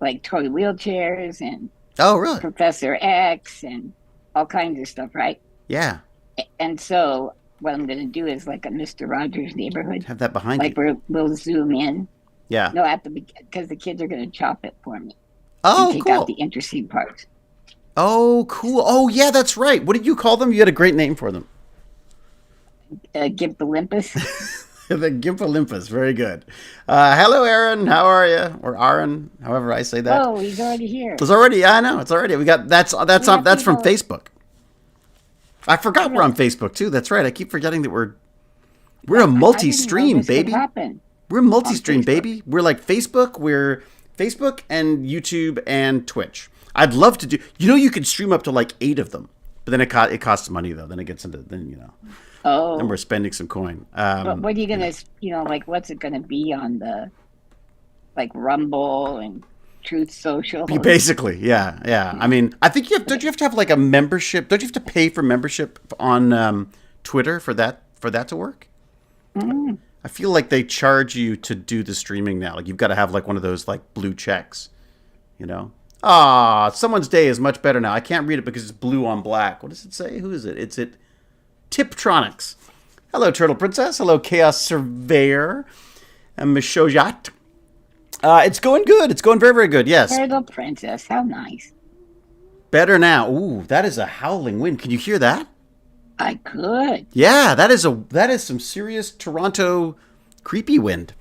like toy wheelchairs and Oh, really? Professor X and all kinds of stuff, right? Yeah. And so what I'm going to do is like a Mister Rogers neighborhood, Have that behind like you. we'll zoom in. Yeah. No, at the because the kids are going to chop it for me and Oh, take out the cool. interesting parts. Oh, cool. Oh, yeah, that's right. What did you call them? You had a great name for them. Gimp Olympus. The Gimp Olympus. Very good. Hello, Aaron. How are you? Or Aaron, however I say that. Oh, he's already here. It's already. Yeah, I know. It's already. We got We have that's from people. Facebook. I Oh, forgot we're on really? Facebook too. That's right. I keep forgetting that we're a I didn't know multi-stream this could baby. happen We're on multi-stream Facebook. baby. We're like Facebook. We're Facebook and YouTube and Twitch. I'd love to do. You know, you could stream up to like 8 of them, but then it costs money though. Then it gets into then we're Oh, spending some coin. but what are you You know. gonna, like, what's it gonna be on the like Rumble and Truth Social? Basically, yeah, yeah. I mean, I think don't you have to have like a membership? Don't you have to pay for membership on Twitter for that to work? Mm. I feel like they charge you to do the streaming now. Like you've got to have like one of those like blue checks, you know. Ah, someone's day is much better now. I can't read it because it's blue on black. What does it say? Who is it? It's it Tiptronics. Hello, Turtle Princess. Hello, Chaos Surveyor and Mishojat. It's going good. It's going very, very good. Yes. Turtle Princess, how nice. Better now. Ooh, that is a howling wind. Can you hear that? I could. Yeah, that is some serious Toronto creepy wind.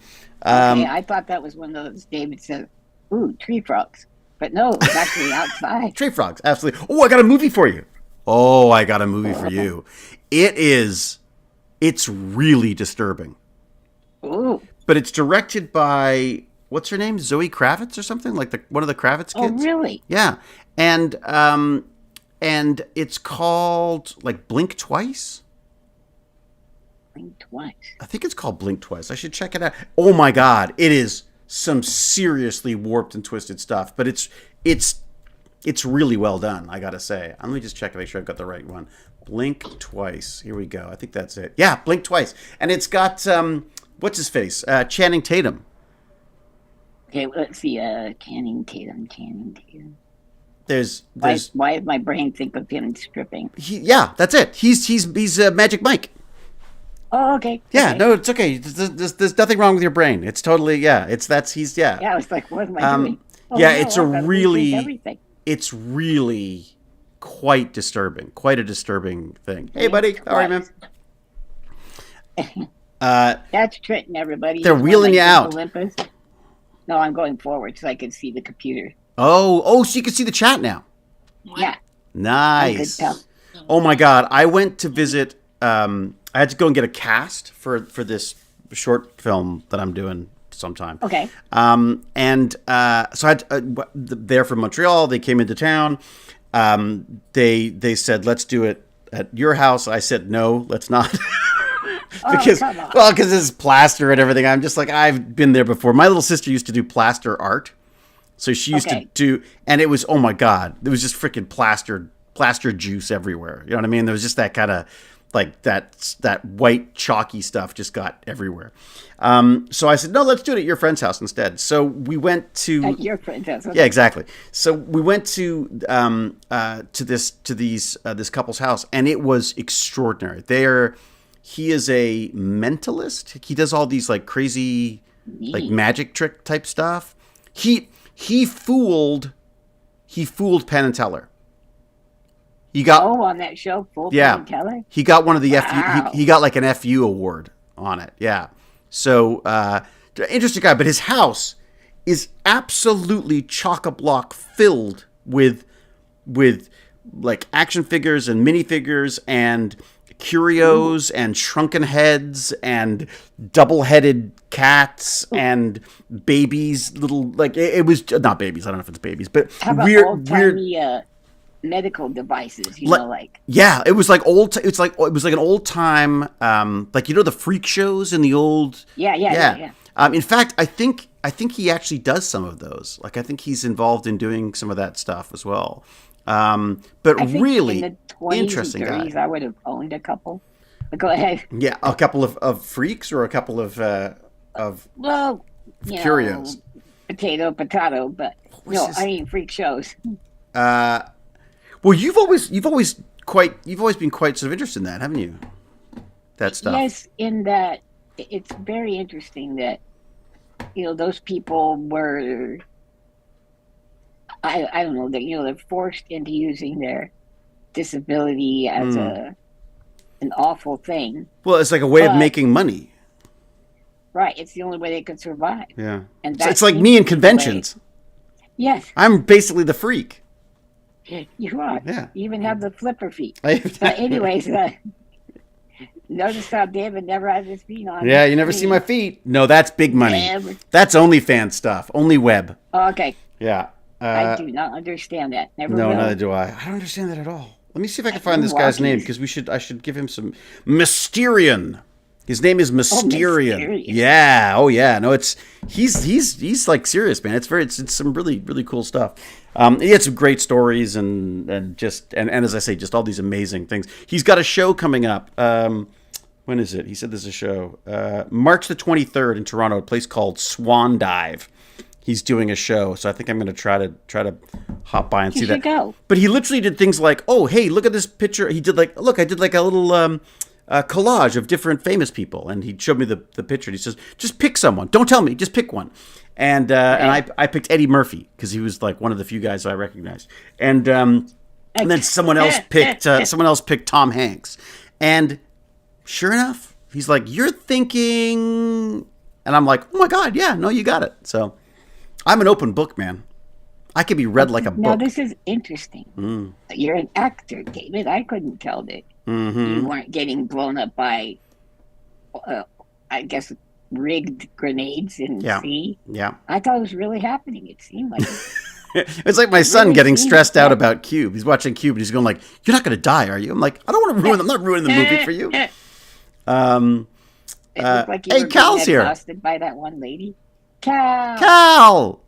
Okay, Um, I thought that was one of those David said, "Ooh, tree frogs," but no, it's actually outside. Tree frogs, absolutely. Oh, I got a movie for you. Oh, I got a movie for you. It is. It's really disturbing, Ooh, but it's directed by what's her name, Zoe Kravitz or something like the one of the Kravitz oh, kids. really? Yeah, and it's called like Blink Twice. Blink twice. I think it's called Blink Twice. I should check it out. Oh my god, it is some seriously warped and twisted stuff, but it's it's really well done. I gotta say. Let me just check to make sure I've got the right one. Blink Twice. Here we go. I think that's it. Yeah, Blink Twice, and it's got what's his face, Channing Tatum. Okay, let's see. Channing Tatum, Channing Tatum. Why? There's Why did my brain think of him stripping? yeah, that's it. He's Magic Mike. Oh, okay, Yeah, okay. no, it's okay. There's nothing wrong with your brain. It's totally yeah. It's that's he's yeah. Yeah, I was like, what am I Um, doing? Oh yeah, no, I've got to rethink everything. it's really quite disturbing. Quite a disturbing thing. Hey, Blink buddy, how are you, man? twice. Uh, That's Trenton, everybody. they're He's one of my wheeling you Gimp out. Olympus. No, I'm going forward so I can see the computer. Oh, so you can see the chat now. Yeah, I could tell. Nice. Oh my God, I went to visit. I had to go and get a cast for this short film that I'm doing sometime. Okay. So I had they're from Montreal. They came into town. They said let's do it at your house. I said no, let's not. Oh, Because come on. well, because it's plaster and everything. I'm just like I've been there before. My little sister used to do plaster art, so she used to Okay. do, and it was oh my god, it was just freaking plaster juice everywhere. You know what I mean? There was just that kind of like that white chalky stuff just got everywhere. So I said no, let's do it at your friend's house instead. So we went to At your princess. yeah, Okay. exactly. So we went to this couple's house, and it was extraordinary. He is a mentalist. He does all these like crazy, like Neat. magic trick type stuff. He fooled Penn and Teller. He got Oh, on that show, Full Penn yeah, and Teller? he got one of the FU. Wow. He got like an FU award on it. Yeah. So interesting guy, but his house is absolutely chock a block filled with like action figures and minifigures and Ooh. curios and shrunken heads and double-headed cats and babies. Little like it was not babies. I don't know if it's babies, but How about weird old-timey medical devices, like like, yeah, it was like old. It's like it was like an old time, like the freak shows in the old. yeah, yeah, yeah, Yeah. yeah. In fact, I think he actually does some of those. Like I think he's involved in doing some of that stuff as well. But I think in really the 20s and interesting guy. 30s, I would have owned a couple. But go ahead. Yeah, a couple of freaks or a couple of Well, curios. potato, but no, I mean freak shows. Well, you've always been quite sort of interested in that, haven't you? That stuff. Yes, in that it's very interesting that those people were. I don't know that they're forced into using their disability as an awful thing. Well, it's like a way of making money. Right, it's the only way they could survive. Yeah, and so it's like me in conventions. Yes, I'm basically the freak. You are. Yeah, you even have the flipper feet. Anyways, notice how David never has his feet on. Yeah, you never see my feet. No, that's big money. Never. That's OnlyFans stuff. Only web. Oh, okay. Yeah. I do not understand that. Never no, will. Neither do I. I don't understand that at all. Let me see if I can find this guy's name because I should give him some Mysterion. His name is Mysterion. Oh, yeah. Oh yeah. No, he's like serious, man. It's some really really cool stuff. He had some great stories and as I say, just all these amazing things. He's got a show coming up. When is it? He said there's a show March the 23rd in Toronto, a place called Swan Dive. He's doing a show, so I think I'm going to try to hop by and see that. Go. But he literally did things like, oh, hey, look at this picture. He did I did like a little collage of different famous people, and he showed me the picture. And he says, just pick someone. Don't tell me. Just pick one. And I picked Eddie Murphy because he was like one of the few guys I recognized. And then someone else picked Tom Hanks. And sure enough, he's like, you're thinking, and I'm like, oh my God, yeah, no, you got it. So. I'm an open book, man. I could be read like a book. Now, this is interesting. You're an actor, David. I couldn't tell that you weren't getting blown up by, I guess, rigged grenades in the sea. Yeah. I thought it was really happening. It seemed like it. It's like my son getting stressed out about Cube. He's watching Cube, and he's going like, you're not going to die, are you? I'm like, I don't want to ruin I'm not ruining the movie for you. It looked like you were Cal's being here. Exhausted by that one lady. Cal!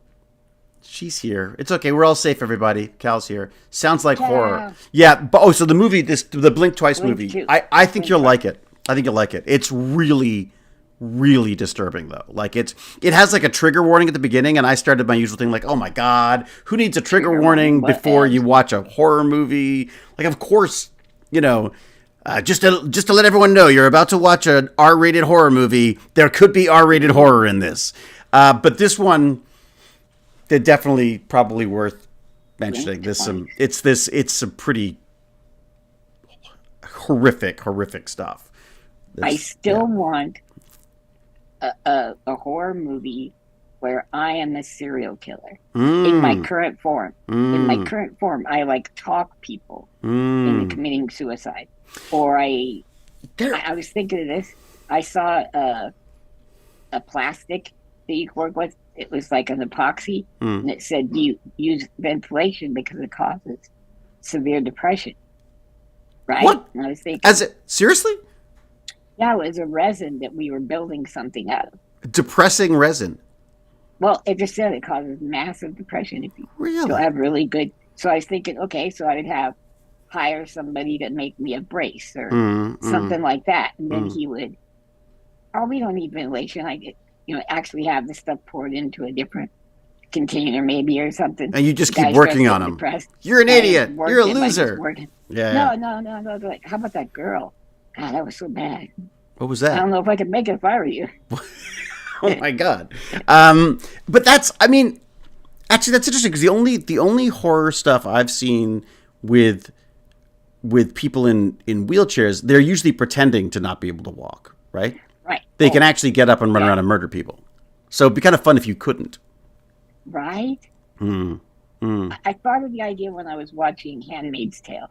She's here. It's okay. We're all safe, everybody. Cal's here. Sounds like horror. Yeah. But, so the movie, the Blink Twice movie, I think you'll like it. I think you'll like it. It's really, really disturbing, though. Like, it has like a trigger warning at the beginning, and I started my usual thing like, oh my God, who needs a trigger warning before you watch a horror movie? Like, of course, just to let everyone know, you're about to watch an R-rated horror movie. There could be R-rated horror in this. But this one, they're definitely probably worth mentioning. It's some pretty horrific stuff. I still want a horror movie where I am a serial killer in my current form. In my current form, I talk people into committing suicide. Or I was thinking of this. I saw a plastic that you could work with. It was like an epoxy, and it said you use ventilation because it causes severe depression. Right? What? And I was thinking, seriously? Yeah, it was a resin that we were building something out of. Depressing resin. Well, it just said it causes massive depression if you really have really good. So I was thinking, okay, so I would hire somebody to make me a brace or something like that, and then he would. Oh, we don't need ventilation. I get, actually have the stuff poured into a different container, maybe or something. And you just keep working on them. Depressed. You're an idiot. You're a loser. Yeah. No. Like, how about that girl? God, that was so bad. What was that? I don't know if I could make it if I were you. Oh my God. But actually that's interesting because the only horror stuff I've seen with people in wheelchairs, they're usually pretending to not be able to walk, right? Right. They can actually get up and run around and murder people. So it'd be kind of fun if you couldn't. Right? I thought of the idea when I was watching Handmaid's Tale.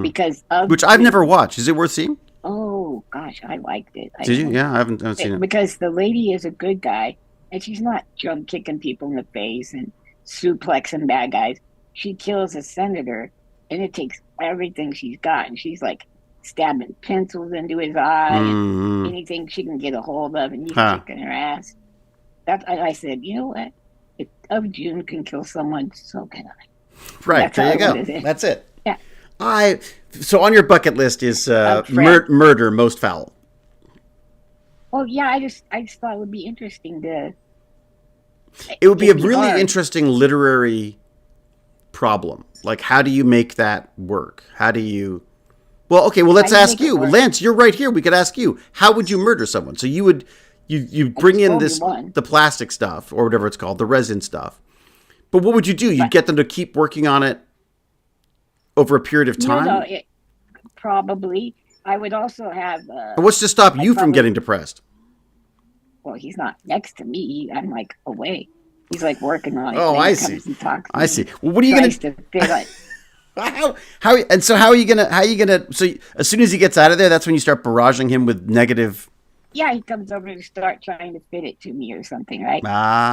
Because which I've never watched. Is it worth seeing? Oh gosh, I liked it. Did you? Yeah, I haven't seen it. Because the lady is a good guy, and she's not jump kicking people in the face and suplexing bad guys. She kills a senator, and it takes everything she's got, and she's like stabbing pencils into his eye, and anything she can get a hold of, and he's kicking her ass. I said, you know what? If Of June can kill someone, so can I. Right, there you go. That's it. Yeah. So on your bucket list is murder most foul. Well, yeah, I just thought it would be interesting to It would be a It'd be really hard. interesting literary problem. Like, how do you make that work? How do you? Well, okay. Well, How let's do you ask make it you, work? Lance. You're right here. We could ask you. How would you murder someone? So you would you I bring just in told you this one. the plastic stuff or whatever it's called, the resin stuff. But what would you do? You'd But get them to keep working on it over a period of no, time. probably. I would also have And what's to stop I'd you from probably getting depressed? well, he's not next to me. I'm like away. He's like working on it, Oh, and then he I see. comes and talks to I me, see. Well, what are you gonna? tries to fit it. How are you gonna? How are you gonna? So as soon as he gets out of there, that's when you start barraging him with negative. Yeah, he comes over to start trying to fit it to me or something, right?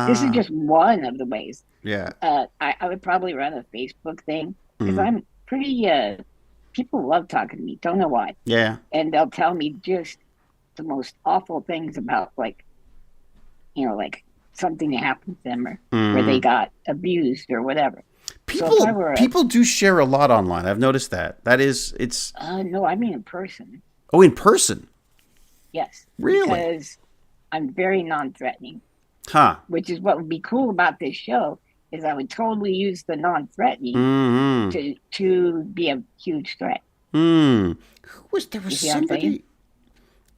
This is Ah, just one of the ways. yeah. I would probably run a Facebook thing because Mm, I'm pretty. People love talking to me. Don't know why, yeah. and they'll tell me just the most awful things about like something that happened to them or where they Mm. got abused or whatever. So if I People were people do share a lot online. I've noticed that. That is, it's no, I mean in person, oh, in person. yes, Really? because I'm very non-threatening, Huh. which is what would be cool about this show is I would totally use the non-threatening Hmm. to be a huge threat. Hmm. Who was there? You Was see what I'm saying? somebody?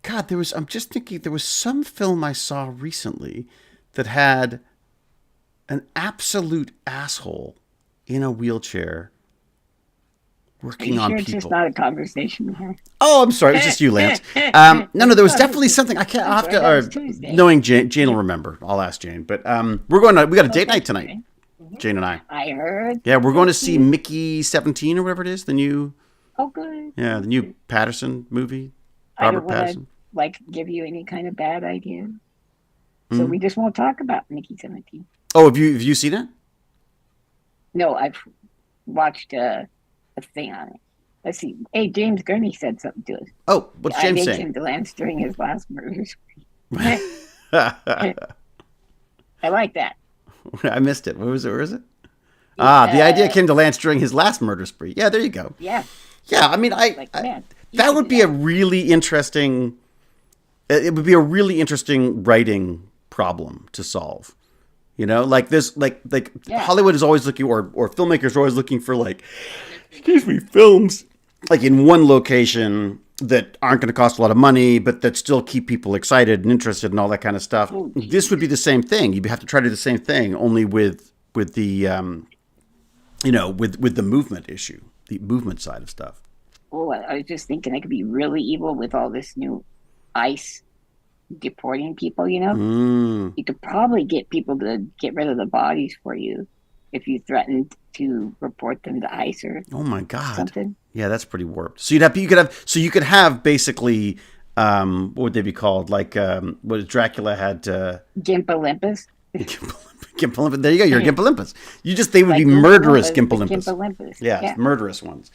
God, there was. I'm just thinking. There was some film I saw recently that had an absolute asshole in a wheelchair Are working you on sure it's just people. not a conversation here? Oh, I'm sorry. It was just you, Lance. No, there was definitely something. I can't. I'm I'll have sorry, to. that was Tuesday. Knowing Jane will remember. I'll ask Jane. But we're going to. We got a Oh, date night thank you, tonight. Jane. Jane and I. I heard. Yeah, we're going to Thank see you. Mickey 17 or whatever it is. The new. Oh, good. Yeah, the new Patterson movie. I Robert don't want to Patterson. give you any kind of bad ideas, so Mm. we just won't talk about Mickey 17. Oh, have you seen it? No, I've watched a thing on it. Let's see. Hey, James Gurney said something to us. Oh, what's I James made saying? him Lance during his last murder spree. I like that. I missed it. What was it? Where is it? Uh, The idea came to Lance during his last murder spree. Yeah, there you go. yeah, Yeah, I mean, like man, you that should would do be a that. really interesting. It would be a really interesting writing problem to solve. You know, like this, like Yeah, Hollywood is always looking, or filmmakers are always looking for like, excuse me, films like in one location that aren't going to cost a lot of money, but that still keep people excited and interested and all that kind of stuff. oh, This would be the same thing. You'd have to try to do the same thing, only with the with the movement issue, the movement side of stuff. oh, I was just thinking I could be really evil with all this new ICE deporting people. Mm. You could probably get people to get rid of the bodies for you if you threatened to report them to ICE or Oh my God. something. Yeah, that's pretty warped. So you could have basically what would they be called? Like what Dracula had Gimp Olympus, Gimp Olympus. There you go, you're Gimp Olympus. They would be like murderous Oompa Gimp Loompas, but Olympus. Gimp Olympus. Yeah, Yeah. murderous ones.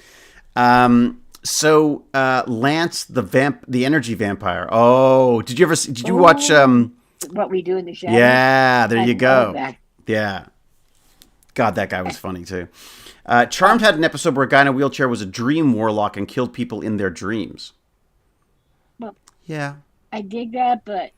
So Lance the energy vampire. Oh, did you watch Oh, what we do in the shadows. Yeah, there I you love go. that. Yeah. God, that guy was funny too. Charmed had an episode where a guy in a wheelchair was a dream warlock and killed people in their dreams. Well, Yeah. I dig that, but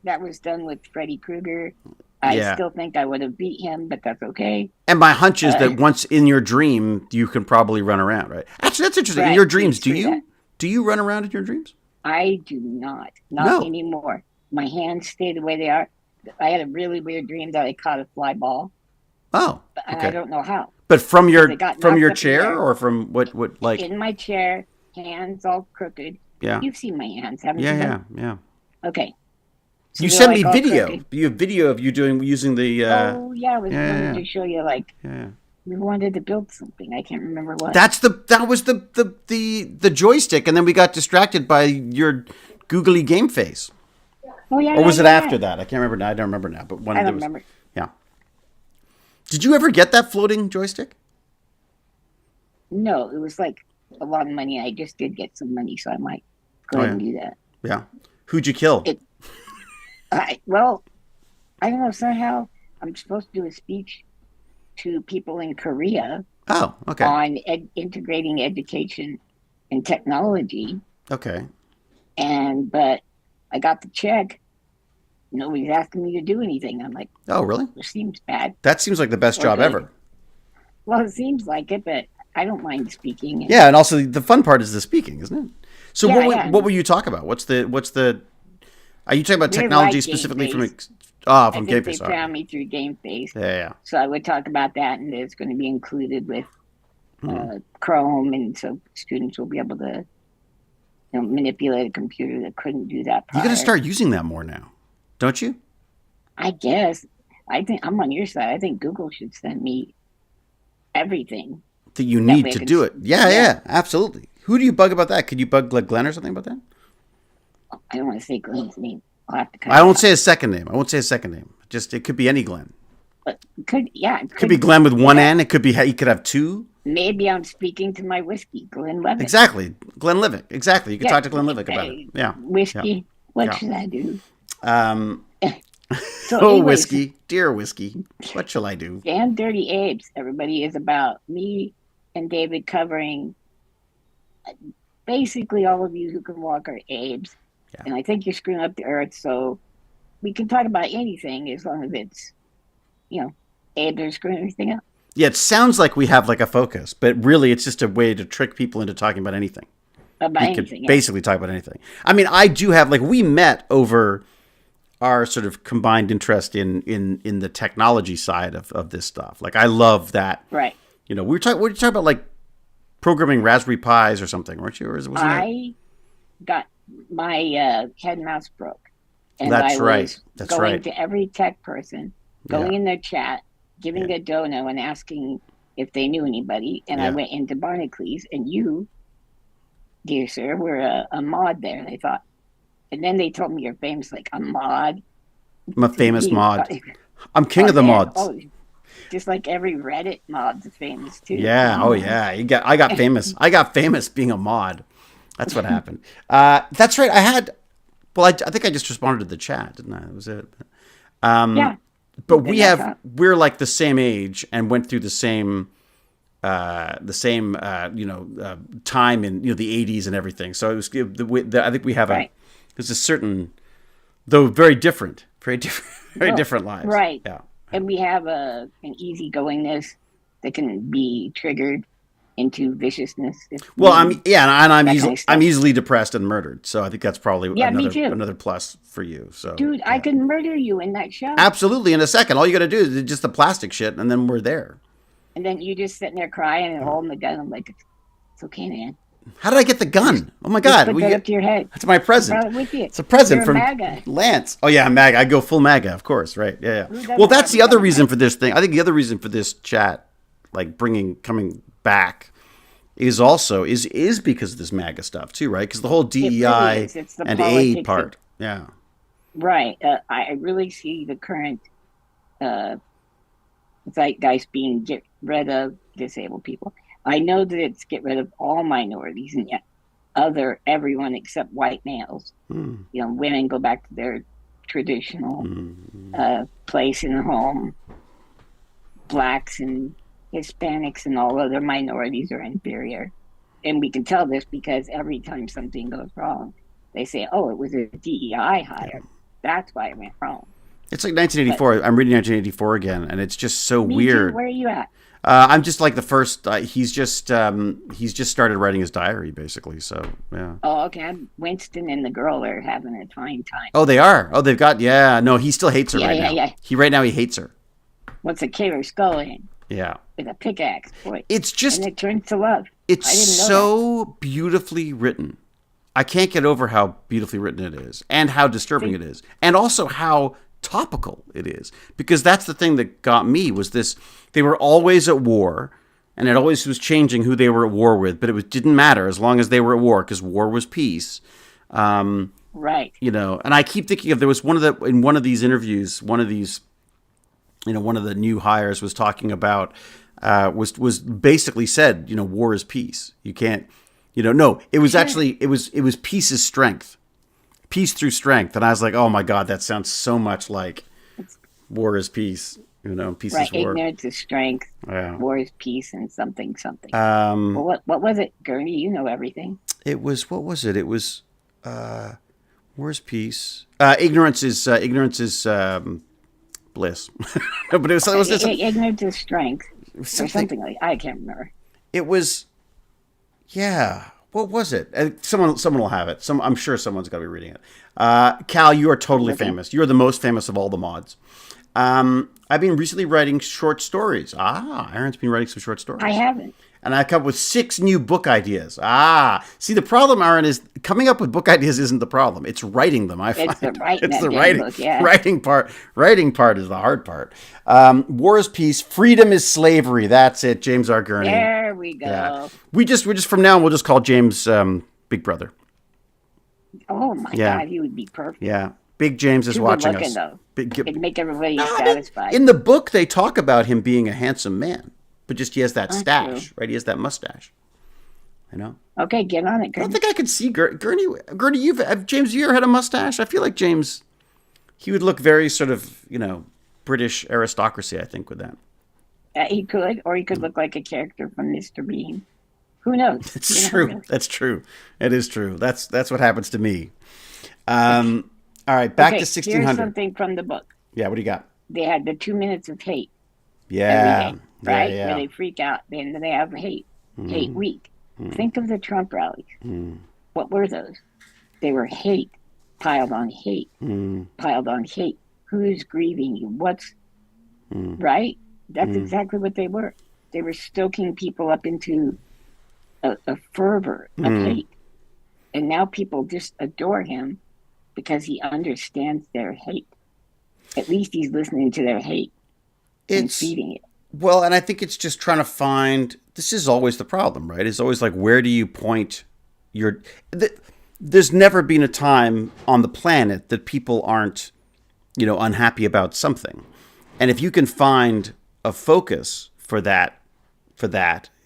that was done with Freddy Krueger. I Yeah. still think I would have beat him, but that's okay. And my hunch is Uh, that once in your dream, you can probably run around, right? Actually, that's interesting. In Right, your dreams, true that. do you run around in your dreams? I do not No. anymore. My hands stay the way they are. I had a really weird dream that I caught a fly ball, Oh, and I okay. don't know how. But from They your got knocked up in the chair air. or from what like In my chair, hands all crooked. yeah. You've seen my hands, haven't Yeah, you? yeah, yeah. Okay. So You they're sent like me all video. crooked. You have video of you using the Oh yeah, I was yeah, wanting yeah. to show you like Yeah. we wanted to build something. I can't remember what. That was the joystick, and then we got distracted by your googly game face. Oh yeah, Or was yeah, it yeah, after yeah. that? I can't remember now. I don't remember now. But one I there don't was remember. yeah. Did you ever get that floating joystick? No, it was like a lot of money. I just did get some money, so I might go Oh ahead yeah. and do that. Yeah. Who'd you kill? It. Well, I don't know. Somehow I'm supposed to do a speech to people in Korea Oh, okay. on integrating education and technology, Okay. but I got the check, nobody's asking me to do anything. I'm like, Oh, really? it seems bad That seems like the best or job good. ever. Well, it seems like it, but I don't mind speaking. And Yeah, and also the fun part is the speaking, isn't it? So yeah, yeah, what will you talk about? What's the Are you talking about we're technology like game specifically face. I from think GimpyG? they Sorry. found me through game face. Yeah, yeah. So I would talk about that, and it's going to be included with Hmm. Chrome, and so students will be able to manipulate a computer that couldn't do that You got to prior. start using that more now, don't you? I guess. I think I'm on your side. I think Google should send me everything. That you That need way I to can, do it. Yeah, yeah, yeah, absolutely. Who do you bug about that? Could you bug like Glenn or something about that? I don't want to say Glenn's name. I'll have to cut I it won't out. say his second name. I won't say his second name. Just it could be any Glenn. But could, yeah, It could be Glenn with one N. It could be he could have two. maybe I'm speaking to my whiskey, Glenn Levitt. Exactly, Glenn Livick. Exactly. You could Yeah, talk to Glenn Livick about it. Yeah, yeah, whiskey. What yeah. should I do? Um, So, oh, anyways, whiskey, dear whiskey, what shall I do? and Dirty Abes. Everybody is about me and David covering basically all of you who can walk are Abes. Yeah. And I think you're screwing up the earth. So we can talk about anything as long as it's, Abes are screwing everything up. Yeah, it sounds like we have like a focus, but really it's just a way to trick people into talking about anything. About We could anything. Yeah. basically talk about anything. I mean, I do have like we met over our sort of combined interest in the technology side of this stuff. Like I love that. Right. We were talking about like programming Raspberry Pis or something, weren't you? Or wasn't it? I got my head mouse broke. And That's I right. was That's going right. to every tech person, going Yeah. in their chat, giving Yeah. a dono and asking if they knew anybody. And I Yeah. went into Barnacles, and you, dear sir, were a mod there. They thought, and then they told me you're famous, like a mod. I'm a To famous me, mod. I'm king oh of the man, mods. just like every Reddit mod's famous too. Yeah. Oh yeah. I got famous. I got famous being a mod. That's what happened. That's right. I had. Well, I think I just responded to the chat, didn't I? That was it. Yeah, But then that's how, we're like the same age and went through the same time in the 80s and everything. So it was I think we have right. there's a certain, though very different, very Well, different lives. right. Yeah. And we have an easygoingness that can be triggered into viciousness. Well, I'm That kind of I'm stuff. easily depressed and murdered. So I think that's probably Yeah, me too. another plus for you. So Dude, I yeah. could murder you in that show. Absolutely, in a second. All you got to do is just the plastic shit, and then we're there. And then you just sitting there crying and holding the gun. I'm like, it's okay, man. How did I get the gun? Oh my Just God! put that up to your head. That's my I present. brought it with you. It's a present You're a from MAGA. Lance. Oh yeah, MAGA. I go full MAGA, of course. Right? Yeah, Who yeah. doesn't Well, that's have the a other gun, reason right? for this thing. I think the other reason for this chat, like coming back, is also is because of this MAGA stuff too, right? Because the whole It really DEI is. It's the and aid politics of, part. Yeah. right. I really see the current uh, zeitgeist being get rid of disabled people. I know that it's get rid of all minorities and yet everyone except white males. Hmm. Women go back to their traditional Hmm. place in the home. Blacks and Hispanics and all other minorities are inferior. And we can tell this because every time something goes wrong, they say, oh, it was a DEI hire. That's why it went wrong. It's like But 1984. I'm reading 1984 again, and it's just so me weird. too, where are you at? I'm just like the first. He's just started writing his diary, basically. So yeah. Oh, okay. Winston and the girl are having a fine time. Oh, they are. Oh, they've got. Yeah. No, he still hates her Yeah, right yeah, now. yeah. Right now he hates her. What's a killer skull in Yeah. with a pickaxe, boy? It's just. And it turns to love. It's I didn't know so beautifully written. I can't get over how beautifully written it is, and how disturbing it is, and also how topical it is. Because that's the thing that got me was this: they were always at war, and it always was changing who they were at war with, but it didn't matter as long as they were at war, because war was peace. Right. And I keep thinking of, there was in one of these interviews, one of the new hires was talking about, was basically said, war is peace. You can't, no, it was actually, it was peace is strength, peace through strength. And I was like, oh my God, that sounds so much like war is peace, peace Right. is war. Ignorance is strength. Yeah. War is peace and something, something. Well, what was it, Gurney? You know everything. What was it? It was, Where's peace? Ignorance is bliss. No, but it was ignorance is strength, or something like. I can't remember. It was, yeah. What was it? Someone will have it. I'm sure someone's got to be reading it. Cal, you are totally famous. You are the most famous of all the mods. I've been recently writing short stories. Aaron's been writing some short stories. I haven't. And I come up with 6 new book ideas. See, the problem, Aaron, is coming up with book ideas isn't the problem. It's writing them, I find. It's the writing. Book, yeah. Writing part. Writing part is the hard part. War is peace. Freedom is slavery. That's it. James R. Gurney. There we go. Yeah. We're just from now on, we'll just call James Big Brother. Oh, my God. He would be perfect. Yeah. Big James is watching looking, us. Though. It'd make everybody satisfied. In the book, they talk about him being a handsome man. But just he has that stash, true. right? He has that mustache. You know? Okay, get on it, Gurney. I don't think I could see Gurney. James, have you ever had a mustache? I feel like James, he would look very sort of, British aristocracy, I think, with that. He could, or he could look like a character from Mr. Bean. Who knows? It's true. Really. That's true. It is true. That's what happens to me. All right, back to 1600. Here's something from the book. Yeah, what do you got? They had the 2 minutes of hate. Yeah. Every day, right? Yeah. Where they freak out. Then they have hate week. Think of the Trump rallies. What were those? They were hate, piled on hate, piled on hate. Who's grieving you? What's right? That's exactly what they were. They were stoking people up into a fervor of hate. And now people just adore him because he understands their hate. At least he's listening to their hate and feeding it. Well, and I think it's just trying to find, this is always the problem, right? It's always like, where do you point your... There's never been a time on the planet that people aren't, unhappy about something. And if you can find a focus for that,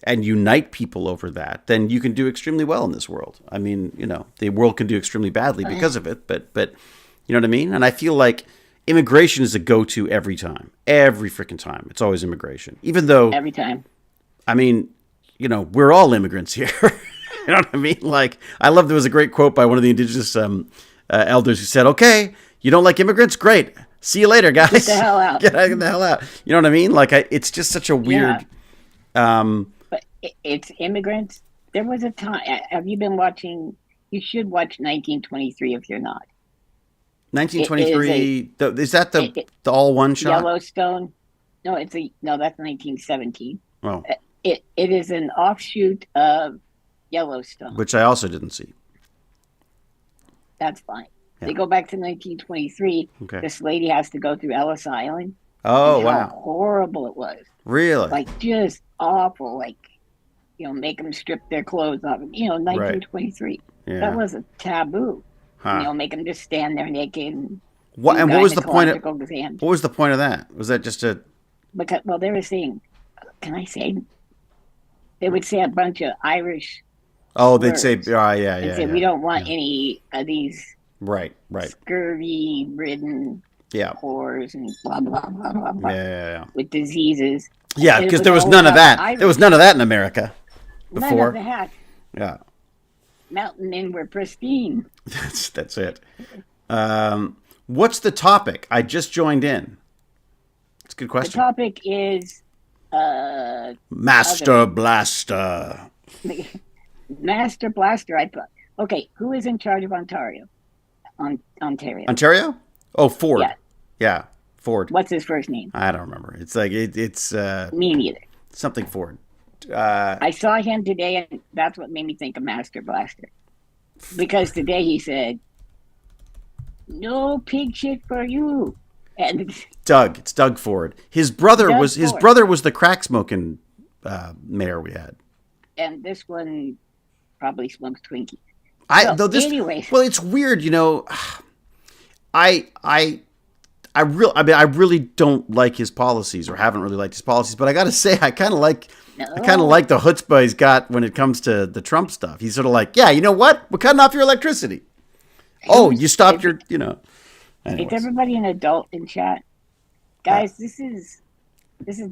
and unite people over that, then you can do extremely well in this world. I mean, the world can do extremely badly because of it, but you know what I mean? And I feel like immigration is a go-to every time. Every freaking time. It's always immigration. Even though... Every time. I mean, we're all immigrants here. You know what I mean? Like, I love there was a great quote by one of the indigenous elders who said, okay, you don't like immigrants? Great. See you later, guys. Get the hell out. Get the hell out. You know what I mean? Like, it's just such a weird... But it's immigrants. There was a time... Have you been watching... You should watch 1923 if you're not. 1923. Is that the all one shot? Yellowstone. No, that's 1917. Oh. It is an offshoot of Yellowstone, which I also didn't see. That's fine. Yeah. They go back to 1923. Okay. This lady has to go through Ellis Island. Oh, wow! How horrible it was. Really? Like just awful. Like make them strip their clothes off. 1923. Right. Yeah. That was a taboo. Huh. Make them just stand there naked. And what was the point of? What was the point of that? Was that just a? Because they were saying, can I say? They would say a bunch of Irish. Oh, they'd say, yeah. They'd say we don't want any of these. Right. Scurvy-ridden. Yeah. Whores and blah blah blah blah blah. Yeah. With diseases. Yeah, because there was none of that. Irish. There was none of that in America before. None of that. Yeah. Mountain men were pristine. That's it. What's the topic? I just joined in. It's a good question. The topic is Master Blaster. Master Blaster. I put. Okay, who is in charge of Ontario? Ontario. Ontario? Oh, Ford. Yeah, Ford. What's his first name? I don't remember. It's like it's. Me neither. Something Ford. I saw him today, and that's what made me think of Master Blaster. Because today he said, "No pig shit for you." And it's Doug Ford. His brother was the crack smoking mayor we had. And this one probably smokes Twinkies. Anyways. Well, it's weird, I really don't like his policies, or haven't really liked his policies. But I got to say, I kind of like the chutzpah he's got when it comes to the Trump stuff. He's sort of like, yeah, you know what? We're cutting off your electricity. You stopped your. Anyways. Is everybody an adult in chat, guys? This is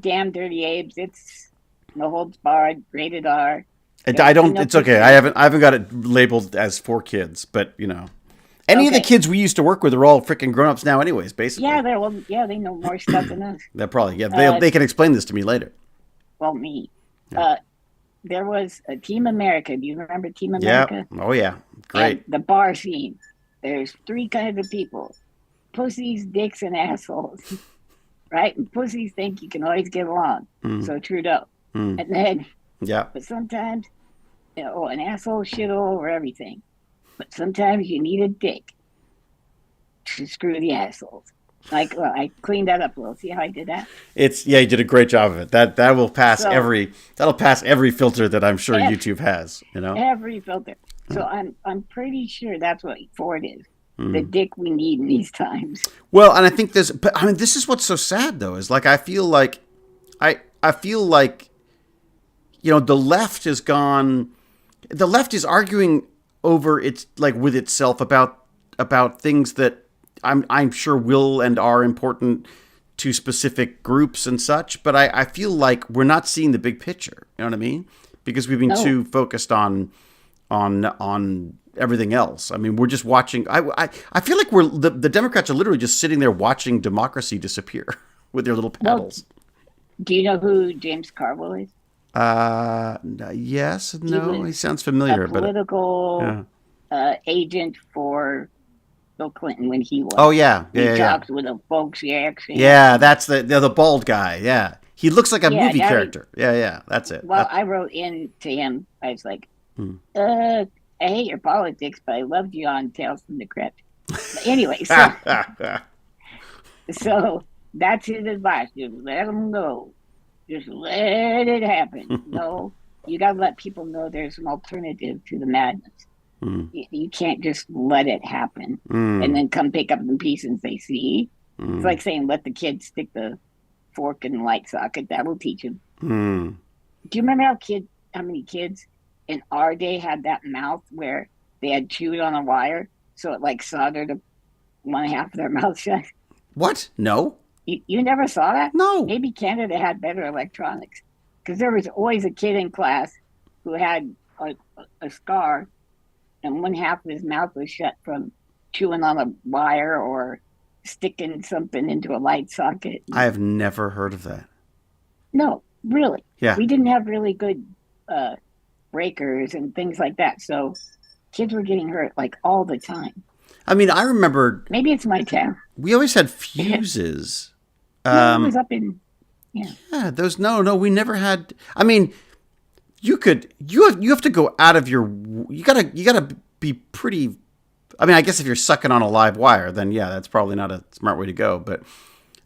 damn Dirty Abes. It's no holds barred, rated R. I don't. It's okay. I haven't got it labeled as for kids, but Any of the kids we used to work with are all freaking grown-ups now anyways, basically. Yeah, they know more stuff than us. They're probably, they can explain this to me later. Well, me. Yeah. There was a Team America. Do you remember Team America? Yeah. Oh, yeah. Great. And the bar scene. There's 3 kinds of people. Pussies, dicks, and assholes. Right? And pussies think you can always get along. So Trudeau. And then, but sometimes, an asshole shit all over everything. But sometimes you need a dick to screw the assholes. Like, well, I cleaned that up a little. See how I did that? You did a great job of it. That will pass that'll pass every filter that I'm sure YouTube has. Every filter. So I'm pretty sure that's what Ford is. The dick we need in these times. Well, and I think this is what's so sad though, is like I feel like the left has gone. The left is arguing over with itself about things that I'm sure will and are important to specific groups and such, but I feel like we're not seeing the big picture. You know what I mean? Because we've been too focused on everything else. I mean, we're just watching. I feel like the Democrats are literally just sitting there watching democracy disappear with their little paddles. Well, do you know who James Carville is? Yes, no, he sounds familiar. A political agent for Bill Clinton when he was. Oh yeah, he talks with a folksy accent. Yeah, that's the bald guy. Yeah, he looks like a movie character. Yeah, that's it. Well, I wrote in to him. I was like, I hate your politics, but I loved you on Tales from the Crypt. But anyway, so that's his advice. Just let them go. Just let it happen. No, you got to let people know there's an alternative to the madness. You can't just let it happen and then come pick up the piece and say, see? It's like saying, let the kid stick the fork in the light socket. That will teach him. Do you remember how many kids in our day had that mouth where they had chewed on a wire so it soldered one half of their mouth shut? What? No. You never saw that? No. Maybe Canada had better electronics because there was always a kid in class who had a scar and one half of his mouth was shut from chewing on a wire or sticking something into a light socket. I have never heard of that. No, really. Yeah. We didn't have really good breakers and things like that. So kids were getting hurt all the time. I mean, I remember. Maybe it's my town. We always had fuses. It was up in. Yeah, those. No, we never had. I mean, you have to go out of your. You gotta be pretty. I mean, I guess if you're sucking on a live wire, then yeah, that's probably not a smart way to go. But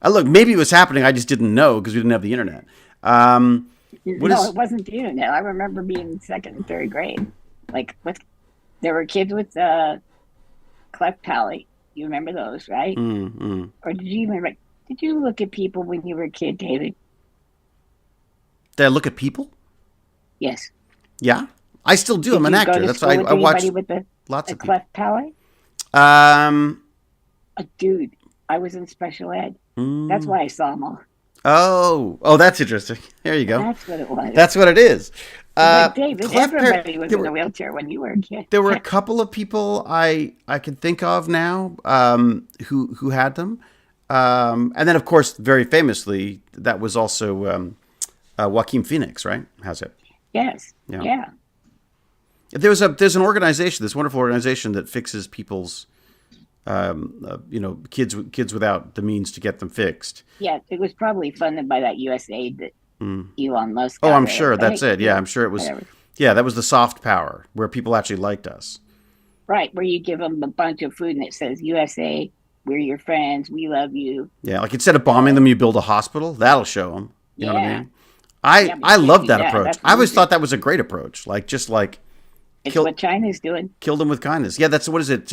look, maybe it was happening. I just didn't know because we didn't have the internet. It wasn't the internet. I remember being in 2nd and 3rd grade. There were kids with cleft palate. You remember those, right? Or did you even did you look at people when you were a kid, David? Did I look at people? Yes. Yeah, I still do. I'm an actor. That's why I watch lots of cleft palate. Dude, I was in special ed. That's why I saw them all. Oh, that's interesting. There you go. That's what it was. That's what it is. David, everybody was in a wheelchair when you were a kid. There were a couple of people I can think of now who had them. And then, of course, very famously, that was also Joaquin Phoenix, right? How's it? Yes. Yeah. There's an organization, this wonderful organization that fixes people's, kids without the means to get them fixed. Yeah, it was probably funded by that USAID that Elon Musk. Oh, I'm sure that's it. Yeah, I'm sure it was. Whatever. Yeah, that was the soft power where people actually liked us. Right, where you give them a bunch of food and it says USA. We're your friends. We love you. Yeah, instead of bombing them, you build a hospital. That'll show them. You know what I mean? I love that approach. I always thought that was a great approach. It's what China's doing. Kill them with kindness. Yeah, what is it?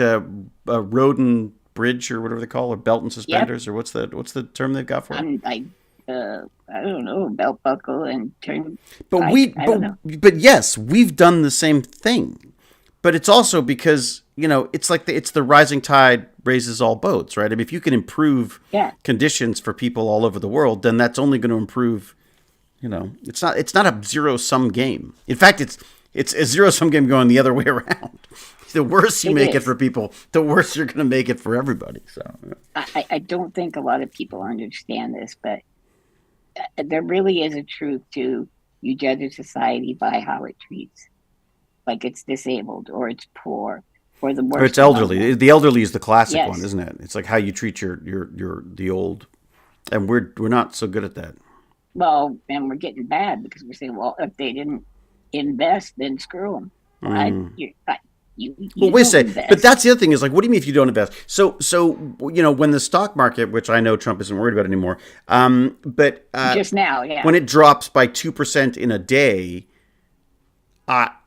Road and bridge or whatever they call it, or belt and suspenders, or what's the term they've got for it? I don't know, belt buckle and turn. But yes, we've done the same thing. But it's also because it's the rising tide raises all boats, right? I mean, if you can improve conditions for people all over the world, then that's only going to improve. It's not a zero sum game. In fact, It's a zero-sum game going the other way around. The worse you make it for people, the worse you're going to make it for everybody. So I don't think a lot of people understand this, but there really is a truth to you judge a society by how it treats, like it's disabled or it's poor or the worst. Or it's elderly. The elderly is the classic one, isn't it? It's like how you treat the old, and we're not so good at that. Well, and we're getting bad because we're saying, well, if they didn't invest, then screw them. Well, wait a second. But that's the other thing is like, what do you mean if you don't invest? So when the stock market, which I know Trump isn't worried about anymore, but just now, when it drops by 2% in a day,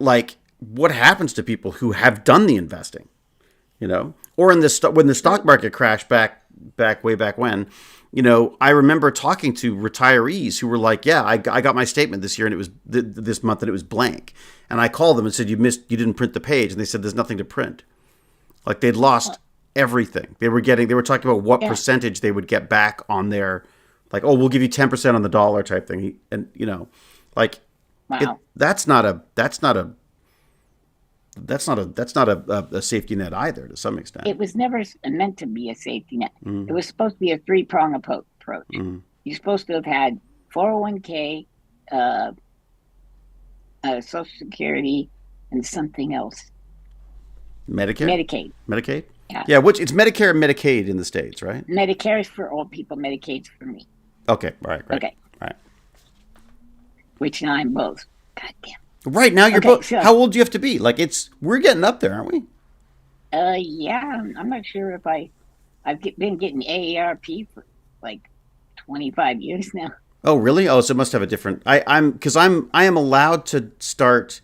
like what happens to people who have done the investing, or when the stock market crashed back way back when. I remember talking to retirees who were like, yeah, I got my statement this year and it was this month and it was blank. And I called them and said, you didn't print the page. And they said, there's nothing to print. Like they'd lost everything. They were talking about what percentage they would get back on their, like, oh, we'll give you 10% on the dollar type thing. And, like, wow. That's not a safety net either to some extent. It was never meant to be a safety net. It was supposed to be a three-prong approach. You're supposed to have had 401k, Social Security, and something else. Medicaid. Yeah. Yeah, it's Medicare and Medicaid in the States, right? Medicare is for old people. Medicaid's for me. Okay, right. Okay. Right. Which now I'm both. God damn. Right now you're both. So, how old do you have to be? Like we're getting up there, aren't we? Yeah. I'm not sure if I've been getting AARP for like 25 years now. Oh, really? Oh, so it must have a different. I am allowed to start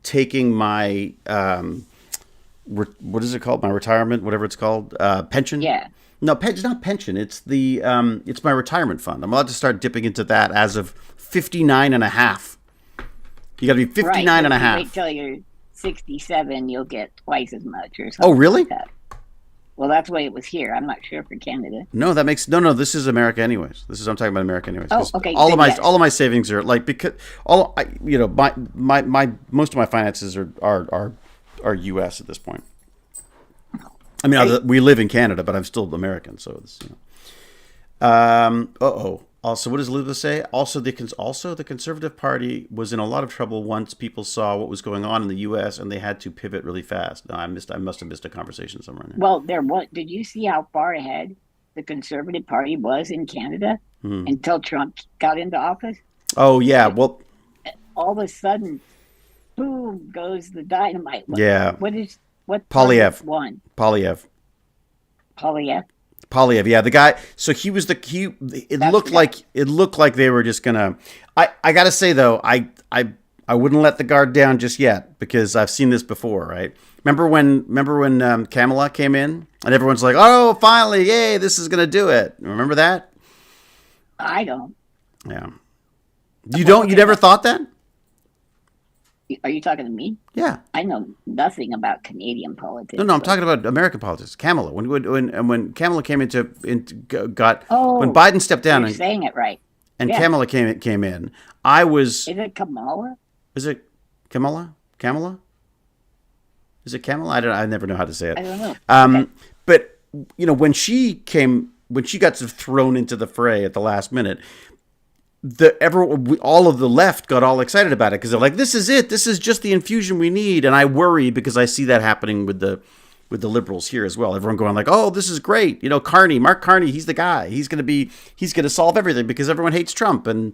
taking my what is it called? My retirement, whatever it's called, pension. Yeah. No, it's not pension. It's it's my retirement fund. I'm allowed to start dipping into that as of 59 and a half. You got to be 59 and a half. Wait till you're 67, you'll get twice as much or something. Oh, really? Like that. Well, that's the way it was here. I'm not sure for Canada. No, that makes no. This is America, anyways. I'm talking about America, anyways. Oh, okay. All of my savings are like because my most of my finances are U.S. at this point. I mean, we live in Canada, but I'm still American, so it's. Also, what does Elizabeth say? Also, the Conservative Party was in a lot of trouble once people saw what was going on in the U.S. and they had to pivot really fast. No, I must have missed a conversation somewhere in there. Well, did you see how far ahead the Conservative Party was in Canada until Trump got into office? Oh yeah, well, all of a sudden, boom goes the dynamite. Yeah. What Polyev won? Polyev. Polyev, yeah, the guy. So it looked like they were just gonna. I gotta say though, I wouldn't let the guard down just yet because I've seen this before, right? Remember when Kamala came in and everyone's like, oh, finally, yay, this is gonna do it. Remember that? I don't. Yeah. You don't. You never thought that? Are you talking to me? Yeah. I know nothing about Canadian politics. No, I'm talking about American politics. Kamala, when Kamala came when Biden stepped down, you're saying it right. And Kamala came in. I was. Is it Kamala? Is it Kamala? Kamala? Is it Kamala? I never know how to say it. I don't know. But when she got sort of thrown into the fray at the last minute. All of the left got all excited about it because they're like, this is it. This is just the infusion we need. And I worry because I see that happening with the liberals here as well. Everyone going like, oh, this is great. Mark Carney, he's the guy. He's going to solve everything because everyone hates Trump. And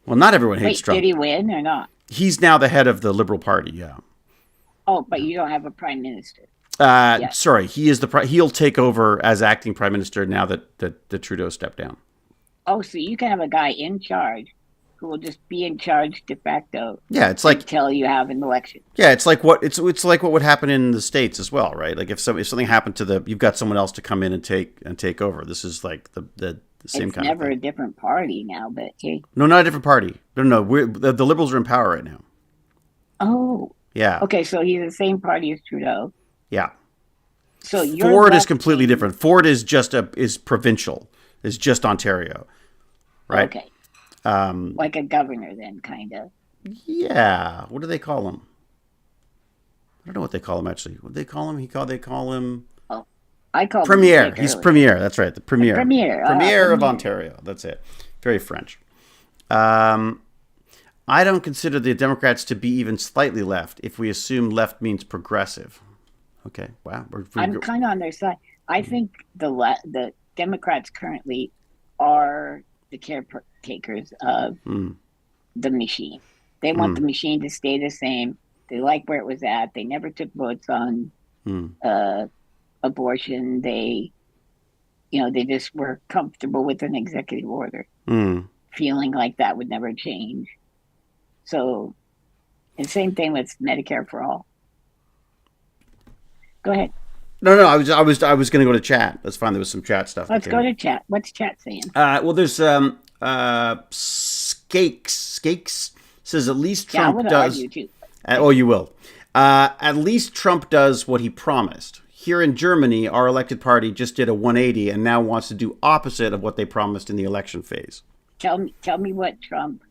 well, not everyone hates Trump. Did he win or not? He's now the head of the Liberal Party. Yeah. Oh, but you don't have a prime minister. Sorry. He is he'll take over as acting prime minister now that Trudeau stepped down. Oh, so you can have a guy in charge who will just be in charge de facto. Yeah, it's like until you have an election. Yeah, it's like what would happen in the States as well, right? Like if something happened you've got someone else to come in and take over. This is like the same kind of thing. It's never a different party now, but hey. No, not a different party. No. The Liberals are in power right now. Oh. Yeah. Okay, so he's the same party as Trudeau. Yeah. So Ford is completely different. Ford is is provincial. Is just Ontario, right? Okay. Like a governor, then, kind of. Yeah. What do they call him? I don't know what they call him actually. What do they call him? They call him Oh, I called him Premier. Dick He's earlier. Premier. That's right. The Premier. Premier. Premier of Premier. Ontario. That's it. Very French. I don't consider the Democrats to be even slightly left if we assume left means progressive. Okay. Wow. I'm kind of on their side. I think the Democrats currently are the caretakers of the machine. They want the machine to stay the same. They like where it was at. They never took votes on abortion. They just were comfortable with an executive order, feeling like that would never change. So, and same thing with Medicare for all. Go ahead. No. I was going to go to chat. That's fine. There was some chat stuff. Let's go to chat. What's chat saying? Well, there's Skakes says at least Trump does. Argue too. Oh, you will. At least Trump does what he promised. Here in Germany, our elected party just did a 180 and now wants to do opposite of what they promised in the election phase. Tell me what Trump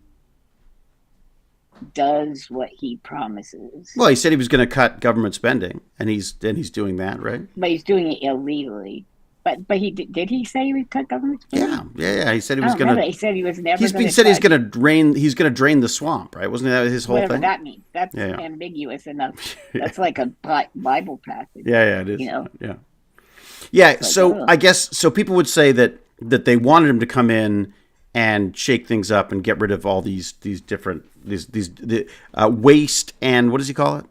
does what he promises. Well, he said he was going to cut government spending, and he's doing that, right? But he's doing it illegally. But he did he say he would cut government spending? Yeah. He said he was going to. He said he was never. He said he's going to drain. He's going to drain the swamp, right? Wasn't that his whole Whatever thing? that means. That's ambiguous enough. That's like a Bible passage. Yeah, it is. Yeah. Like, so I guess people would say that they wanted him to come in and shake things up and get rid of all these different waste and what does he call it?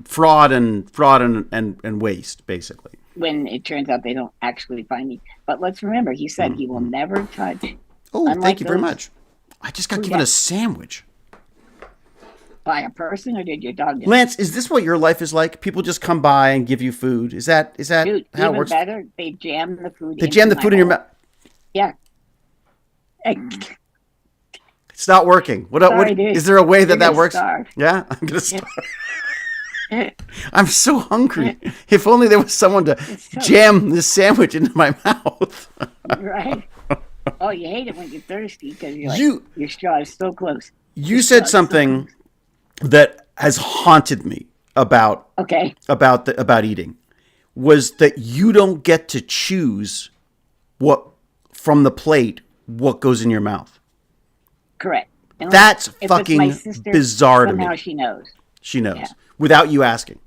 Fraud and waste, basically. When it turns out they don't actually find me. But let's remember, he said he will never touch. Oh, thank you very much. I just got given a sandwich. By a person, or did your dog do it? Lance, is this what your life is like? People just come by and give you food. Is that Dude, how it works? Better, they jam the food. They jam the food in your mouth. Yeah. It's not working. What is there a way that works? Starve. Yeah, I'm gonna starve. I'm so hungry. If only there was someone to jam this sandwich into my mouth. Right. Oh, you hate it when you're thirsty because your straw is so close. You said something that has haunted me about eating, was that you don't get to choose what from the plate what goes in your mouth. Correct. That's fucking bizarre to me. Somehow she knows. She knows without you asking.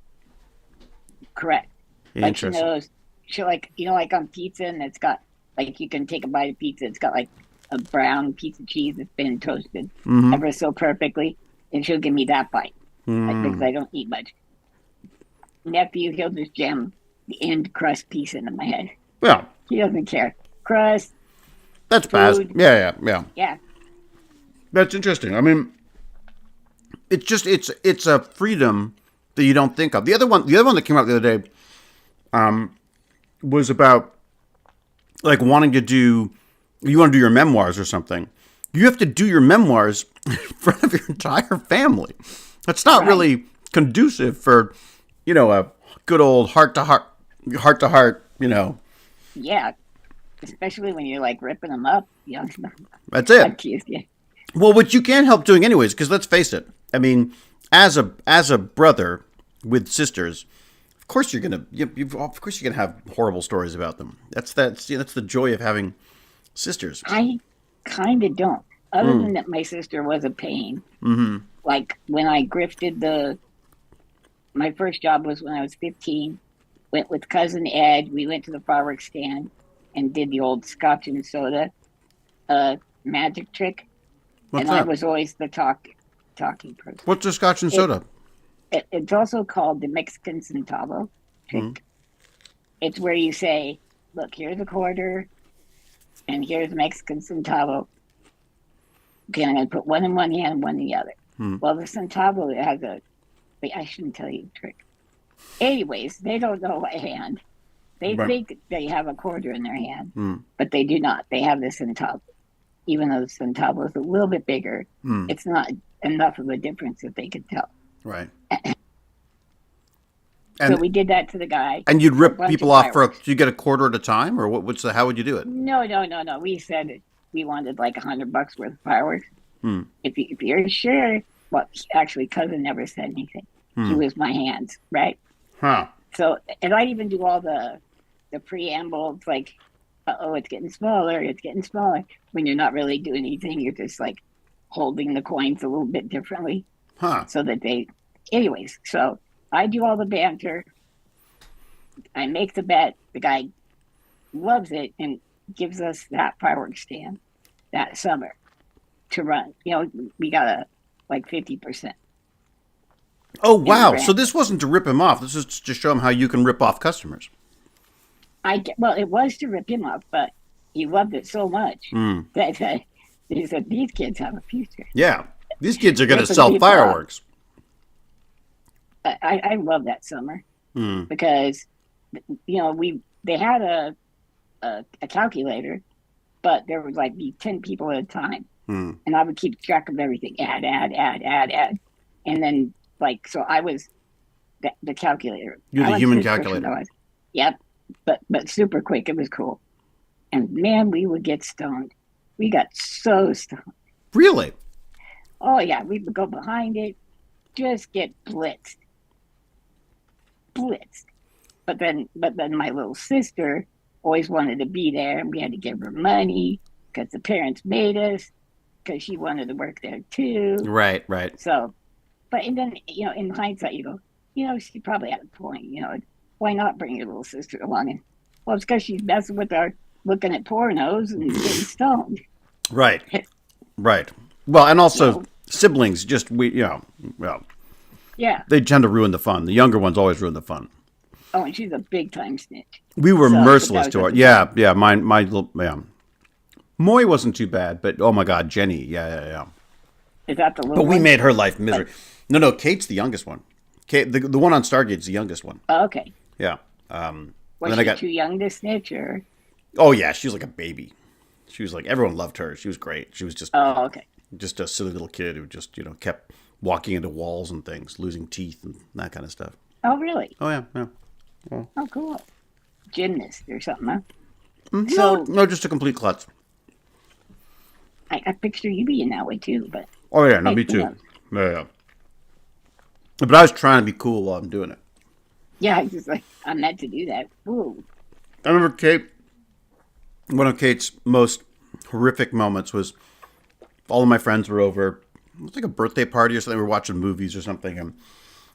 Correct. Like she knows. She like on pizza, and it's got like you can take a bite of pizza. It's got like a brown piece of cheese that's been toasted ever so perfectly, and she'll give me that bite because I don't eat much. Nephew, he'll just jam the end crust piece into my head. Yeah. He doesn't care. Crust. That's bad. Yeah. That's interesting. I mean, it's just it's a freedom that you don't think of. The other one that came out the other day was about like wanting to do your memoirs or something. You have to do your memoirs in front of your entire family. That's not really conducive for, a good old heart to heart, Yeah. Especially when you're like ripping them up. That's it. Well, what you can't help doing anyways, because let's face it. I mean, as a brother with sisters, of course you're gonna have horrible stories about them. That's the joy of having sisters. I kind of don't. Other than that, my sister was a pain. Mm-hmm. Like when I grifted my first job was when I was 15. Went with cousin Ed. We went to the fireworks stand and did the old scotch and soda magic trick. What's that? I was always the talking person. What's the scotch and soda? It's also called the Mexican centavo trick. Mm-hmm. It's where you say, look, here's a quarter, and here's a Mexican centavo. Okay, I'm going to put one in one hand and one in the other. Well, the centavo has I shouldn't tell you the trick. Anyways, they don't know what hand. They think they have a quarter in their hand, but they do not. They have the centavo. Even though the centavo is a little bit bigger, it's not enough of a difference that they could tell. Right. So we did that to the guy. And you'd rip people off do you get a quarter at a time, or how would you do it? No. We said we wanted like $100 worth of fireworks. If you're sure well, actually, cousin never said anything. She was my hands, right? Huh. So, and I'd even do all the preambles like, oh, it's getting smaller, it's getting smaller. When you're not really doing anything, you're just like holding the coins a little bit differently Huh. so that they, anyways. So I do all the banter. I make the bet. The guy loves it and gives us that fireworks stand that summer to run. We got a like 50%. Oh, wow. So this wasn't to rip him off. This is to show him how you can rip off customers. Well, it was to rip him off, but he loved it so much that he said, "These kids have a future." Yeah. These kids are going to sell fireworks. I love that summer because they had a calculator, but there was like 10 people at a time, and I would keep track of everything. Add, and then so I was the calculator. You're the human calculator. Yep, but super quick. It was cool, and man, we would get stoned. We got so stoned. Really? Oh yeah, we would go behind it, just get blitzed. But then my little sister always wanted to be there, and we had to give her money because the parents made us because she wanted to work there too. Right. So, and then in hindsight, you go, she probably had a point. Why not bring your little sister along? And well, it's because she's messing with our looking at pornos and getting stoned. Right. Well, and also siblings, yeah, they tend to ruin the fun. The younger ones always ruin the fun. Oh, and she's a big time snitch. We were merciless to her. Yeah. My little, Moy wasn't too bad, but oh my God, Jenny. Yeah. Is that the little But we one? made her life misery. No, Kate's the youngest one. Kate, the one on Stargate's the youngest one. Oh, okay. Yeah. Was she too young to snitch, or? Oh yeah, she was like a baby. She was like, everyone loved her. She was great. She was just. Oh, okay. Just a silly little kid who just kept walking into walls and things, losing teeth and that kind of stuff. Oh really? Oh yeah. Well, oh cool. Gymnast or something, huh? No, just a complete klutz. I picture you being that way too, but. Oh yeah, no, me too. Yeah. But I was trying to be cool while I'm doing it. Yeah, I just I'm meant to do that. Ooh. I remember Kate. One of Kate's most horrific moments was all of my friends were over. It was like a birthday party or something. We were watching movies or something,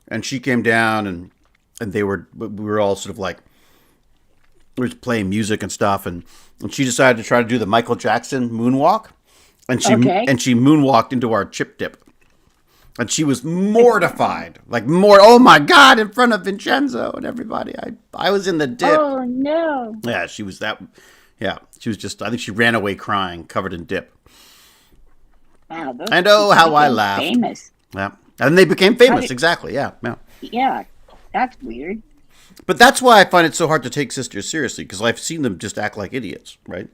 and she came down and we were all sort of like we were playing music and stuff, and she decided to try to do the Michael Jackson moonwalk, and she moonwalked into our chip dip. And she was mortified, oh my God, in front of Vincenzo and everybody. I was in the dip. Oh no. Yeah, she was that. Yeah, she was just. I think she ran away crying, covered in dip. Wow. And oh, how I laughed. Famous. Yeah, and they became famous. Exactly. Yeah. Yeah, that's weird. But that's why I find it so hard to take sisters seriously, because I've seen them just act like idiots, right?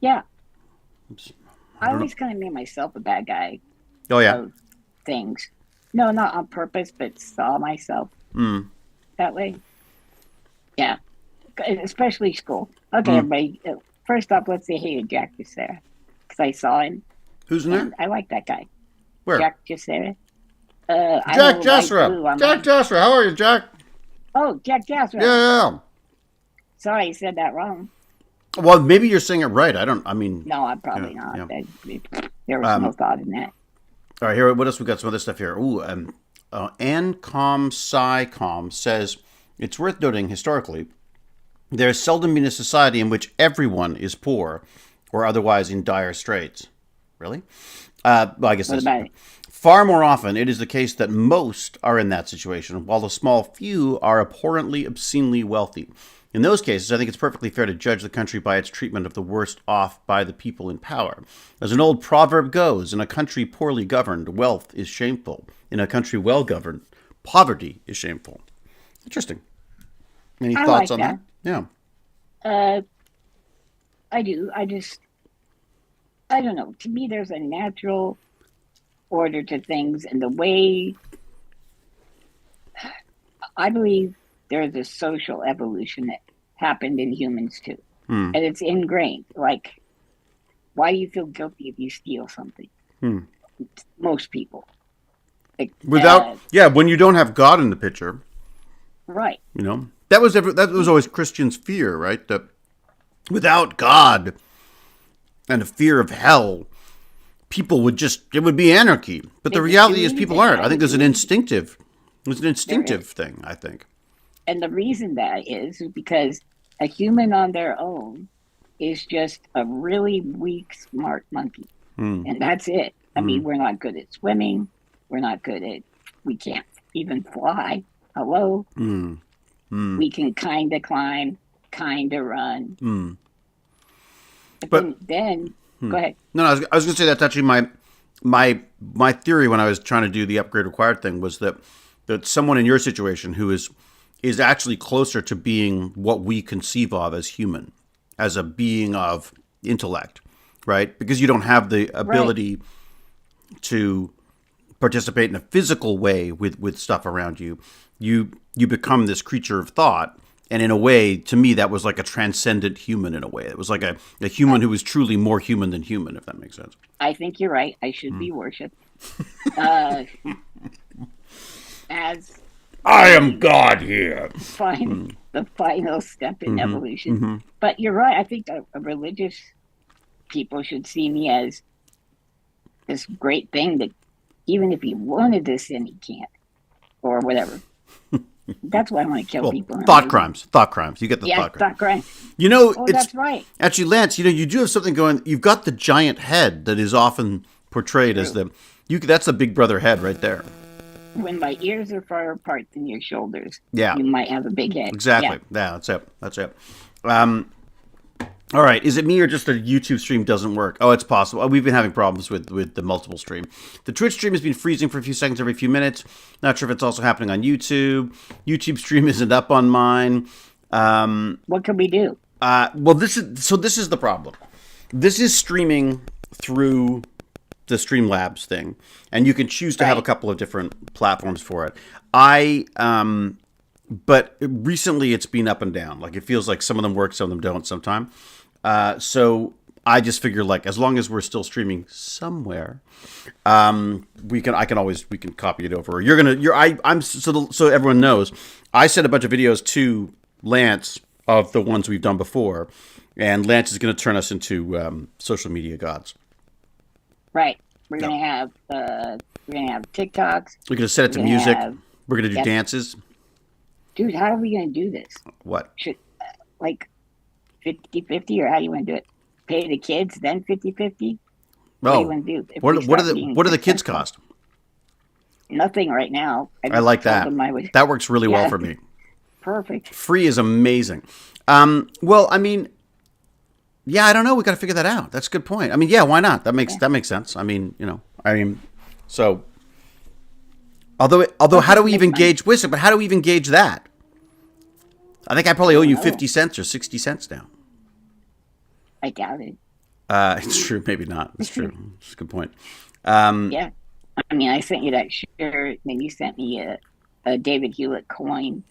Yeah. I always kind of made myself a bad guy. Oh yeah. Things. No, not on purpose, but saw myself that way. Yeah. Especially school. Okay, everybody. First off, let's say hey to Jack Jacera, because I saw him. Who's in there? I like that guy. Where? Jack Jacera. Jack Jacera. Jack Jacera. How are you, Jack? Oh, Jack Jacera. Yeah. Sorry, I said that wrong. Well, maybe you're saying it right. No, I'm probably not. Yeah. There was no thought in that. All right, here. What else? We got some other stuff here. Ooh, Ancom Sci-Com says it's worth noting historically there has seldom been a society in which everyone is poor or otherwise in dire straits. Really? Well, I guess that's far more often. It is the case that most are in that situation, while the small few are abhorrently, obscenely wealthy. In those cases, I think it's perfectly fair to judge the country by its treatment of the worst off by the people in power. As an old proverb goes, in a country poorly governed, wealth is shameful. In a country well governed, poverty is shameful. Interesting. Any thoughts on that? Yeah. I do. I don't know. To me, there's a natural order to things, and the way I believe there is a social evolution that happened in humans too. And it's ingrained. Like, why do you feel guilty if you steal something? Most people. When you don't have God in the picture, right? That was always Christians' fear, right? That without God and a fear of hell, people it would be anarchy. But the reality is people aren't. I think there's an instinctive thing, I think. And the reason that is because a human on their own is just a really weak, smart monkey. And that's it. I mean, we're not good at swimming. We can't even fly. Hello? We can kind of climb, kind of run. But then go ahead. No, I was going to say that's actually my theory when I was trying to do the upgrade required thing was that someone in your situation who is actually closer to being what we conceive of as human, as a being of intellect, right? Because you don't have the ability to participate in a physical way with stuff around you. You become this creature of thought. And in a way, to me, that was like a transcendent human in a way. It was like a human who was truly more human than human, if that makes sense. I think you're right. I should be worshipped. As I am God here. The final step in evolution. But you're right. I think a religious people should see me as this great thing that even if he wanted to sin, he can't. Or whatever. That's why I want to kill people. Thought crimes. You get the thought crimes. That's right. Actually, Lance, you do have something going. You've got the giant head that is often portrayed as that's the Big Brother head right there. When my ears are far apart than your shoulders, you might have a big head. Exactly. Yeah, that's it. All right. Is it me or just the YouTube stream doesn't work? Oh, it's possible. We've been having problems with the multiple stream. The Twitch stream has been freezing for a few seconds every few minutes. Not sure if it's also happening on YouTube. YouTube stream isn't up on mine. What can we do? This is the problem. This is streaming through the Streamlabs thing, and you can choose to have a couple of different platforms for it. But recently it's been up and down. Like it feels like some of them work, some of them don't sometime. So I just figure like as long as we're still streaming somewhere, we can copy it over. So everyone knows, I sent a bunch of videos to Lance of the ones we've done before, and Lance is going to turn us into social media gods. Right. We're gonna have TikToks. We're gonna set it to music. We're gonna do dances. Dude, how are we gonna do this? What? Should like 50-50, or how do you want to do it? Pay the kids, then 50-50? What do you want to do? What do the kids cost? Nothing right now. I like that. That works really well for me. Perfect. Free is amazing. Well, I mean, yeah, I don't know. We got to figure that out. That's a good point. I mean, yeah, why not? That makes sense. I mean, so. Although, how do we even gauge? Wait a second, but how do we even gauge that? I think I probably owe you 50 cents or 60 cents now. I doubt it. It's true. Maybe not. It's true. It's a good point. Yeah. I mean, I sent you that shirt, and you sent me a David Hewlett coin.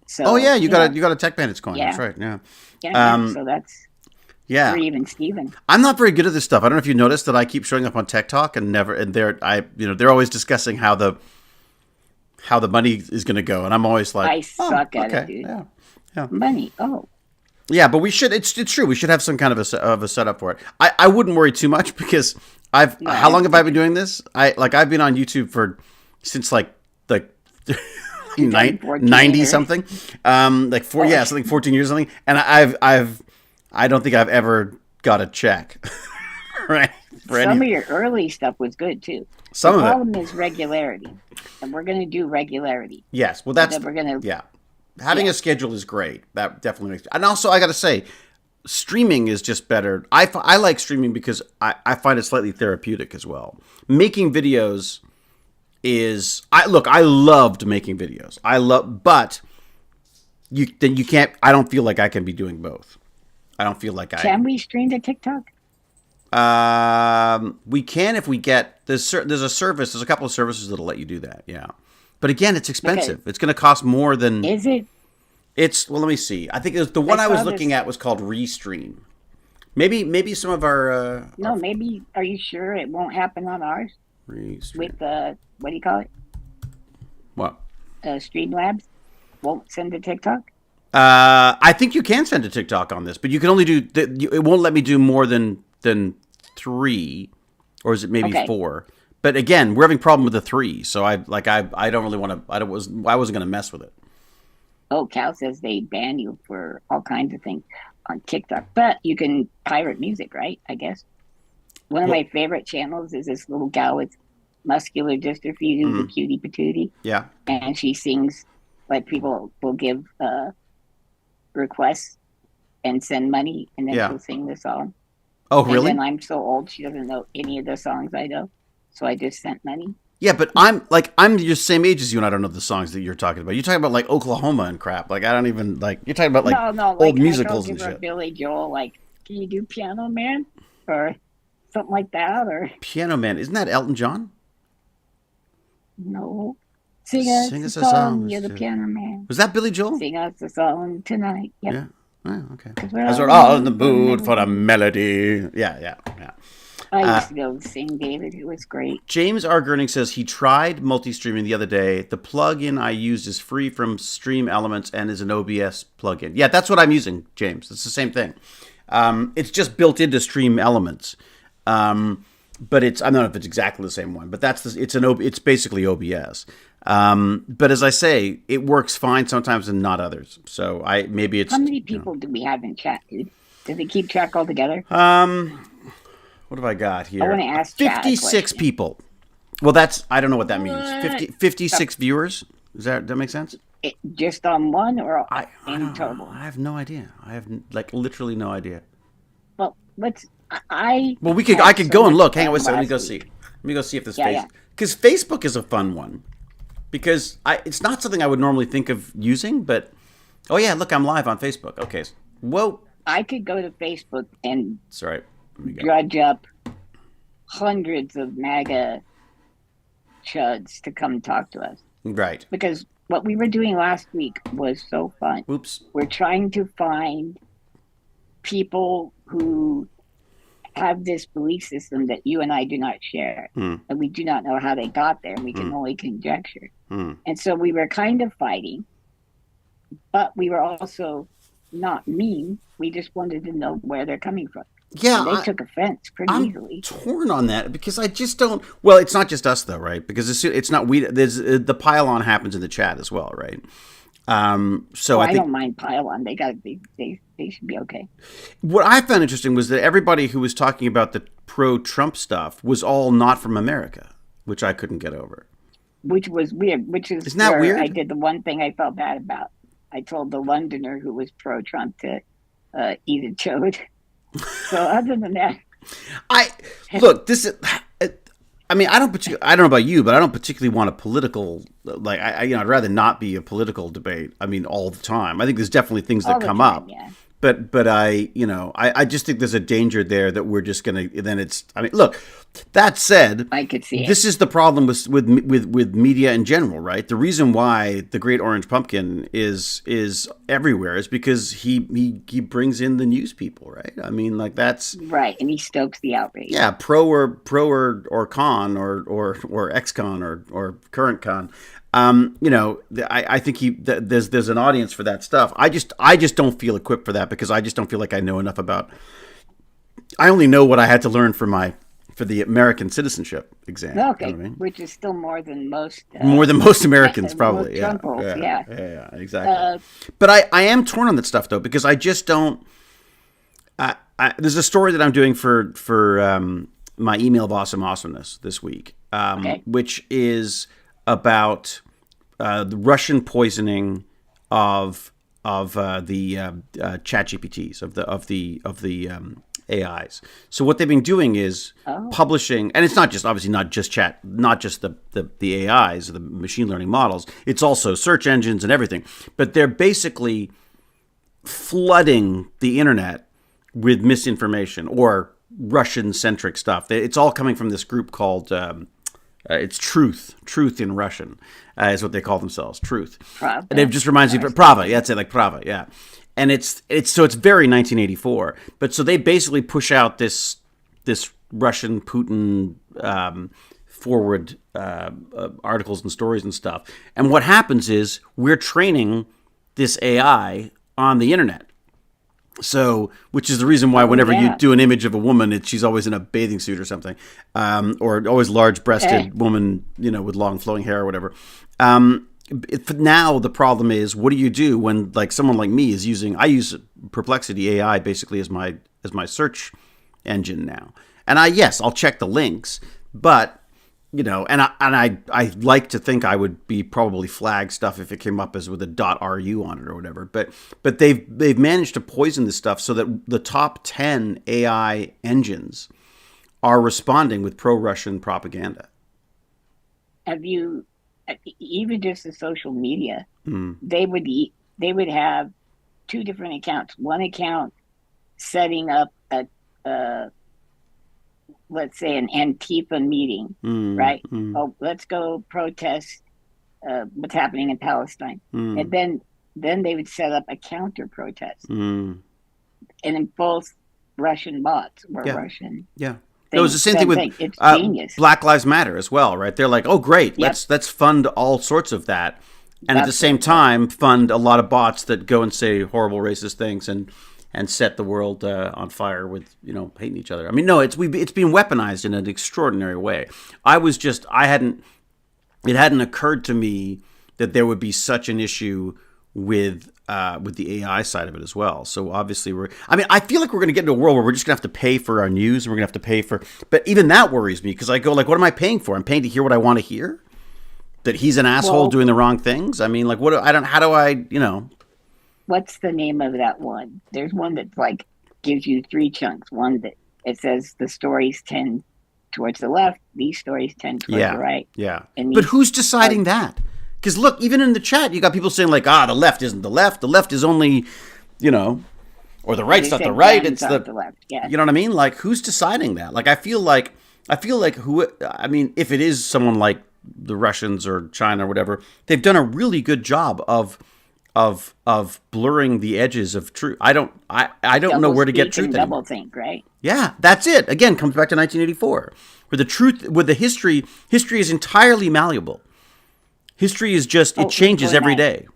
So, you got a Tech Bandits coin. Yeah. That's right. Yeah. Yeah. So that's for even Steven. I'm not very good at this stuff. I don't know if you noticed that I keep showing up on Tech Talk and they're always discussing how the money is going to go, and I'm always like, I suck at it, dude. Yeah. Money. Oh. Yeah, but we should. It's true. We should have some kind of a setup for it. I wouldn't worry too much because how long have I been doing this? I've been on YouTube since like 90 something, something 14 years or something, and I don't think I've ever got a check. Right. Some of your early stuff was good too. The problem is regularity, and we're going to do regularity. Yes, well, having a schedule is great. That definitely makes. And also, I got to say, streaming is just better. I like streaming because I find it slightly therapeutic as well. Making videos is I loved making videos. But you can't. I don't feel like I can be doing both. I don't feel like Can we stream to TikTok? We can if we get there's a service. There's a couple of services that'll let you do that. Yeah, but again, it's expensive. Okay. It's going to cost more than. Is it? Let me see. I think it was the one I was looking at was called Restream. Maybe some of our. No, maybe. Are you sure it won't happen on ours? Restream. With what do you call it? What? Streamlabs won't send to TikTok? I think you can send to TikTok on this, but you can only do. It won't let me do more than 3, or is it maybe 4? But again, we're having a problem with the 3, so I don't really want to. I wasn't going to mess with it. Oh, Cal says they ban you for all kinds of things on TikTok, but you can pirate music, right? I guess. One of my favorite channels is this little gal with muscular dystrophy who's a cutie patootie. Yeah. And she sings, like, people will give requests and send money, and then she'll sing the song. Oh, really? And I'm so old, she doesn't know any of the songs I know, so I just sent money. Yeah, but I'm the same age as you, and I don't know the songs that you're talking about. You're talking about like Oklahoma and crap. Like I don't even like. You're talking about like old musicals and shit. Billy Joel, like, can you do Piano Man or something like that? Or Piano Man, isn't that Elton John? No, sing us a song. You're the Piano Man. Was that Billy Joel? Sing us a song tonight. Yep. Yeah. Oh, okay. As we're all in the mood for a melody. Yeah. I used to go sing David, who was great. James R. Gurning says he tried multi-streaming the other day. The plugin I used is free from Stream Elements and is an OBS plugin. Yeah, that's what I'm using, James. It's the same thing. It's just built into Stream Elements. But I don't know if it's exactly the same one, but it's basically OBS. But as I say, it works fine sometimes and not others. So how many people do we have in chat, dude? Does it keep track altogether? What have I got here? I want to ask 56 people. Well, I don't know what that means. 56 viewers? Does that make sense? Just on one or in total? I have no idea. I have literally no idea. Well, I could go and look. Hang on, wait a second. Let me go see. Let me go see if this because Facebook is a fun one. Because it's not something I would normally think of using, but oh yeah, look, I'm live on Facebook. Okay, whoa. I could go to Facebook and sorry. Drudge up hundreds of MAGA chuds to come talk to us. Right. Because what we were doing last week was so fun. Oops. We're trying to find people who have this belief system that you and I do not share. And we do not know how they got there, and we can only conjecture. And so we were kind of fighting, but we were also not mean. We just wanted to know where they're coming from. Yeah, and they took offense pretty easily. I'm torn on that because I just don't. Well, it's not just us though, right? Because it's not we. There's the pile on happens in the chat as well, right? So I don't mind pile on. They should be okay. What I found interesting was that everybody who was talking about the pro-Trump stuff was all not from America, which I couldn't get over. Which was weird. Isn't that weird? I did the one thing I felt bad about. I told the Londoner who was pro-Trump to eat a chode. So other than that, I mean, I don't know about you, but I don't particularly want a political, I'd rather not be a political debate. I mean, all the time. I think there's definitely things that come up. Yeah. But I just think there's a danger there that we're just going to, then it's, I mean, look, that said, I could see this is the problem with media in general, right? The reason why the Great Orange Pumpkin is everywhere is because he brings in the news people, right? I mean, that's right. And he stokes the outrage. Yeah. Pro or con or ex-con or current con. I think there's an audience for that stuff. I just don't feel equipped for that because I just don't feel like I know enough about. I only know what I had to learn for the American citizenship exam. Okay, you know what I mean? Which is still more than most. More than most Americans, probably. Yeah, Exactly. But I am torn on that stuff though because I just don't. There's a story that I'm doing for my email of awesomeness this week, which is about the Russian poisoning of the ChatGPTs of the AIs. So what they've been doing is publishing, and it's not just the AIs, the machine learning models. It's also search engines and everything. But they're basically flooding the internet with misinformation or Russian-centric stuff. It's all coming from this group called. It's Truth in Russian is what they call themselves, Truth. Pravda. And it just reminds me of Prava. Yeah, that's it, like Prava. Yeah, and it's very 1984. But so they basically push out this Russian Putin forward articles and stories and stuff. And what happens is we're training this AI on the internet. So, which is the reason why whenever you do an image of a woman, she's always in a bathing suit or something, or always large-breasted woman, with long flowing hair or whatever. Now the problem is, what do you do when like someone like me is I use Perplexity AI basically as my search engine now, and I'll check the links, but I like to think I would be probably flag stuff if it came up as with a .ru on it or whatever. But they've managed to poison this stuff so that the top 10 AI engines are responding with pro-Russian propaganda. Have you even just the social media? They would have two different accounts. One account setting up a let's say an Antifa meeting, right? Oh, let's go protest what's happening in Palestine. And then they would set up a counter protest. And in both Russian bots were Russian. Yeah. It was the same thing with it's genius. Black Lives Matter as well, right? They're like, oh, great, let's fund all sorts of that. And at the same time, fund a lot of bots that go and say horrible racist things and set the world on fire with hating each other. I mean, no, it's being weaponized in an extraordinary way. It hadn't occurred to me that there would be such an issue with the AI side of it as well. So obviously I feel like we're going to get into a world where we're just going to have to pay for our news, and we're going to have to pay for. But even that worries me, because I go like, what am I paying for? I'm paying to hear what I want to hear. That he's an asshole doing the wrong things. I mean, like, how do I. What's the name of that one? There's one that's like gives you three chunks. One that it says the stories tend towards the left, these stories tend towards the right. Yeah. But who's deciding that? Because look, even in the chat, you got people saying like, the left isn't the left. The left is only, or the right's not the right. It's the left. Yeah. You know what I mean? Like, who's deciding that? Like, I feel like if it is someone like the Russians or China or whatever, they've done a really good job of blurring the edges of truth. I don't know where to get truth anymore. Double think, right? Yeah, that's it. Again, comes back to 1984, where the truth, with the history is entirely malleable. History is just it changes every day.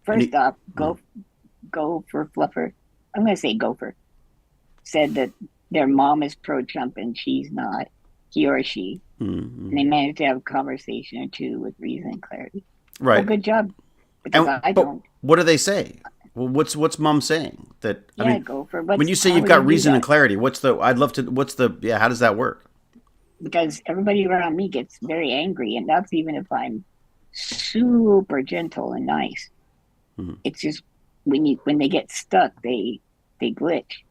First off, go for Fluffer. I'm going to say Gopher said that their mom is pro-Trump and she's not. He or she. And they managed to have a conversation or two with reason and clarity. Right. Well, good job. Because I don't. What do they say? Well, what's mom saying? That go for. When you say you've got reason and clarity, how does that work? Because everybody around me gets very angry, and that's even if I'm super gentle and nice. It's just when they get stuck, they glitch.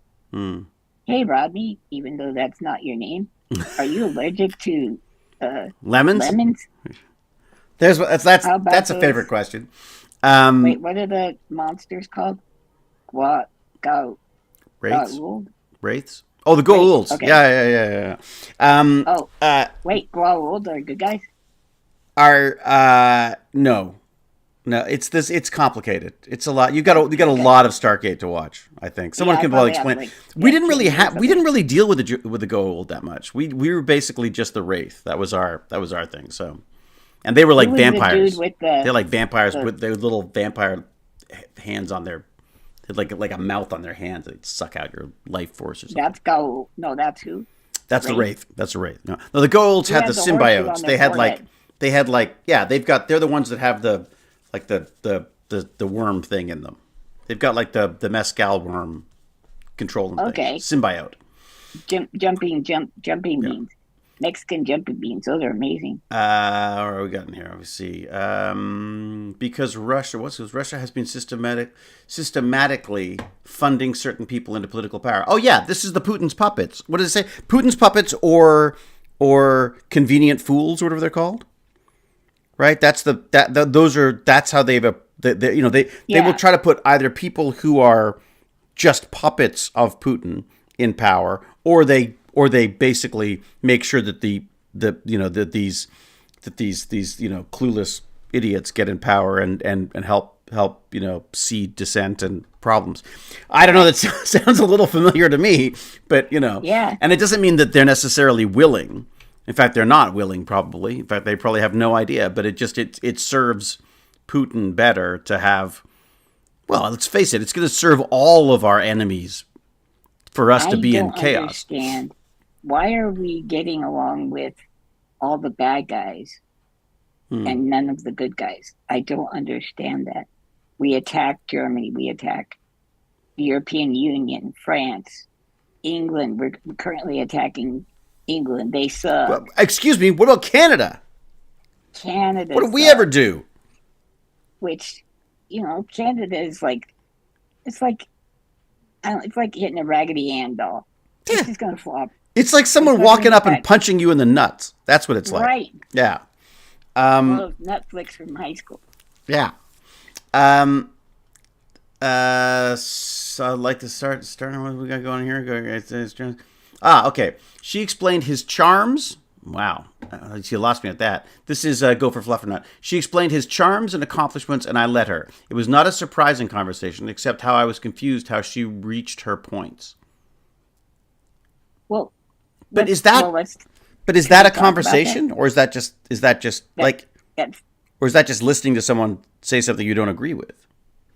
Hey, Rodney, even though that's not your name, are you allergic to lemons? That's a favorite question. Wait, what are the monsters called? Wraiths? Wraiths? Oh, the Goa'ulds. Okay. Yeah. Wait, Goa'uld are good guys? No. It's complicated. It's a lot. You got a lot of Stargate to watch, I think. Someone can probably explain. We didn't really deal with the Goa'uld that much. We were basically just the Wraith. That was our thing. So, and they were like vampires. They're like vampires with their little vampire hands on their, like a mouth on their hands. They'd suck out your life force or something. That's Goa'uld. No, that's who? That's the Wraith. That's the Wraith. No, the Goa'ulds had the symbiotes. They're the ones that have the worm thing in them. They've got like the mescal worm controlling thing. Symbiote. Jumping beans. Mexican jumping beans. Those are amazing. What are we got in here? Let me see. Because Russia has been systematically funding certain people into political power. Oh yeah, this is the Putin's puppets. What does it say? Putin's puppets or convenient fools, whatever they're called. Right, that's how they will try to put either people who are just puppets of Putin in power, or they basically make sure that these clueless idiots get in power and help see dissent and problems. I don't know. That sounds a little familiar to me, but Yeah. And it doesn't mean that they're necessarily willing. In fact, they're not willing. Probably. In fact, they probably have no idea. But it serves Putin better to have. Well, let's face it. It's going to serve all of our enemies for us to be in chaos. I don't understand. Why are we getting along with all the bad guys and none of the good guys? I don't understand that. We attack Germany. We attack the European Union, France, England. We're currently attacking England. They suck. Well, excuse me. What about Canada? Canada. What did we ever do? Which, Canada is like, it's like hitting a Raggedy Ann doll. It's just going to flop. It's like someone walking up and punching you in the nuts. That's what it's like. Right. Yeah. Well, Netflix from high school. Yeah. So I'd like to start what we got going here. Okay. She explained his charms. Wow. She lost me at that. This is Go for Fluff or Not. She explained his charms and accomplishments, and I let her. It was not a surprising conversation, except how I was confused how she reached her points. Well, but is that a conversation, or is that just or is that just listening to someone say something you don't agree with?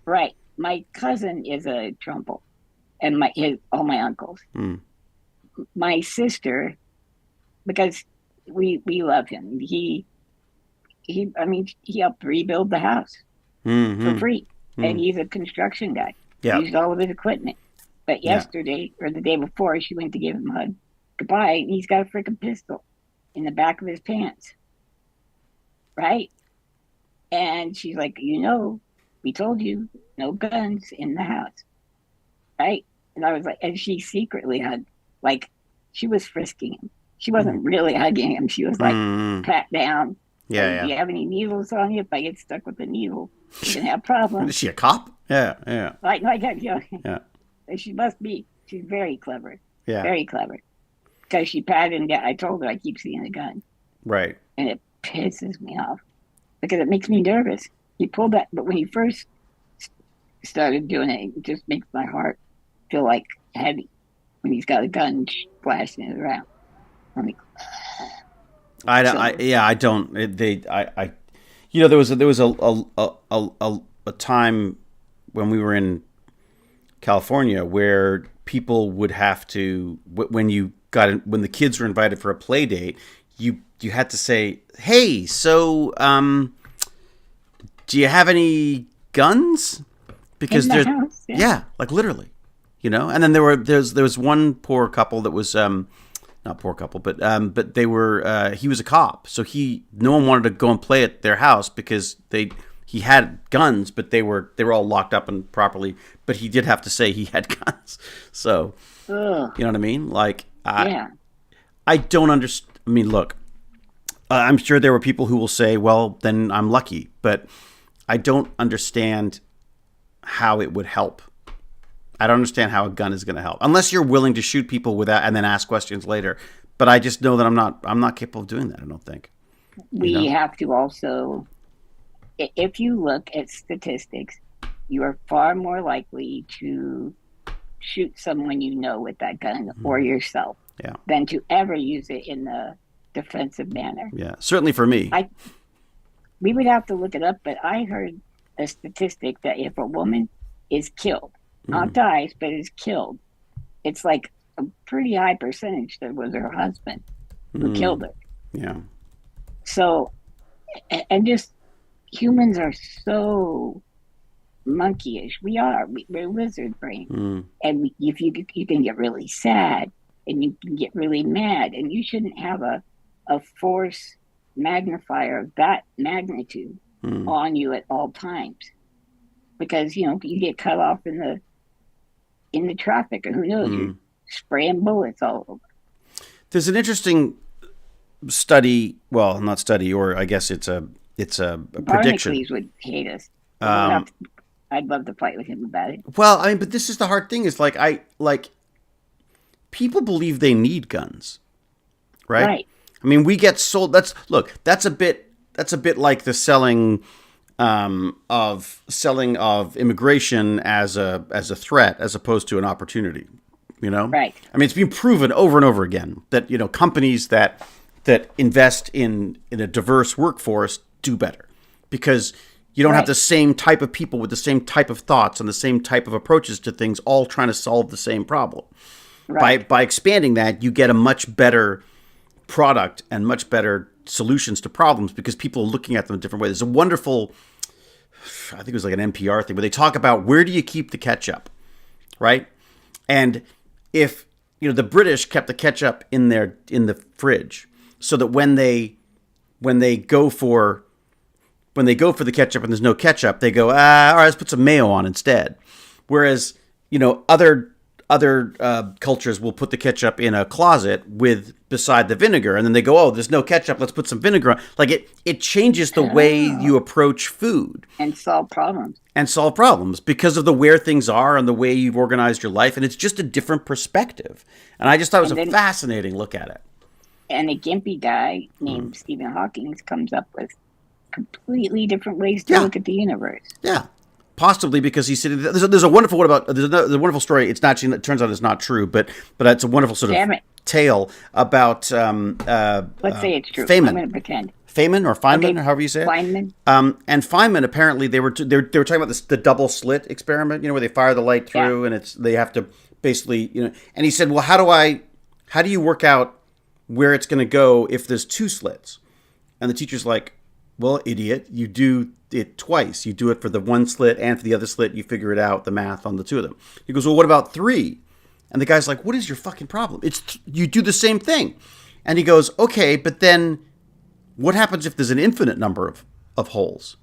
Right. My cousin is a Trumple, and all my uncles. My sister, because we love him. He helped rebuild the house for free, and he's a construction guy. Yeah. Used all of his equipment. But yesterday, or the day before, she went to give him a hug goodbye, and he's got a freaking pistol in the back of his pants. Right? And she's like, we told you, no guns in the house. Right? And I was like, and she secretly hugged, like she was frisking him. She wasn't really hugging him. She was like, pat down. Yeah. Do you have any needles on you? If I get stuck with a needle, you can have problems. Is she a cop? Yeah. Yeah. She must be. She's very clever. Yeah. Very clever. Because she patted him down. I told her I keep seeing a gun. Right. And it pisses me off. Because it makes me nervous. He pulled that, but when he first started doing it, it just makes my heart feel like heavy. When he's got a gun flashing it around. I'm like, I don't. There was a time when we were in California where people would have to, when the kids were invited for a play date, you had to say, hey, so do you have any guns? Because in the house, yeah, like literally, and then there was one poor couple that was not poor couple, but they were he was a cop, so no one wanted to go and play at their house because he had guns, but they were all locked up and properly. But he did have to say he had guns. So, you know what I mean? Like, I don't understand. I mean, look, I'm sure there were people who will say, well, then I'm lucky. But I don't understand how it would help. I don't understand how a gun is going to help. Unless you're willing to shoot people without and then ask questions later. But I just know that I'm not capable of doing that, I don't think. We have to also... If you look at statistics, you are far more likely to shoot someone with that gun or yourself than to ever use it in a defensive manner. Yeah, certainly for me. We would have to look it up, but I heard a statistic that if a woman is killed, not dies, but is killed, it's like a pretty high percentage that was her husband who killed her. Yeah. So, and just... humans are so monkeyish. We're lizard brain. And if you can get really sad and you can get really mad, and you shouldn't have a force magnifier of that magnitude on you at all times. Because, you get cut off in the traffic, or who knows, you're spraying bullets all over. There's an interesting study, well, not study, or I guess it's a prediction. Barnacles would hate us. I'd love to fight with him about it. Well, I mean, but this is the hard thing. Is people believe they need guns, right? I mean, we get sold. That's a bit like the selling of selling of immigration as a threat as opposed to an opportunity. You know, Right. I mean, it's been proven over and over again that companies that invest in a diverse workforce do better because you don't have the same type of people with the same type of thoughts and the same type of approaches to things, all trying to solve the same problem. Right. By expanding that, you get a much better product and much better solutions to problems because people are looking at them a different way. There's a wonderful, I think it was like an NPR thing where they talk about where do you keep the ketchup, right? And if the British kept the ketchup in the fridge, so that when they go for the ketchup and there's no ketchup, they go, all right, let's put some mayo on instead. Whereas other cultures will put the ketchup in a closet beside the vinegar, and then they go, oh, there's no ketchup, let's put some vinegar on. Like it changes the way you approach food and solve problems. Because of where things are and the way you've organized your life, and it's just a different perspective. And I just thought it was a fascinating look at it. And a gimpy guy named Stephen Hawking comes up with completely different ways to look at the universe. Yeah. Possibly because he's sitting. There's a wonderful there's a wonderful story. It turns out it's not true, but it's a wonderful sort of tale about. Let's say it's true. Feynman. I'm going to pretend. Feynman or Feynman, or however you say it. Feynman. And Feynman apparently they were talking about the double slit experiment. Where they fire the light through and they have to basically And he said, well, how do you work out where it's going to go if there's two slits? And the teacher's like, well, idiot, you do it twice. You do it for the one slit and for the other slit. You figure it out, the math on the two of them. He goes, well, what about three? And the guy's like, what is your fucking problem? You do the same thing. And he goes, okay, but then what happens if there's an infinite number of holes?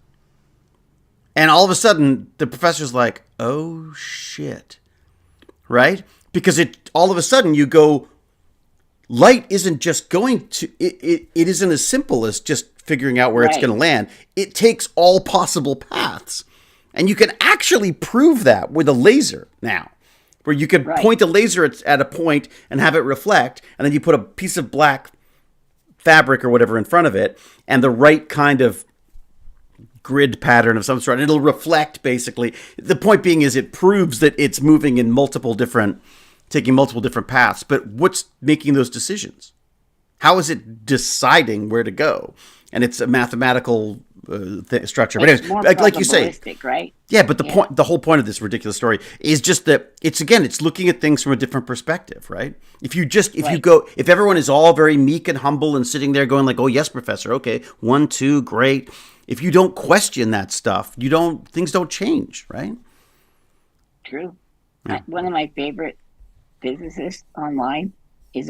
And all of a sudden, the professor's like, oh, shit. Right? Because all of a sudden you go, light isn't just going to, it isn't as simple as just figuring out where it's going to land. It takes all possible paths. And you can actually prove that with a laser now, where you could point a laser at a point and have it reflect, and then you put a piece of black fabric or whatever in front of it, and the right kind of grid pattern of some sort, and it'll reflect basically. The point being is it proves that it's moving in taking multiple different paths. But what's making those decisions? How is it deciding where to go? And it's a mathematical structure. But anyways, more like you say, right? Yeah, but the whole point of this ridiculous story is just that it's looking at things from a different perspective, right? If everyone is all very meek and humble and sitting there going like, oh yes, professor, okay, 1, 2, great. If you don't question that stuff, things don't change, right? True. Yeah. One of my favorite physicists online is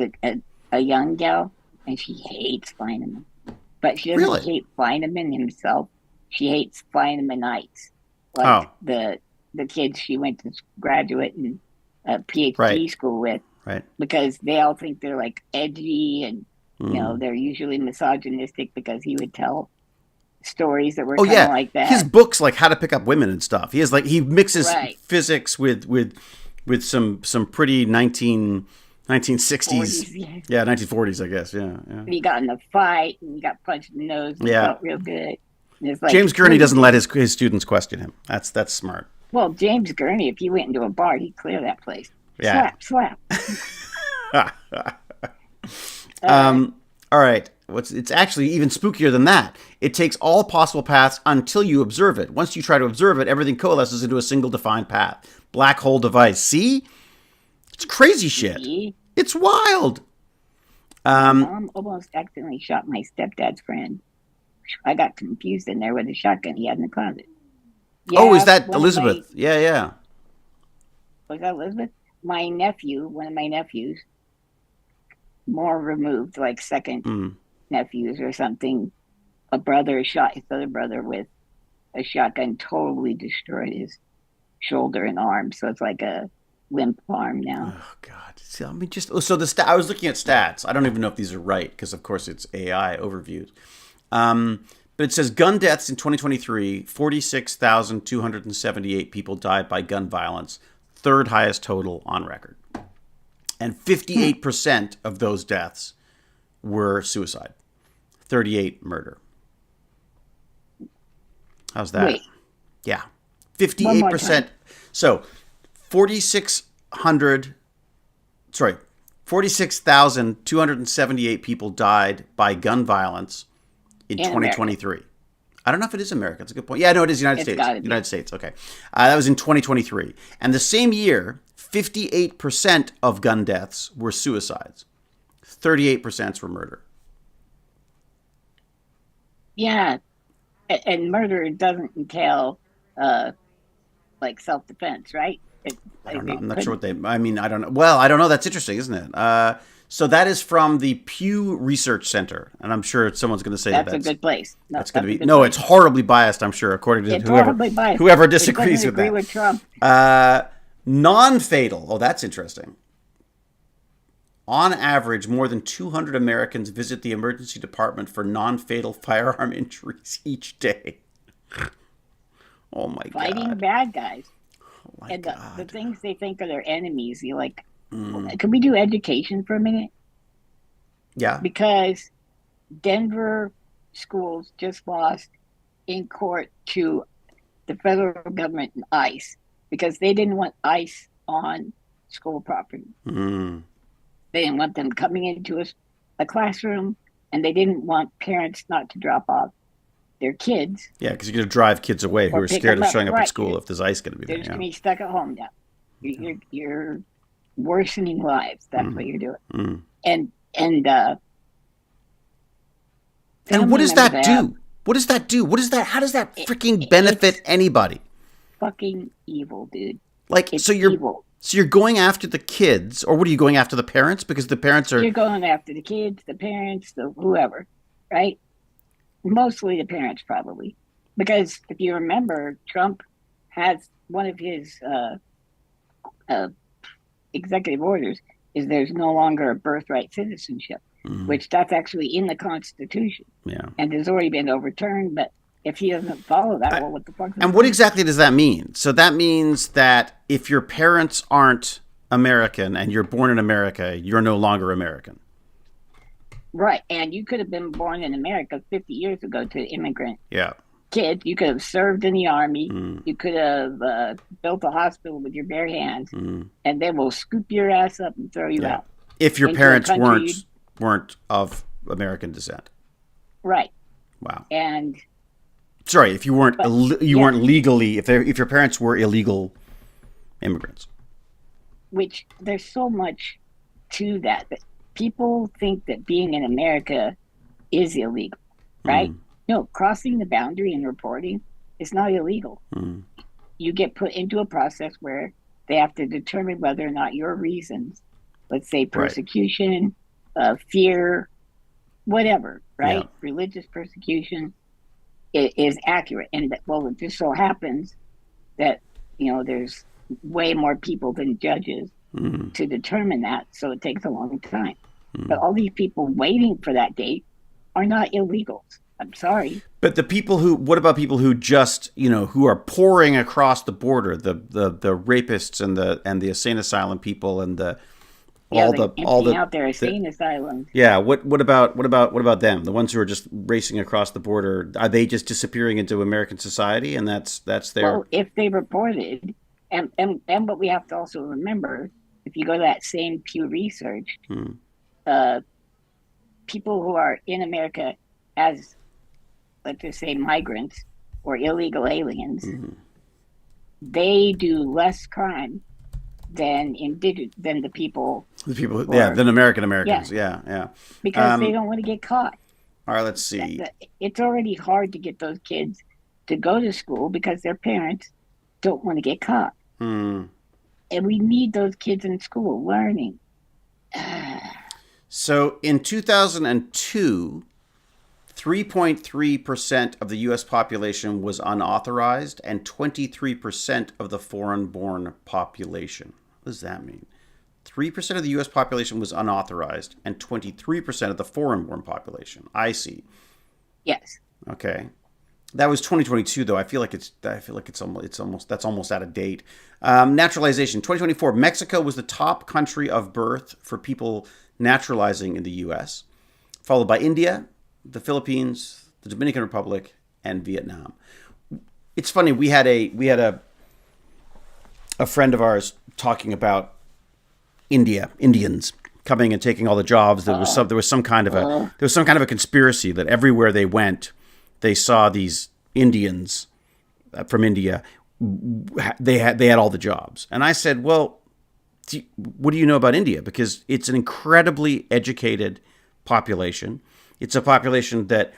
a young gal, and she hates Feynman. But she doesn't hate Feynman himself. She hates Feynmanites, like the kids she went to graduate and PhD school with, because they all think they're like edgy and they're usually misogynistic because he would tell stories that were kind of like that. His books, like How to Pick Up Women and stuff. He mixes physics with some pretty 1960s. 40s, yeah, 1940s, I guess. Yeah. He got in a fight and he got punched in the nose and felt real good. Like, James Gurney doesn't let his students question him. That's smart. Well, James Gurney, if you went into a bar, he'd clear that place. Yeah. Slap. All right. It's actually even spookier than that. It takes all possible paths until you observe it. Once you try to observe it, everything coalesces into a single defined path. Black hole device. See? It's crazy shit. It's wild. My mom almost accidentally shot my stepdad's friend. I got confused in there with the shotgun he had in the closet. Yeah, is that Elizabeth? Yeah. Was that Elizabeth? One of my nephews, more removed, like second nephews or something, a brother shot his other brother with a shotgun, totally destroyed his shoulder and arm. So it's like a limp arm now. Oh God! See, I mean, I was looking at stats. I don't even know if these are right because, of course, it's AI overviews. But it says gun deaths in 2023: 46,278 people died by gun violence, third highest total on record, and 58% of those deaths were suicide, 38 murder. How's that? Wait, Yeah. one more time. 58%. So 4,600, sorry, 46,278 people died by gun violence in In 2023. America. I don't know if it is America. That's a good point. Yeah, no, it is United States. United States. Okay. That was in 2023. And the same year, 58% of gun deaths were suicides. 38% were murder. Yeah, and murder doesn't entail like self-defense, right? I don't know. I'm not sure what they. I mean, I don't know. Well, I don't know. That's interesting, isn't it? So that is from the Pew Research Center, and I'm sure someone's going to say that's a good place. No, that's going to be no. Place. It's horribly biased. I'm sure, according to whoever disagrees with that. With Trump. Non-fatal. Oh, that's interesting. On average, more than 200 Americans visit the emergency department for non-fatal firearm injuries each day. Oh my God! Fighting bad guys. Oh and the things they think are their enemies. You like, can we do education for a minute? Yeah. Because Denver schools just lost in court to the federal government and ICE because they didn't want ICE on school property. Mm. They didn't want them coming into a classroom, and they didn't want parents not to drop off their kids. Yeah, because you're going to drive kids away who are scared of showing up at school if there's ICE going to be there. They're just going to be stuck at home now. You're worsening lives. That's what you're doing. Mm. And what does that do? What does that do? How does that freaking benefit anybody? Fucking evil, dude. Like, it's so you're evil. So you're going after the kids, or what are you going after the parents? Because the parents are... You're going after the kids, the parents, the whoever, right? Mostly the parents, probably. Because if you remember, Trump has one of his executive orders is there's no longer a birthright citizenship, which that's actually in the Constitution. Yeah. And has already been overturned, but if he doesn't follow that, well, what the fuck? And what exactly does that mean? So that means that if your parents aren't American and you're born in America, you're no longer American. Right. And you could have been born in America 50 years ago to an immigrant kid. You could have served in the army. You could have built a hospital with your bare hands, and they will scoop your ass up and throw you out. If your parents weren't of American descent. Right. Wow. And... Sorry, if you weren't weren't legally, if your parents were illegal immigrants. Which there's so much to that people think that being in America is illegal, right? No, crossing the boundary and reporting is not illegal. You get put into a process where they have to determine whether or not your reasons, let's say persecution, fear, whatever, right? Yeah. Religious persecution. It is accurate, and it just so happens that there's way more people than judges to determine that, so it takes a long time. But all these people waiting for that date are not illegals. I'm sorry. But what about people who just who are pouring across the border, the rapists and the insane asylum people and all the out there insane asylums. Yeah. What about them? The ones who are just racing across the border, are they just disappearing into American society? And that's their... Well, if they reported, and what we have to also remember, if you go to that same Pew Research, people who are in America as, let's just say, migrants or illegal aliens, they do less crime than the people. Than Americans. Yeah. Because they don't want to get caught. All right, let's see. It's already hard to get those kids to go to school because their parents don't want to get caught. And we need those kids in school learning. So in 2002, 3.3% of the U.S. population was unauthorized and 23% of the foreign-born population. What does that mean? 3% of the U.S. population was unauthorized and 23% of the foreign-born population. I see. Yes. Okay. That was 2022, though. I feel like it's almost out of date. Naturalization. 2024. Mexico was the top country of birth for people naturalizing in the U.S., followed by India, the Philippines, the Dominican Republic, and Vietnam. It's funny. We had a friend of ours talking about Indians coming and taking all the jobs. There was some kind of a conspiracy that everywhere they went, they saw these Indians from India. They had all the jobs, and I said, well, what do you know about India? Because it's an incredibly educated population. It's a population that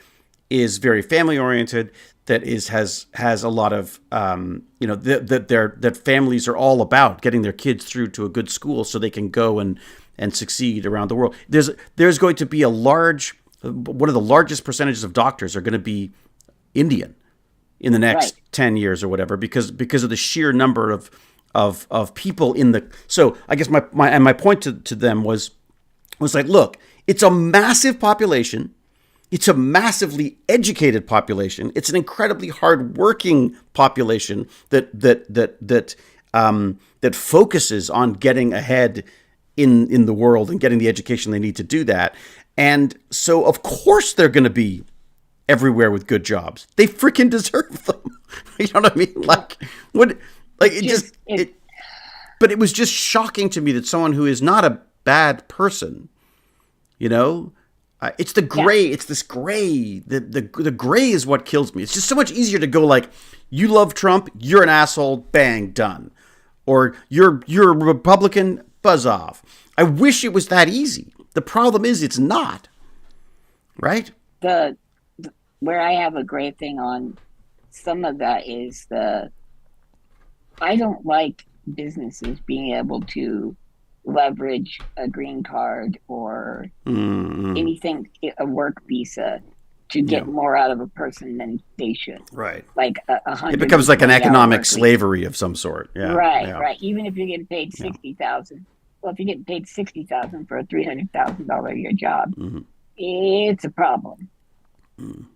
is very family oriented. That has a lot of that families are all about getting their kids through to a good school so they can go and succeed around the world. There's going to be one of the largest percentages of doctors are going to be Indian in the next 10 years or whatever, because of the sheer number of people in the. So I guess my point to them was like, look, it's a massive population. It's a massively educated population. It's an incredibly hardworking population that focuses on getting ahead in the world and getting the education they need to do that. And so, of course, they're going to be everywhere with good jobs. They freaking deserve them. You know what I mean? Like what? Like But it was just shocking to me that someone who is not a bad person, you know. It's the gray. Yeah. It's this gray. The gray is what kills me. It's just so much easier to go like, you love Trump, you're an asshole, bang, done. Or you're a Republican, buzz off. I wish it was that easy. The problem is it's not. Right? Where I have a great thing on some of that is I don't like businesses being able to leverage a green card or anything, a work visa, to get more out of a person than they should. Right. Like it becomes like an economic slavery of some sort. Yeah. Right. Even if you're getting paid $60,000, well, if you're getting paid $60,000 for a $300,000 a year job, it's a problem. And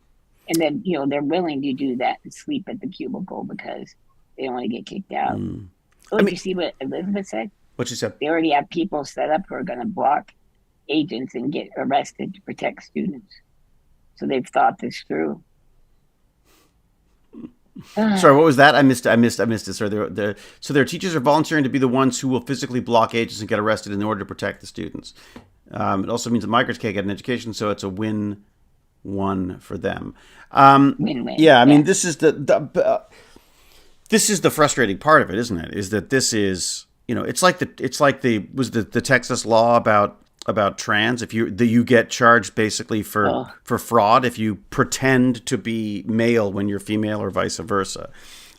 then they're willing to do that and sleep at the cubicle because they don't want to get kicked out. Did you see what Elizabeth said? What she said? They already have people set up who are going to block agents and get arrested to protect students. So they've thought this through. Sorry, what was that? I missed it. Sorry, so their teachers are volunteering to be the ones who will physically block agents and get arrested in order to protect the students. It also means that migrants can't get an education, so it's a win-one for them. Win-win. Yeah, I mean, this is the frustrating part of it, isn't it? Is that this is. It's like the Texas law about trans. If you get charged basically for fraud if you pretend to be male when you're female or vice versa.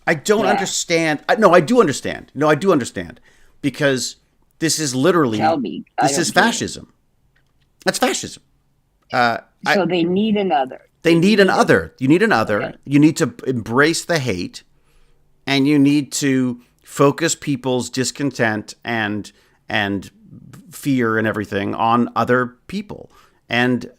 I don't understand. No, I do understand. No, I do understand, because this is literally this is fascism. That's fascism. So they need another. They need an other. You need an other. Okay. You need to embrace the hate, and you need to focus people's discontent and fear and everything on other people. And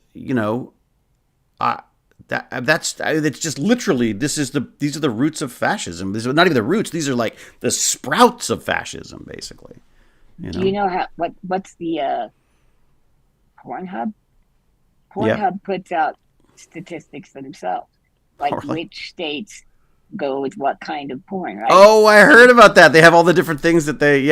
it's just literally these are the roots of fascism. These are not even the roots. These are like the sprouts of fascism, basically. Do you know what's the Pornhub? Pornhub puts out statistics themselves, like which states go with what kind of porn, right? Oh, I heard about that. They have all the different things that they,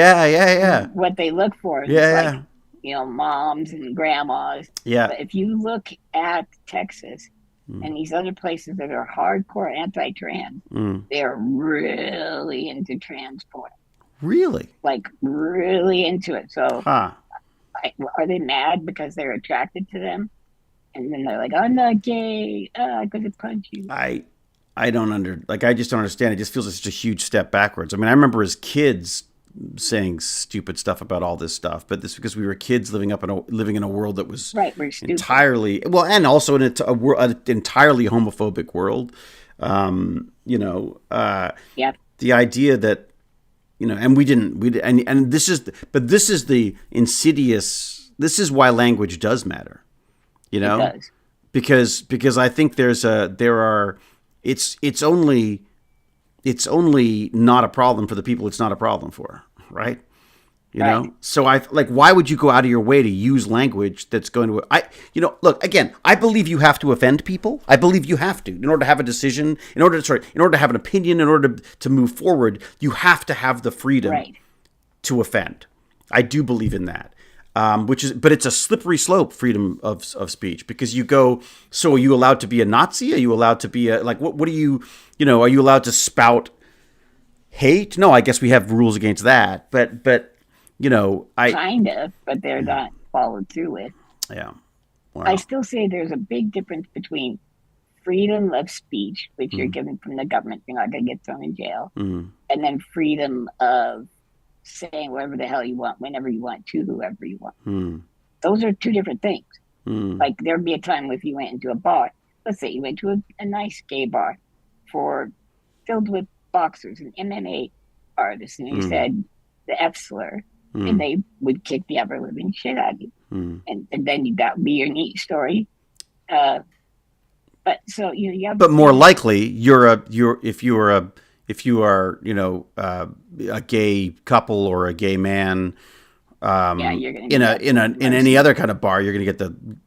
what they look for. Yeah. Like, moms and grandmas. Yeah. But if you look at Texas and these other places that are hardcore anti-trans, they're really into trans porn. Really? Like, really into it. So, are they mad because they're attracted to them? And then they're like, I'm not gay. I'm going to punch you. I just don't understand. It just feels like such a huge step backwards. I mean, I remember as kids saying stupid stuff about all this stuff, but this because we were kids living in a world that was entirely and also in an entirely homophobic world. The idea that and this is the insidious. This is why language does matter. It does. Because I think it's only not a problem for the people it's not a problem for, right? You know, so why would you go out of your way to use language that's going to, look, again, I believe you have to offend people. I believe you have to, in order to have a decision, in order to have an opinion, in order to move forward, you have to have the freedom to offend. I do believe in that. But it's a slippery slope, freedom of speech, because you go, so are you allowed to be a Nazi? Are you allowed to be what are you allowed to spout hate? No, I guess we have rules against that, but kind of, but they're not followed through with. Yeah. Wow. I still say there's a big difference between freedom of speech, which you're given from the government, you're not going to get thrown in jail, and then freedom of saying whatever the hell you want, whenever you want, to whoever you want. Those are two different things. Like there'd be a time if you went into a bar, let's say you went to a nice gay bar filled with boxers and MMA artists, and you said the F slur, and they would kick the ever living shit out of you. And then that would be your neat story. But so you have. But more likely, if you are a gay couple or a gay man, you're gonna in any other kind of bar, you're going to get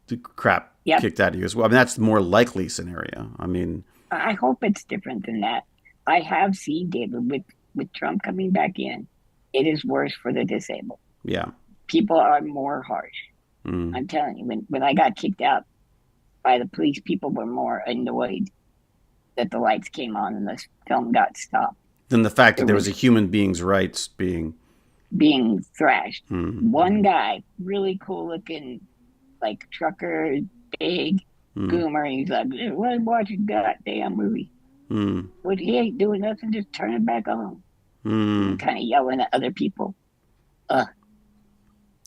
the crap kicked out of you as well. I mean, that's the more likely scenario. I mean, I hope it's different than that. I have seen, David, with Trump coming back in, it is worse for the disabled. Yeah. People are more harsh. I'm telling you, when I got kicked out by the police, people were more annoyed that the lights came on and the film got stopped than the fact that there was a human being's rights being thrashed. One guy, really cool looking, like trucker, big goomer, he's like, "Let's watch a goddamn movie." But he ain't doing nothing, just turn it back on. Kind of yelling at other people.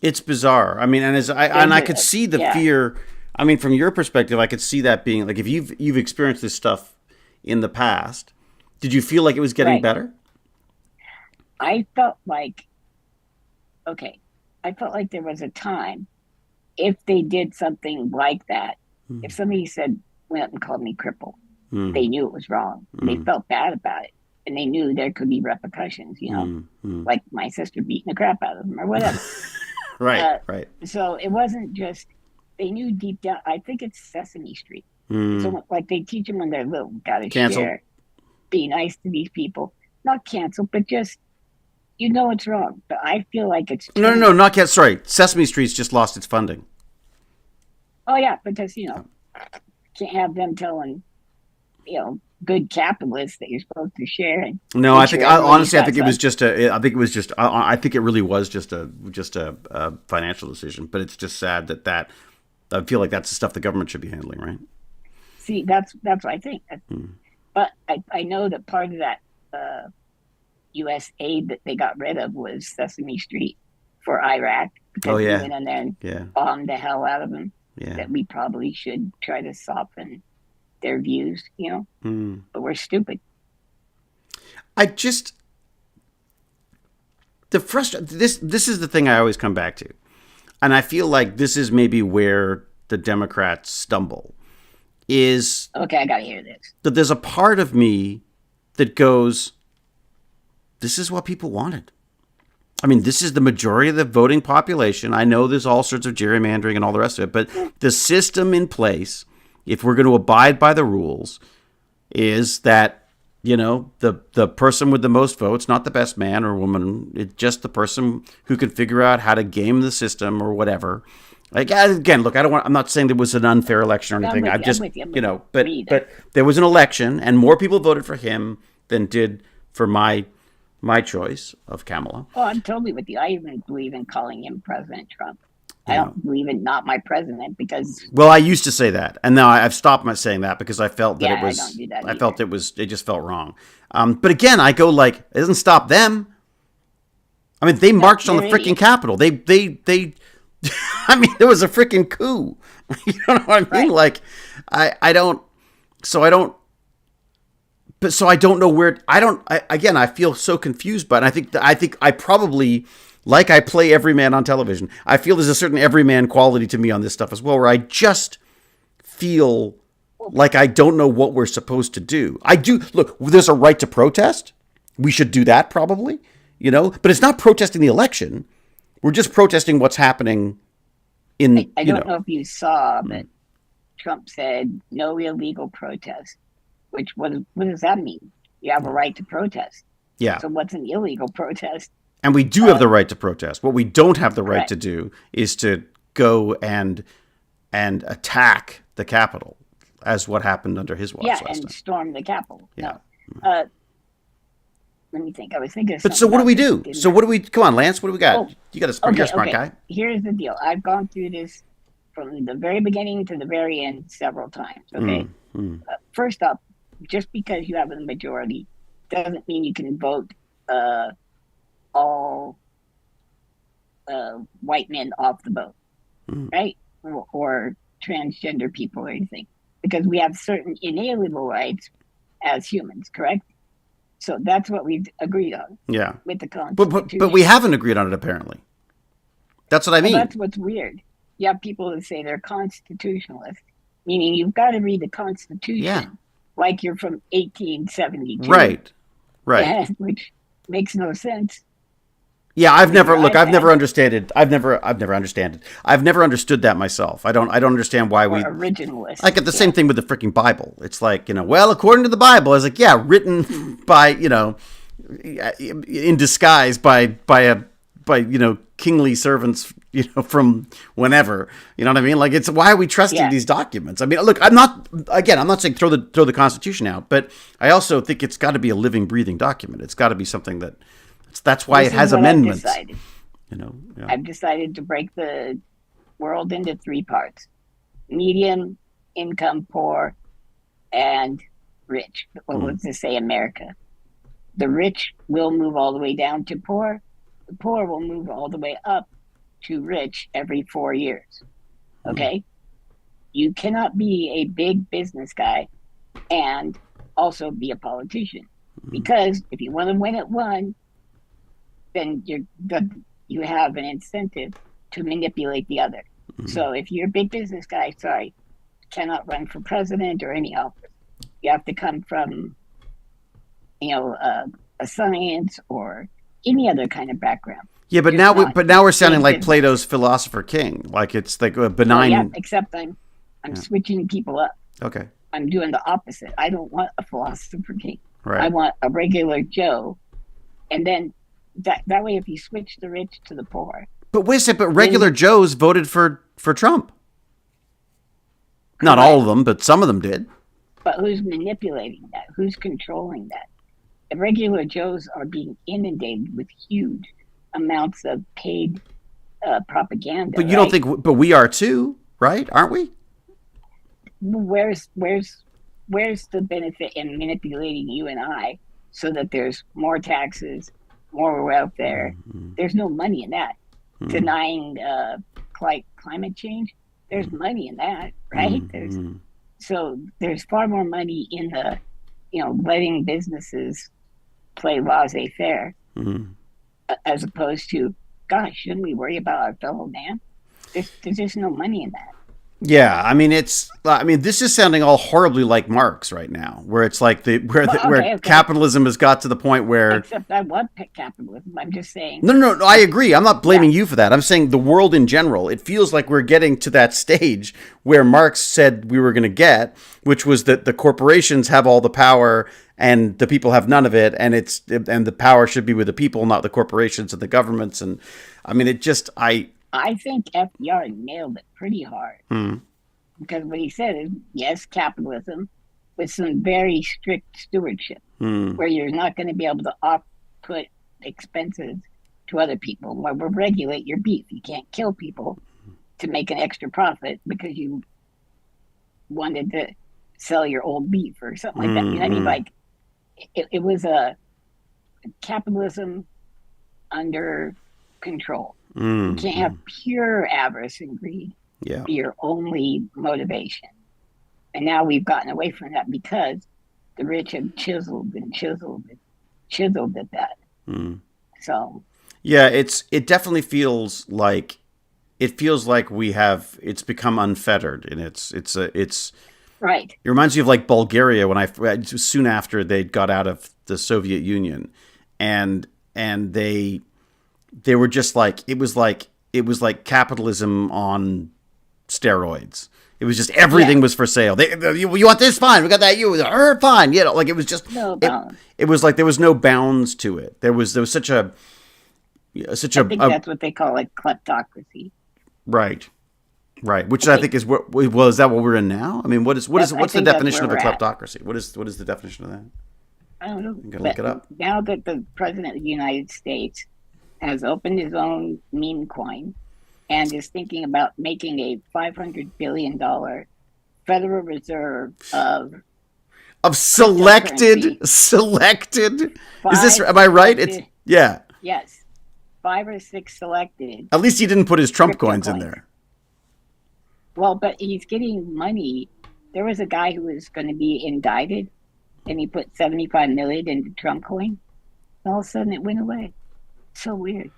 It's bizarre. I mean, and I could see the fear. I mean, from your perspective, I could see that being like, if you've experienced this stuff in the past, did you feel like it was getting better? I felt like there was a time, if they did something like that, if somebody went up and called me cripple, they knew it was wrong. They felt bad about it, and they knew there could be repercussions, like my sister beating the crap out of them or whatever. Right. So it wasn't just, they knew deep down. I think it's Sesame Street. So like they teach them when they're little, gotta share, be nice to these people, not cancel, but just, it's wrong. But I feel like it's no, not cancel. Sorry, Sesame Street's just lost its funding. Oh yeah, because can't have them telling good capitalists that you're supposed to share. And no, I think honestly, I think it was just I think it really was just a financial decision. But it's just sad that I feel like that's the stuff the government should be handling, right? See, that's what I think. But I know that part of that U.S. aid that they got rid of was Sesame Street for Iraq, because we went in there and bombed the hell out of them. Yeah. That we probably should try to soften their views, but we're stupid. This is the thing I always come back to, and I feel like this is maybe where the Democrats stumble. Is okay, I gotta hear this. That there's a part of me that goes, this is what people wanted. I mean, this is the majority of the voting population. I know there's all sorts of gerrymandering and all the rest of it, but the system in place, if we're going to abide by the rules, is that, the person with the most votes, not the best man or woman, it's just the person who can figure out how to game the system or whatever. Like, again, look, I'm not saying there was an unfair election or anything. But there was an election, and more people voted for him than did for my choice of Kamala. Oh, I'm totally with you. I even believe in calling him President Trump. I don't believe in not my president, because... Well, I used to say that, and now I've stopped saying that because I felt that it was... I don't do that either. I felt it just felt wrong. But again, I go like, it doesn't stop them. I mean, they marched on the freaking Capitol. They I mean, there was a freaking coup. You know what I mean? Right. Like, I don't know where, I feel so confused, but I think I probably, like I play everyman on television, I feel there's a certain everyman quality to me on this stuff as well, where I just feel like I don't know what we're supposed to do. I do, look, there's a right to protest. We should do that probably, but it's not protesting the election. We're just protesting what's happening in. I don't know if you saw, but Trump said no illegal protest. Which what does that mean? You have a right to protest. Yeah. So what's an illegal protest? And we do have the right to protest. What we don't have the right correct. to do is to go and attack the Capitol, as what happened under his watch last time. Storm the Capitol. Yeah. No. Let me think. I was thinking of But so what do we do? So what do we... Come on, Lance. What do we got? You got a you're a smart guy. Here's the deal. I've gone through this from the very beginning to the very end several times. Okay? First up, just because you have a majority doesn't mean you can vote all white men off the boat, right? Or transgender people or anything. Because we have certain inalienable rights as humans, correct? So that's what we've agreed on. Yeah. With the Constitution. But we haven't agreed on it, apparently. That's what I mean. Well, that's what's weird. You have people that say they're constitutionalists, meaning you've got to read the Constitution like you're from 1872. Right. Which makes no sense. Yeah, I've never understood that myself. I don't understand why we originalists. I get the same thing with the freaking Bible. It's like, well, according to the Bible, I was like, written by, in disguise by kingly servants, from whenever. You know what I mean? Like, it's why are we trusting these documents? I mean, look, I'm not saying throw the Constitution out, but I also think it's got to be a living, breathing document. It's got to be something that's why it has amendments. I've decided to break the world into three parts: medium, income, poor, and rich. Well, let's just say America. The rich will move all the way down to poor. The poor will move all the way up to rich every 4 years. Okay? You cannot be a big business guy and also be a politician. Because if you want to win at one, then you have an incentive to manipulate the other. So if you're a big business guy, cannot run for president or any office. You have to come from, a science or any other kind of background. Yeah, but now we're sounding like Plato's philosopher king. Like it's like a benign. Well, except I'm switching people up. Okay. I'm doing the opposite. I don't want a philosopher king. Right. I want a regular Joe, and then that way, if you switch the rich to the poor. But wait a second. But regular Joes voted for Trump. Correct. Not all of them, but some of them did. But who's manipulating that? Who's controlling that? The regular Joes are being inundated with huge amounts of paid propaganda. But you don't think? But we are too, right? Aren't we? Where's the benefit in manipulating you and I so that there's more taxes, more welfare? There's no money in that. Denying climate change, there's money in that, right? So there's far more money in the, letting businesses play laissez-faire as opposed to, gosh, shouldn't we worry about our fellow man? There's just no money in that. Yeah, I mean, this is sounding all horribly like Marx right now, where it's like where capitalism has got to the point where. Except I want capitalism. I'm just saying. No, I agree. I'm not blaming you for that. I'm saying the world in general. It feels like we're getting to that stage where Marx said we were going to get, which was that the corporations have all the power and the people have none of it, and the power should be with the people, not the corporations and the governments. And I mean, I think FDR nailed it pretty hard. Because what he said is, yes, capitalism with some very strict stewardship, where you're not going to be able to put expenses to other people, where we'll regulate your beef. You can't kill people to make an extra profit because you wanted to sell your old beef or something like that. You know what I mean? Like, it was a capitalism under control. You can't have pure avarice and greed be your only motivation. And now we've gotten away from that because the rich have chiseled at that. So yeah, it definitely feels like it's become unfettered, and it's right. It reminds me of like Bulgaria soon after they got out of the Soviet Union, and they they were just like capitalism on steroids. It was just everything was for sale. You want this? Fine. We got that. Fine. Like it was just no bounds. It was like there was no bounds to it. There was such a I think that's what they call like kleptocracy. Right. Which I think is what. Well, is that what we're in now? I mean, what's the definition of a kleptocracy? What is the definition of that? I don't know. You gotta look it up. Now that the president of the United States has opened his own meme coin and is thinking about making a $500 billion Federal Reserve of selected. Is this? Am I right? It's yeah. Yes, 5 or 6 selected. At least he didn't put his Trump coins in there. Well, but he's getting money. There was a guy who was going to be indicted, and he put $75 million into Trump coin. All of a sudden, it went away. So weird.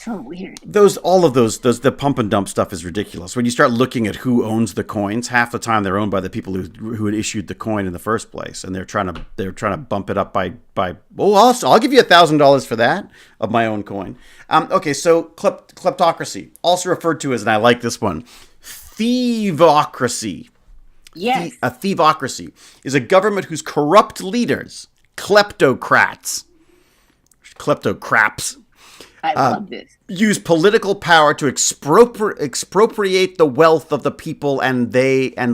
The pump and dump stuff is ridiculous. When you start looking at who owns the coins, half the time they're owned by the people who had issued the coin in the first place, and they're trying to bump it up by. I'll give you $1,000 for that of my own coin. Okay, so kleptocracy, also referred to as, and I like this one, thievocracy. Yes, a thievocracy is a government whose corrupt leaders, kleptocrats. I love this. Use political power to expropriate the wealth of the people and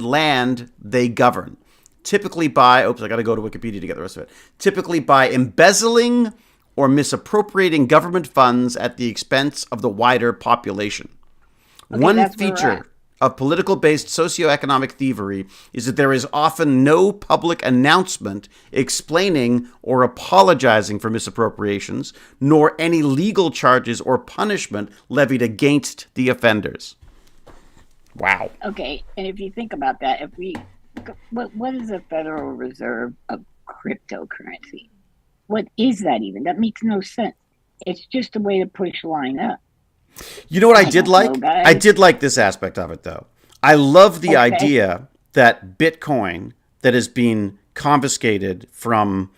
land they govern. Typically by, I got to go to Wikipedia to get the rest of it. Typically by embezzling or misappropriating government funds at the expense of the wider population. Okay, One feature of political-based socioeconomic thievery is that there is often no public announcement explaining or apologizing for misappropriations, nor any legal charges or punishment levied against the offenders. Wow. Okay, and if you think about that, what is a Federal Reserve of cryptocurrency? What is that even? That makes no sense. It's just a way to push line up. You know what I did like? I did like this aspect of it, though. I love the idea that Bitcoin that has been confiscated from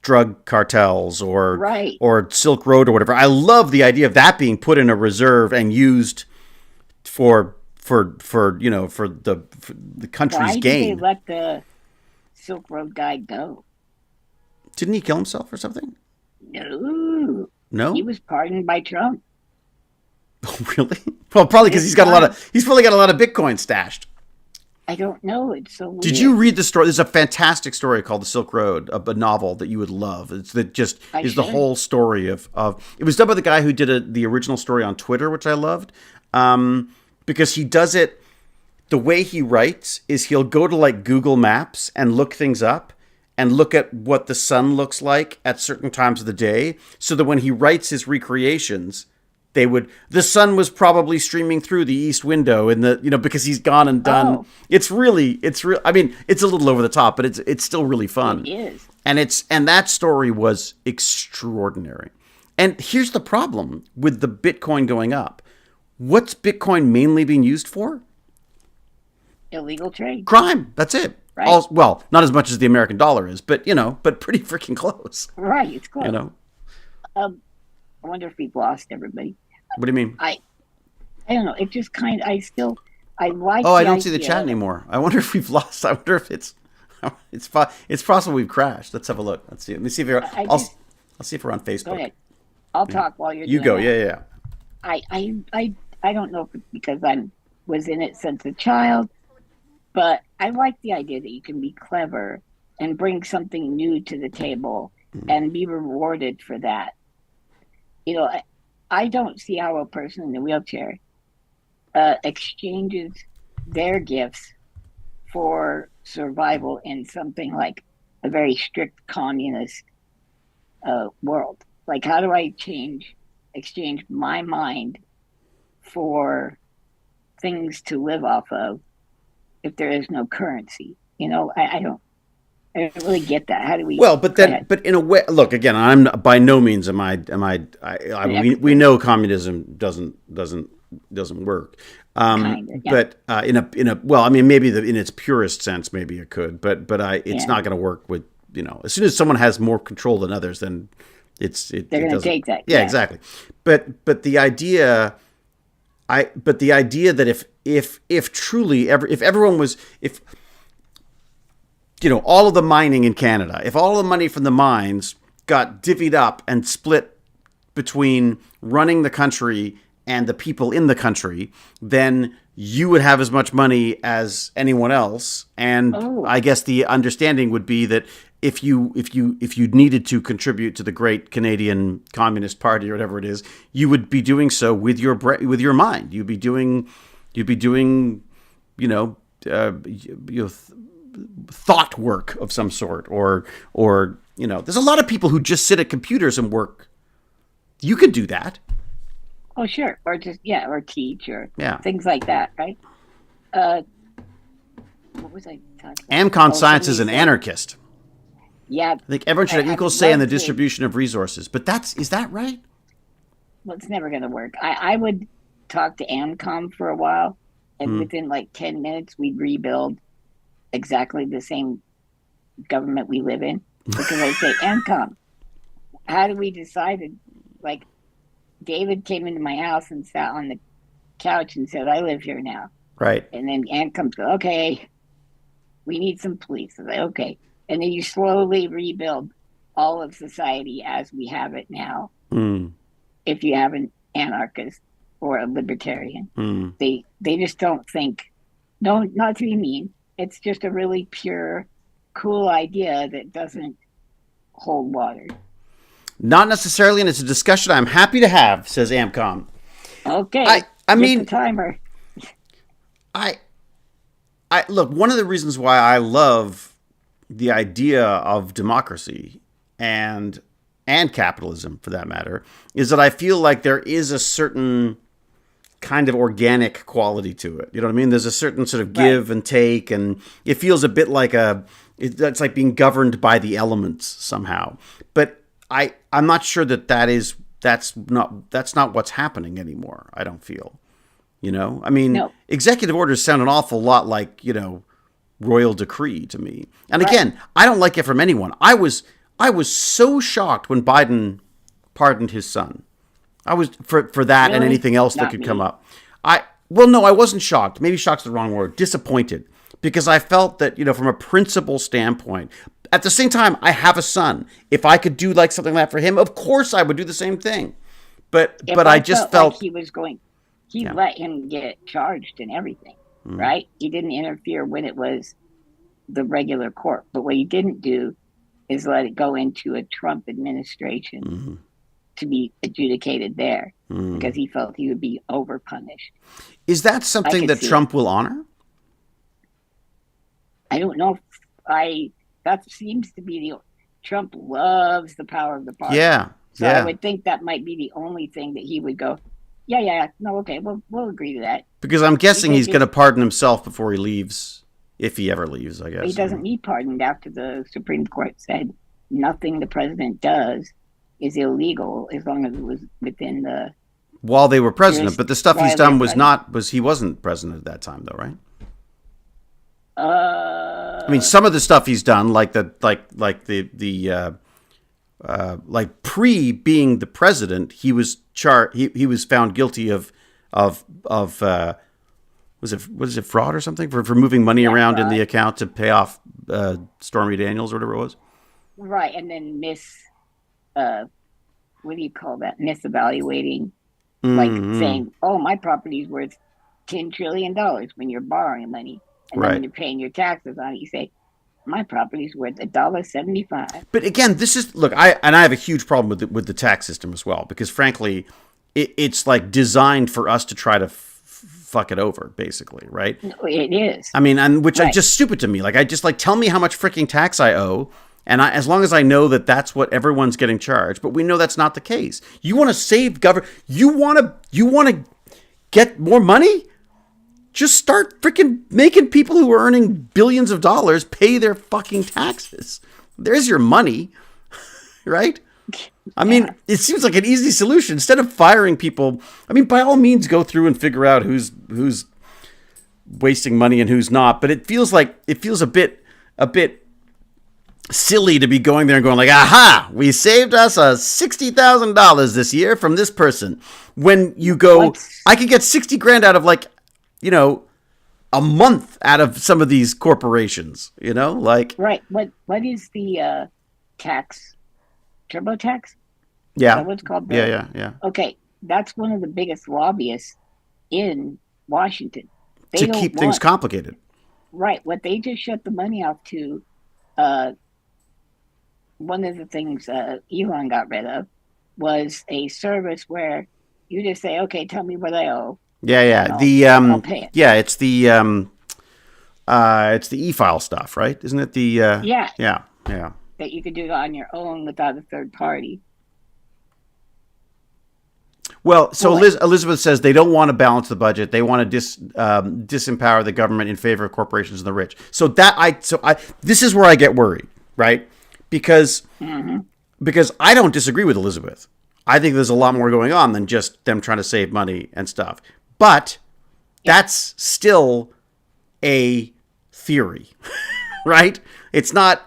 drug cartels or Silk Road or whatever. I love the idea of that being put in a reserve and used for the country's gain. Why did they let the Silk Road guy go? Didn't he kill himself or something? No. He was pardoned by Trump. Oh, really? Well, probably because he's probably got a lot of Bitcoin stashed. I don't know. It's so weird. Did you read the story? There's a fantastic story called The Silk Road, a novel that you would love. The whole story of it was done by the guy who did the original story on Twitter, which I loved. Because he does it, the way he writes is he'll go to like Google Maps and look things up and look at what the sun looks like at certain times of the day, so that when he writes his recreations, the sun was probably streaming through the east window because he's gone and done. Oh. It's real. I mean, it's a little over the top, but it's still really fun. It is. And that story was extraordinary. And here's the problem with the Bitcoin going up. What's Bitcoin mainly being used for? Illegal trade. Crime. That's it. Right. Well, not as much as the American dollar is, but pretty freaking close. Right. It's close. I wonder if we've lost everybody. What do you mean? I don't know. It just kind of, I like. Oh, I don't see the chat anymore. I wonder if we've lost. I wonder if it's possible we've crashed. Let's have a look. Let's see. Let me see if I'll see if we're on Facebook. Go ahead. I'll talk while you're. You doing go. That. Yeah. I don't know if it's because I was in it since a child, but I like the idea that you can be clever and bring something new to the table and be rewarded for that. I don't see how a person in a wheelchair exchanges their gifts for survival in something like a very strict communist world. Like, how do I exchange my mind for things to live off of if there is no currency? I don't really get that. How do we? Well, but in a way, look again. I'm by no means am I. We know communism doesn't work. But maybe in its purest sense, maybe it could. But it's not going to work with As soon as someone has more control than others, then They're going to take that. Yeah, exactly. But the idea, that if truly if everyone was, if all of the mining in Canada, if all the money from the mines got divvied up and split between running the country and the people in the country, then you would have as much money as anyone else. And I guess the understanding would be that if you needed to contribute to the great Canadian Communist Party or whatever it is, you would be doing so with your mind. You'd be doing thought work of some sort, or there's a lot of people who just sit at computers and work. You could do that. Oh, sure. Or just, or teach or things like that, right? What was I talking about? Amcon Science is an anarchist. Yeah. I think everyone should have equal say in the distribution of resources. But is that right? Well, it's never going to work. I would talk to AMCOM for a while, and within like 10 minutes, we'd rebuild exactly the same government we live in. Because I'd say, AMCOM, how do we decide? Like, David came into my house and sat on the couch and said, I live here now. Right. And then AMCOM goes, okay, we need some police. I was like, okay. And then you slowly rebuild all of society as we have it now. If you have an anarchist or a libertarian, they just don't think, not to be mean, it's just a really pure, cool idea that doesn't hold water. Not necessarily, and it's a discussion I'm happy to have, says AMCOM. Okay. I mean, the timer. I look, one of the reasons why I love the idea of democracy and capitalism, for that matter, is that I feel like there is a certain kind of organic quality to it. You know what I mean? There's a certain sort of give and take, and it feels a bit like it's like being governed by the elements somehow. But I'm not sure that's not what's happening anymore. I don't feel, I mean, executive orders sound an awful lot like, royal decree to me. And again, I don't like it from anyone. I was so shocked when Biden pardoned his son. I was for that and anything else that could come up. I wasn't shocked. Maybe shocked's the wrong word. Disappointed, because I felt that, from a principle standpoint. At the same time, I have a son. If I could do like something like that for him, of course I would do the same thing. But I just felt like he was going. He let him get charged and everything, right? He didn't interfere when it was the regular court. But what he didn't do is let it go into a Trump administration to be adjudicated there, because he felt he would be overpunished. Is that something that Trump will honor? I don't know. That seems to be Trump loves the power of the party. Yeah. So I would think that might be the only thing that he would go, no, okay, we'll agree to that. Because I'm guessing he's going to pardon himself before he leaves, if he ever leaves, I guess. He doesn't need pardoned after the Supreme Court said nothing the president does is illegal as long as it was within the... While they were president, but the stuff he's done he wasn't president at that time, though, right? I mean, some of the stuff he's done, like pre being the president, he was he was found guilty of was it fraud or something for moving money around in the account to pay off Stormy Daniels or whatever it was. Right, and then what do you call that? Misevaluating, like saying, "Oh, my property's worth $10 trillion" when you're borrowing money. And then when you're paying your taxes on it, you say, my property's worth $1.75. But again, I have a huge problem with the tax system as well, because frankly, it's like designed for us to try to fuck it over, basically, right? No, it is. I mean, which is just stupid to me. Like, I just tell me how much freaking tax I owe, and as long as I know that that's what everyone's getting charged, but we know that's not the case. You want to save government? You want to get more money? Just start freaking making people who are earning billions of dollars pay their fucking taxes. There's your money, right? I mean, it seems like an easy solution. Instead of firing people, I mean, by all means, go through and figure out who's wasting money and who's not. But it feels a bit silly to be going there and going like, aha, we saved us $60,000 this year from this person. When you go, I could get 60 grand out of like, you know, a month out of some of these corporations, you know, like. Right. What is the tax? TurboTax? Yeah. Is that what's called? Yeah. Okay. That's one of the biggest lobbyists in Washington. They to keep things complicated. Right. What they just shut the money off to, one of the things Elon got rid of was a service where you just say, okay, tell me what I owe. Yeah. I'll pay it. Yeah, it's the e-file stuff, right? Isn't it the Yeah. That you could do on your own without a third party. Well, so Elizabeth says they don't want to balance the budget. They want to disempower the government in favor of corporations and the rich. So this is where I get worried, right? Because I don't disagree with Elizabeth. I think there's a lot more going on than just them trying to save money and stuff. But that's still a theory, right? It's not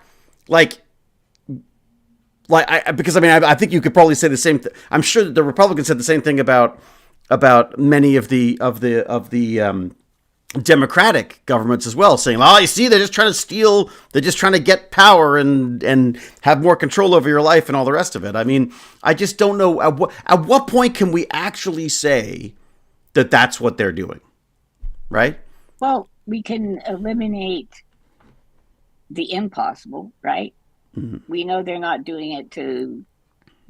because I think you could probably say the same thing. I'm sure that the Republicans said the same thing about many of the Democratic governments as well, saying, "Oh, you see, they're just trying to steal. They're just trying to get power and have more control over your life and all the rest of it." I mean, I just don't know at what point can we actually say that that's what they're doing, right? Well, we can eliminate the impossible, right? Mm-hmm. We know they're not doing it to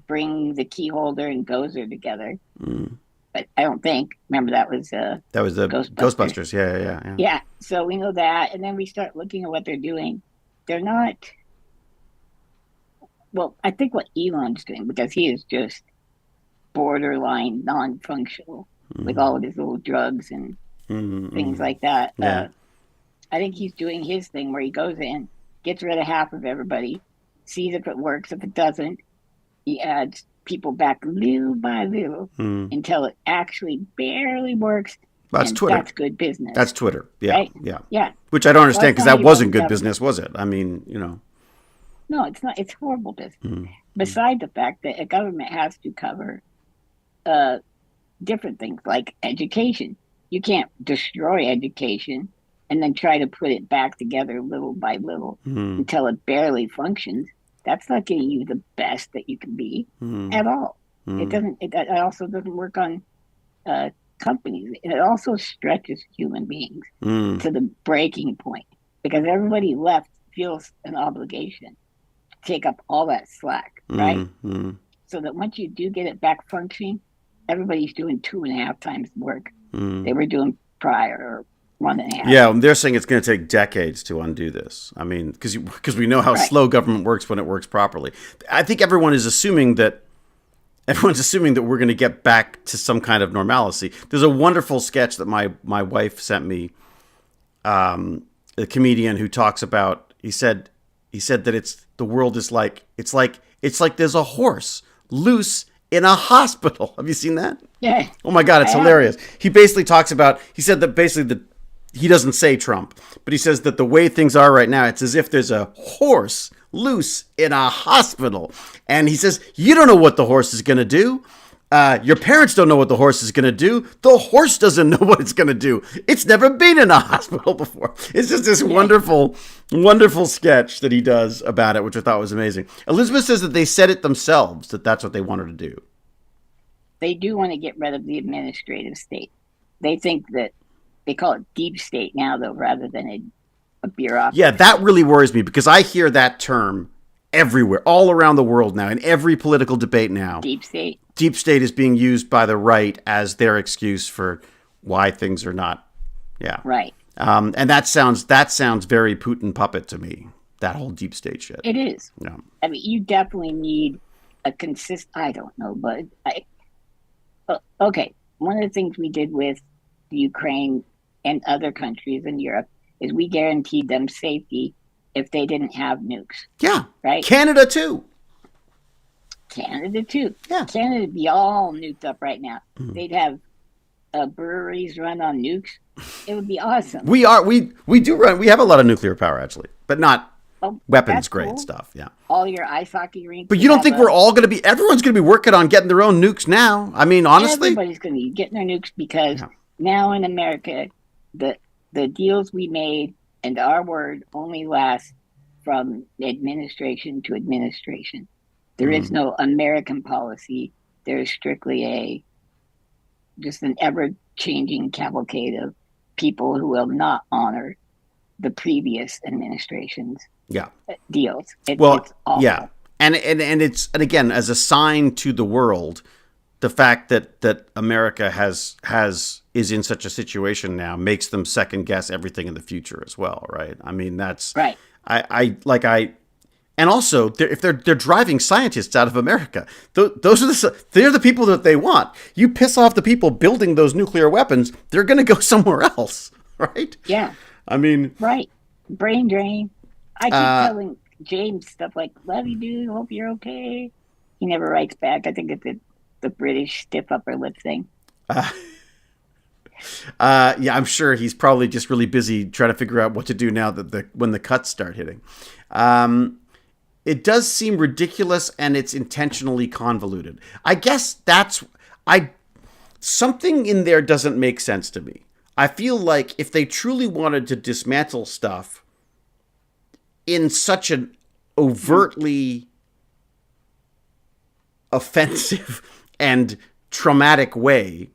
bring the key holder and Gozer together. Mm. But I don't think. Remember, that was the Ghostbusters. Yeah. Yeah. So we know that, and then we start looking at what they're doing. They're not. Well, I think what Elon's doing, because he is just borderline non-functional with all of his little drugs and things like that. Yeah. I think he's doing his thing where he goes in, gets rid of half of everybody, sees if it works. If it doesn't, he adds people back little by little until it actually barely works. That's Twitter. That's good business. That's Twitter. Yeah, right? Yeah. Which I don't understand, because that wasn't good business, was it? I mean, you know. No, it's not. It's horrible business. Besides the fact that a government has to cover different things like education. You can't destroy education and then try to put it back together little by little until it barely functions. That's not getting you the best that you can be at all. It doesn't. It also doesn't work on companies. It also stretches human beings to the breaking point, because everybody left feels an obligation to take up all that slack, right? So that once you do get it back functioning, everybody's doing 2.5 times the work they were doing prior, or 1.5. Yeah, they're saying it's going to take decades to undo this. I mean, because we know how slow government works when it works properly. I think everyone's assuming that we're going to get back to some kind of normalcy. There's a wonderful sketch that my wife sent me. A comedian who talks about, he said that the world is like there's a horse loose in a hospital. Have you seen that? Yeah. Oh my God, it's hilarious. He basically talks about, he said that basically he doesn't say Trump, but he says that the way things are right now, it's as if there's a horse loose in a hospital. And he says, you don't know what the horse is going to do. Your parents don't know what the horse is going to do. The horse doesn't know what it's going to do. It's never been in a hospital before. It's just this wonderful, wonderful sketch that he does about it, which I thought was amazing. Elizabeth says that they said it themselves, that that's what they wanted to do. They do want to get rid of the administrative state. They think that they call it deep state now, though, rather than a bureaucracy. Yeah, that really worries me, because I hear that term everywhere, all around the world now, in every political debate now. Deep state. Deep state is being used by the right as their excuse for why things are not. Yeah. Right. And that sounds very Putin puppet to me, that whole deep state shit. It is. Yeah. I mean, you definitely need a I don't know, but okay. One of the things we did with Ukraine and other countries in Europe is we guaranteed them safety if they didn't have nukes. Yeah. Right? Canada too. Yeah. Canada would be all nuked up right now. They'd have breweries run on nukes. It would be awesome. We do run. We have a lot of nuclear power, actually, but not Oh, weapons that's grade cool. stuff. Yeah. All your ice hockey rinks. But you don't think we're all going to be? Everyone's going to be working on getting their own nukes now. I mean, honestly, everybody's going to be getting their nukes because now in America, the deals we made and our word only last from administration to administration. There is no American policy. There is strictly just an ever-changing cavalcade of people who will not honor the previous administration's deals. It's awful. And again, as a sign to the world, the fact that America is in such a situation now makes them second guess everything in the future as well, right? I mean, that's right. And also, if they're driving scientists out of America, they're the people that they want. You piss off the people building those nuclear weapons, they're going to go somewhere else, right? Yeah. I mean, right. Brain drain. I keep telling James stuff like, "Love you, dude. Hope you're okay." He never writes back. I think it's the British stiff upper lip thing. Yeah, I'm sure he's probably just really busy trying to figure out what to do now that when the cuts start hitting. It does seem ridiculous, and it's intentionally convoluted. I guess something in there doesn't make sense to me. I feel like if they truly wanted to dismantle stuff in such an overtly offensive and traumatic way,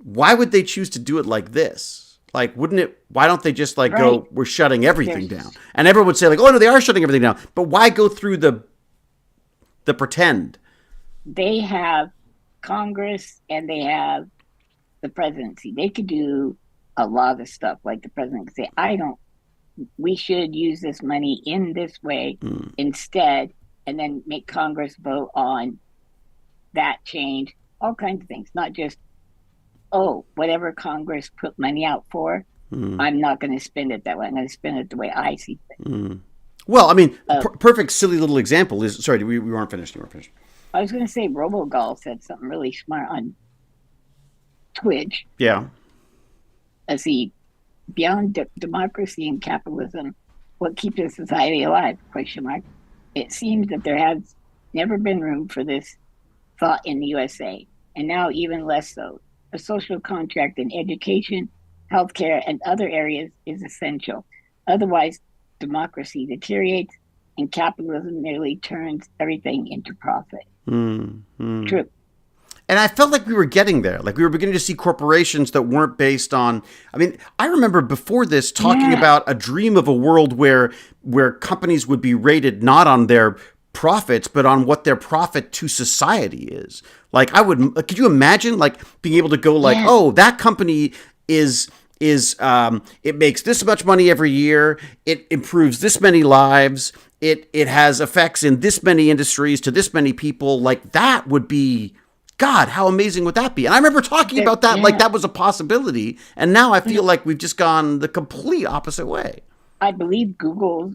why would they choose to do it like this? Like, why don't they just go, we're shutting everything down? And everyone would say oh no, they are shutting everything down. But why go through the pretend? They have Congress and they have the presidency. They could do a lot of stuff. Like the president could say, we should use this money in this way instead, and then make Congress vote on that change, all kinds of things, not just, whatever Congress put money out for, I'm not going to spend it that way. I'm going to spend it the way I see fit. Well, I mean, perfect silly little example is, sorry, we weren't finished. I was going to say Robogol said something really smart on Twitch. Yeah. See, beyond democracy and capitalism, what keeps a society alive? ? It seems that there has never been room for this thought in the USA, and now even less so. A social contract in education, healthcare, and other areas is essential. Otherwise, democracy deteriorates and capitalism merely turns everything into profit. True. And I felt like we were getting there. Like we were beginning to see corporations that weren't based on... I mean, I remember before this talking about a dream of a world where companies would be rated not on their profits, but on what their profit to society is. Like could you imagine being able to go that company is it makes this much money every year. It improves this many lives. It has effects in this many industries to this many people. Like that would be, God, how amazing would that be? And I remember talking about that like that was a possibility. And now I feel like we've just gone the complete opposite way. I believe Google,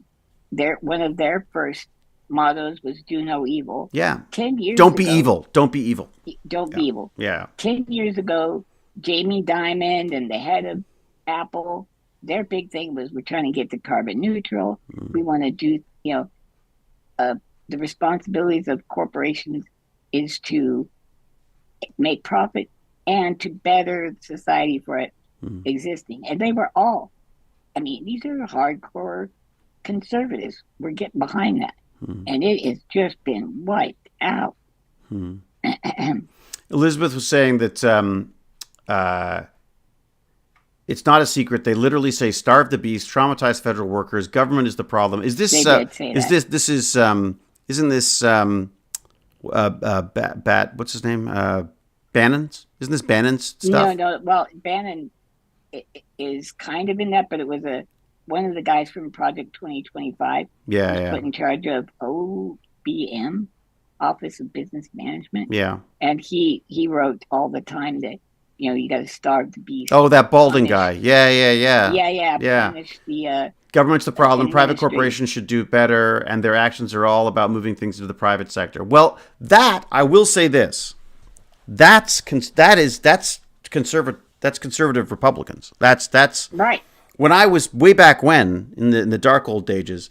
one of their first mottos was "Do no evil." Yeah. 10 years Don't ago, be evil. Don't be evil. Don't be evil. Yeah. 10 years ago, Jamie Dimon and the head of Apple, their big thing was we're trying to get to carbon neutral. We want to do, the responsibilities of corporations is to make profit and to better society for it existing. And they were all, these are hardcore conservatives. We're getting behind that. And it has just been wiped out. Elizabeth was saying that it's not a secret. They literally say starve the beast, traumatize federal workers. Government is the problem. Is this? They did say is that. This is? Isn't this? What's his name? Bannon's? Isn't this Bannon's stuff? No. Well, Bannon is kind of in that, but it was one of the guys from Project 2025. Yeah. Put in charge of OBM, Office of Business Management. Yeah. And he wrote all the time that, you got to starve the beast. Oh, that balding guy. Yeah. Punish the... Government's the problem. Private corporations should do better, and their actions are all about moving things into the private sector. Well, I will say this. That's conservative Republicans. That's right. when I was way back when in the dark old ages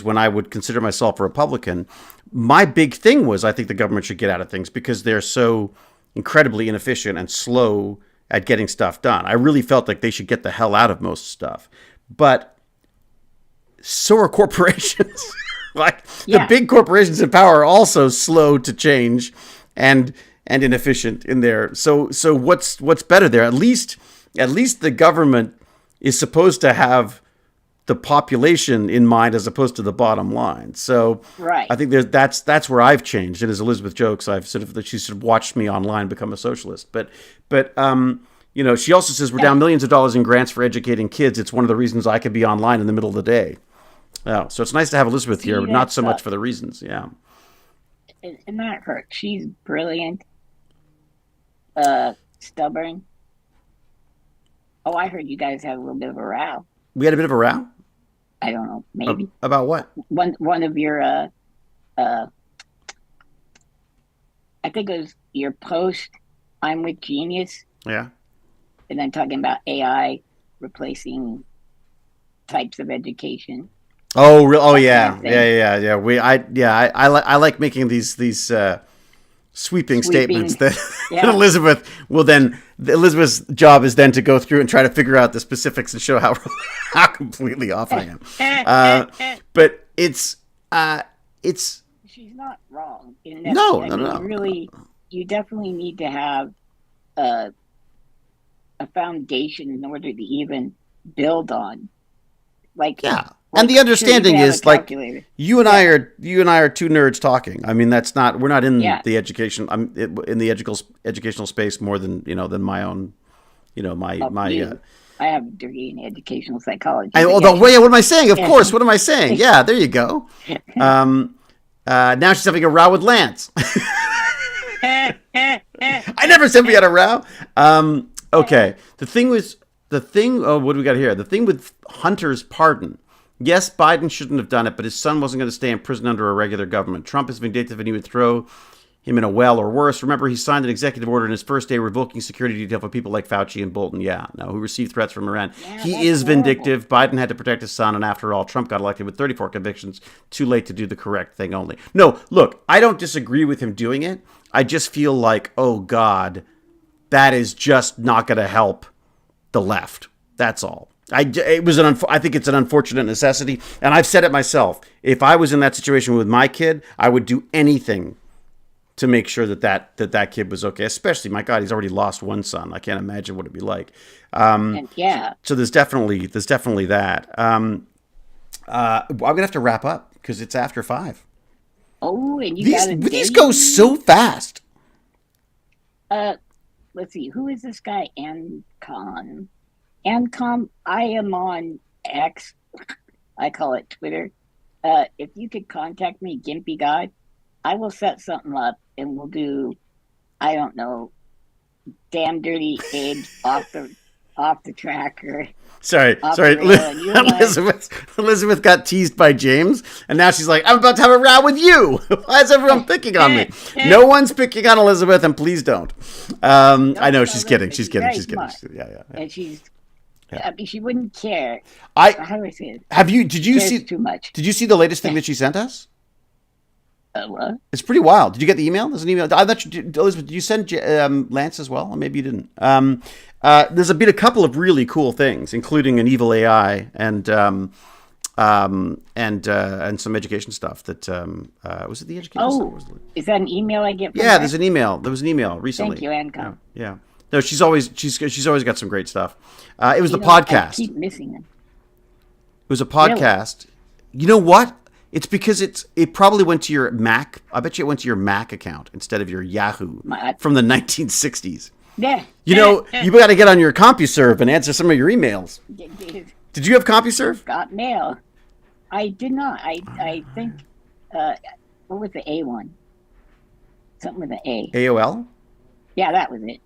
when I would consider myself a Republican, my big thing was I think the government should get out of things because they're so incredibly inefficient and slow at getting stuff done. I really felt like they should get the hell out of most stuff. But so are corporations. Like the big corporations in power are also slow to change and inefficient in there. So what's better there? At least the government is supposed to have the population in mind as opposed to the bottom line. So I think that's where I've changed. And as Elizabeth jokes, she's sort of watched me online become a socialist. But she also says we're down millions of dollars in grants for educating kids. It's one of the reasons I could be online in the middle of the day. Oh, so it's nice to have Elizabeth here, but not so much for the reasons. Yeah. And not her. She's brilliant. Stubborn. Oh, I heard you guys had a little bit of a row. We had a bit of a row? I don't know. Maybe. About what? One of your, I think it was your post, I'm with Genius. Yeah. And then talking about AI replacing types of education. Oh, real? Oh, yeah. Yeah. I like making these sweeping statements that Elizabeth's job is then to go through and try to figure out the specifics and show how completely off I am. But it's she's not wrong. No. Really, you definitely need to have a foundation in order to even build on. And the understanding is like you and I are two nerds talking. I mean, we're not in the education. I'm in the educational space more than my own, I have a degree in educational psychology. What am I saying? Of course. What am I saying? Yeah, there you go. Now she's having a row with Lance. I never said we had a row. Okay. What do we got here? The thing with Hunter's pardon. Yes, Biden shouldn't have done it, but his son wasn't going to stay in prison under a regular government. Trump is vindictive and he would throw him in a well or worse. Remember, he signed an executive order in his first day revoking security detail for people like Fauci and Bolton. Who received threats from Iran. He is vindictive. Biden had to protect his son, and after all, Trump got elected with 34 convictions. Too late to do the correct thing only. No, look, I don't disagree with him doing it. I just feel like, oh, God, that is just not going to help the left. That's all. I think it's an unfortunate necessity, and I've said it myself. If I was in that situation with my kid, I would do anything to make sure that kid was okay. Especially, my God, he's already lost one son. I can't imagine what it'd be like. So there's definitely that. I'm gonna have to wrap up because it's after 5. Oh, and these go so fast. Let's see. Who is this guy? Ancom, I am on X. I call it Twitter. If you could contact me, GimpyG, I will set something up and we'll do, I don't know, damn Dirty Abes off the tracker. Sorry. Elizabeth got teased by James, and now she's like, I'm about to have a row with you. Why is everyone picking on me? No one's picking on Elizabeth, and please don't. I know she's kidding. She's kidding. Yeah. And she's. I mean, she wouldn't care. How do I say it? Did you see too much? Did you see the latest thing that she sent us? What? It's pretty wild. Did you get the email? There's an email. Elizabeth, did you send Lance as well? Or maybe you didn't. There's been a couple of really cool things, including an evil AI and some education stuff. That was it. The education stuff? Is that an email I get? Yeah, there's an email. There was an email recently. Thank you, Ancom. Yeah. No, she's always got some great stuff. It was the podcast. I keep missing them. It was a podcast. Really? You know what? It's because it probably went to your Mac. I bet you it went to your Mac account instead of your Yahoo from the 1960s. Yeah. You got to get on your CompuServe and answer some of your emails. Did you have CompuServe? Got mail. I did not. I think. What was the A one? Something with an A. AOL? Yeah, that was it.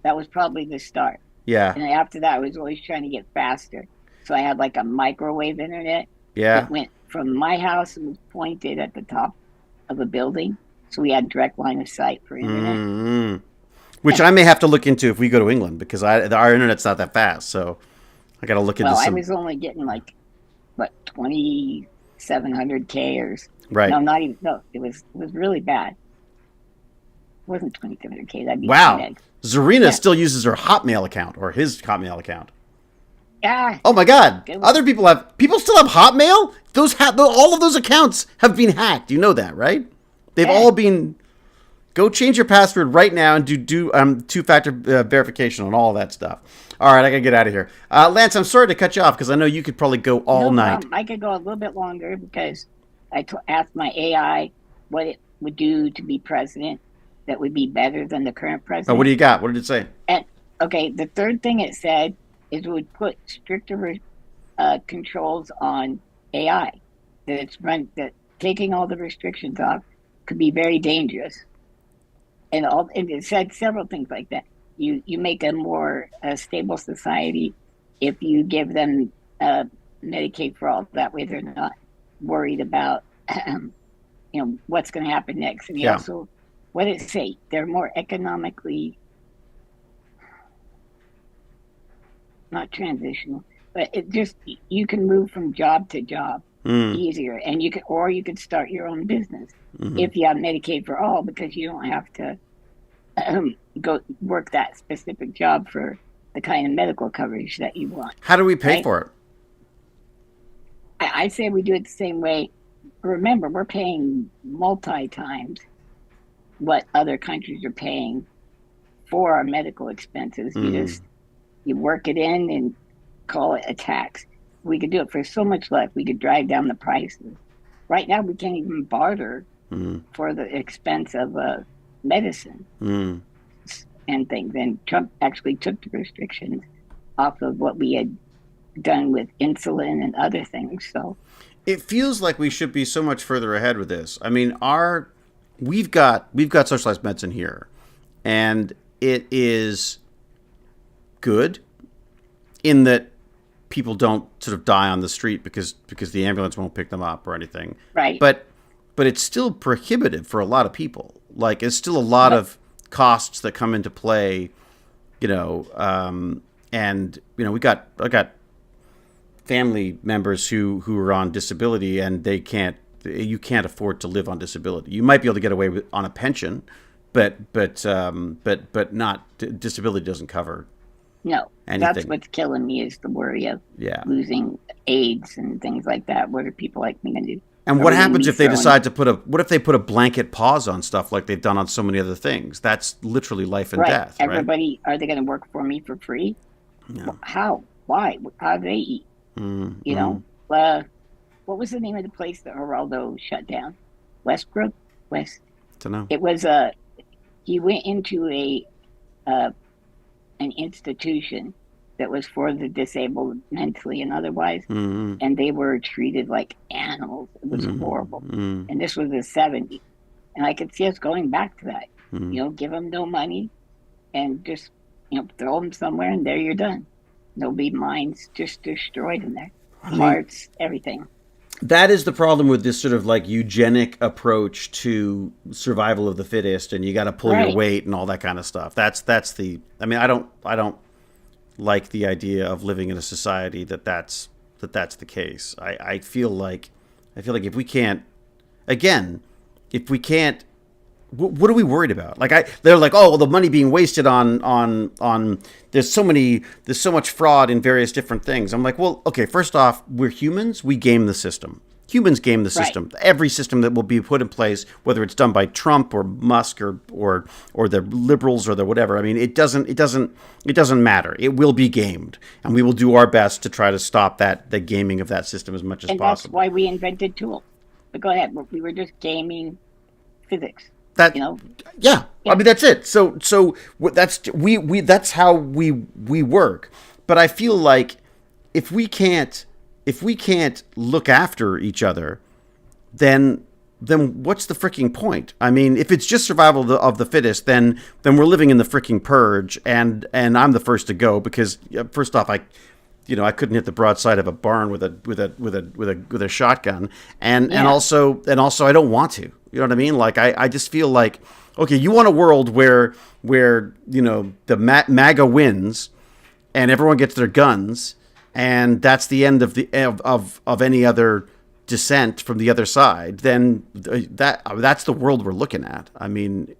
That was probably the start. Yeah. And after that, I was always trying to get faster. So I had like a microwave internet. Yeah. That went from my house and was pointed at the top of a building. So we had direct line of sight for internet. Mm-hmm. Which I may have to look into if we go to England because our internet's not that fast. So I got to look into Well, I some. was only getting like what 2,700K or Right. no, not even no. It was really bad. It wasn't 2,700K. That'd be too Wow. big. Zarina Yeah. still uses her Hotmail account or his Hotmail account. Ah, Oh my God! good one. Other people still have Hotmail. All of those accounts have been hacked. You know that, right? They've Yeah. all been. Go change your password right now and do two-factor verification on all that stuff. All right, I gotta get out of here. Lance, I'm sorry to cut you off because I know you could probably go all No night. problem. I could go a little bit longer because asked my AI what it would do to be president that would be better than the current Oh, president. what do you got? What did it say? And okay, the third thing it said is it would put stricter controls on AI. That taking all the restrictions off could be very dangerous. And it said several things like that. You make a more stable society if you give them Medicaid for all. That way, they're not worried about what's going to happen next. And Yeah. also, what did it say? They're more economically not transitional, but it just you can move from job to job easier, and you could start your own business if you have Medicaid for all, because you don't have to go work that specific job for the kind of medical coverage that you want. How do we pay Right? for it? I say we do it the same way. Remember, we're paying multi times what other countries are paying for our medical expenses. You work it in and call it a tax. We could do it for so much less. We could drive down the prices. Right now, we can't even barter for the expense of medicine and things. And Trump actually took the restrictions off of what we had done with insulin and other things. So It feels like we should be so much further ahead with this. I mean, we've got socialized medicine here, and it is good in that people don't sort of die on the street because the ambulance won't pick them up or anything. right. But it's still prohibitive for a lot of people. Like, it's still a lot of costs that come into play, and I got family members who are on disability, and you can't afford to live on disability. You might be able to get away with on a pension, but not disability doesn't cover No, anything. that's what's killing me is the worry of Yeah. losing AIDS and things like that. What are people like me going to do? And Are what we gonna happens be if they throwing- decide to what if they put a blanket pause on stuff like they've done on so many other things? That's literally life and right? death, right? Everybody, are they going to work for me for free? Yeah. How? Why? How do they eat? What was the name of the place that Geraldo shut down? Westbrook? Don't know. It was he went into an institution that was for the disabled mentally and otherwise, and they were treated like animals. It was horrible. And this was the 70s. And I could see us going back to that. Give them no money and just, throw them somewhere, and there you're done. There'll be minds just destroyed in there. Hearts, everything. That is the problem with this sort of like eugenic approach to survival of the fittest, and you got to pull your Right. weight and all that kind of stuff. That's the. I mean, I don't like the idea of living in a society that's the case. I feel like if we can't, what are we worried about? They're like, oh, well, the money being wasted on there's so much fraud in various different things. I'm like, well, okay, first off, we're humans. We game the system. Humans game the system. Right. Every system that will be put in place, whether it's done by Trump or Musk or the liberals or the whatever. I mean, it doesn't matter. It will be gamed, and we will do our best to try to stop the gaming of that system as much as And possible. that's why we invented tools. But go ahead. We were just gaming physics. Yeah. I mean, that's it. So that's how we work. But I feel like if we can't look after each other, then what's the freaking point? I mean, if it's just survival of the fittest, then we're living in the freaking purge, and I'm the first to go because first off, I couldn't hit the broadside of a barn with a shotgun, and also I don't want to. You know what I mean? Like I just feel like, okay, you want a world where the MAGA wins, and everyone gets their guns, and that's the end of any other dissent from the other side, then that's the world we're looking at. I mean,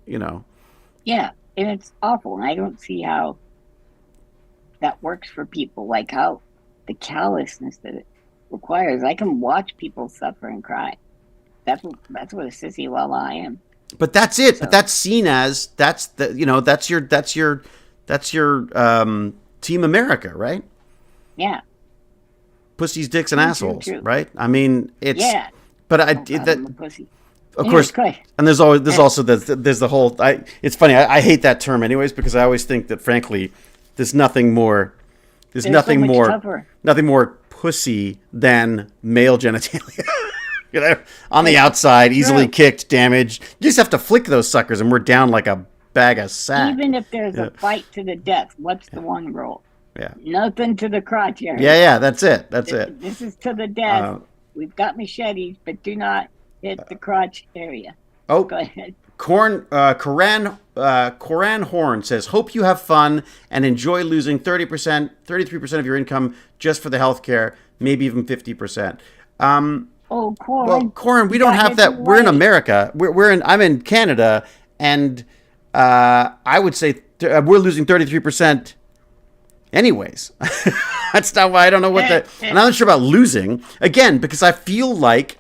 Yeah, and it's awful, and I don't see how that works for people. Like how the callousness that it requires. I can watch people suffer and cry. That's what a sissy I am. But that's it. So, but that's seen as that's your Team America, right? Yeah. Pussies, dicks, and assholes, right? I mean, it's But I'm a pussy. Of course, and there's also the whole. It's funny. I hate that term, anyways, because I always think that, frankly, there's nothing more. There's nothing more pussy than male genitalia. On the outside, easily kicked, damaged. You just have to flick those suckers, and we're down like a bag of sack. Even if there's a fight to the death, what's the one rule? Yeah. Nothing to the crotch area. Yeah, that's it. That's it. This is to the death. We've got machetes, but do not hit the crotch area. Oh, go ahead. Coran Horn says, hope you have fun and enjoy losing 30%, 33% of your income just for the healthcare, maybe even 50%. Coran. Well, Coran, we don't have that. We're in America. I'm in Canada, and I would say we're losing 33%. Anyways, that's not why I don't know what that. And I'm not sure about losing again because I feel like.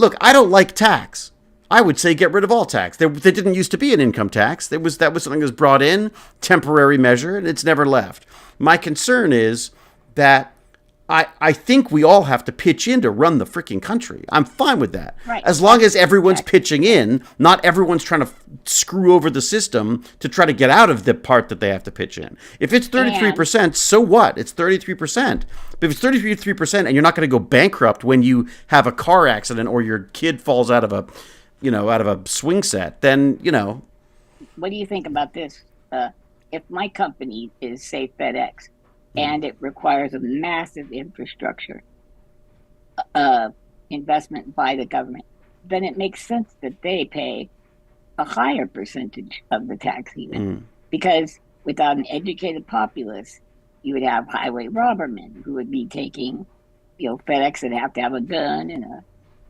Look, I don't like tax. I would say get rid of all tax. There didn't used to be an income tax. That was something that was brought in, temporary measure, and it's never left. My concern is that I think we all have to pitch in to run the freaking country. I'm fine with that. Right. As long as everyone's pitching in, not everyone's trying to screw over the system to try to get out of the part that they have to pitch in. If it's 33%, so what? It's 33%. But if it's 33% and you're not going to go bankrupt when you have a car accident or your kid falls out of a swing set, then, What do you think about this? If my company is, say, FedEx, and it requires a massive infrastructure investment by the government, then it makes sense that they pay a higher percentage of the tax even. Because without an educated populace, you would have highway robbermen who would be taking, FedEx would have to have a gun and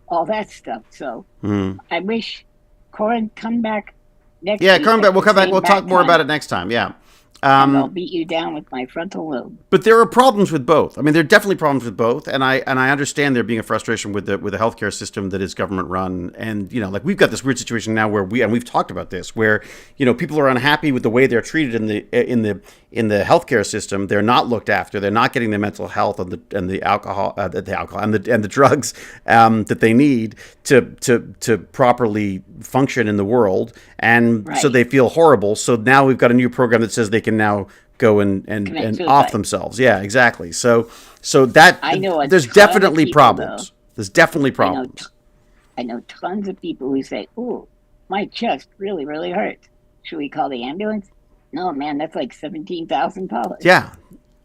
all that stuff. So I wish Corin come back next week. Yeah, Corin, we'll come back. We'll talk more about it next time. Yeah. And I'll beat you down with my frontal lobe. But there are problems with both. I mean, there are definitely problems with both, and I understand there being a frustration with the healthcare system that is government run, and like we've got this weird situation now where we've talked about this, where people are unhappy with the way they're treated in the healthcare system. They're not looked after. They're not getting the mental health and the alcohol and the drugs that they need to properly function in the world, and so they feel horrible. So now we've got a new program that says they can now go and off themselves. Yeah, exactly. So that there's definitely problems. There's definitely problems. I know tons of people who say, "Ooh, my chest really, really hurts. Should we call the ambulance?" No, man, that's like $17,000. Yeah.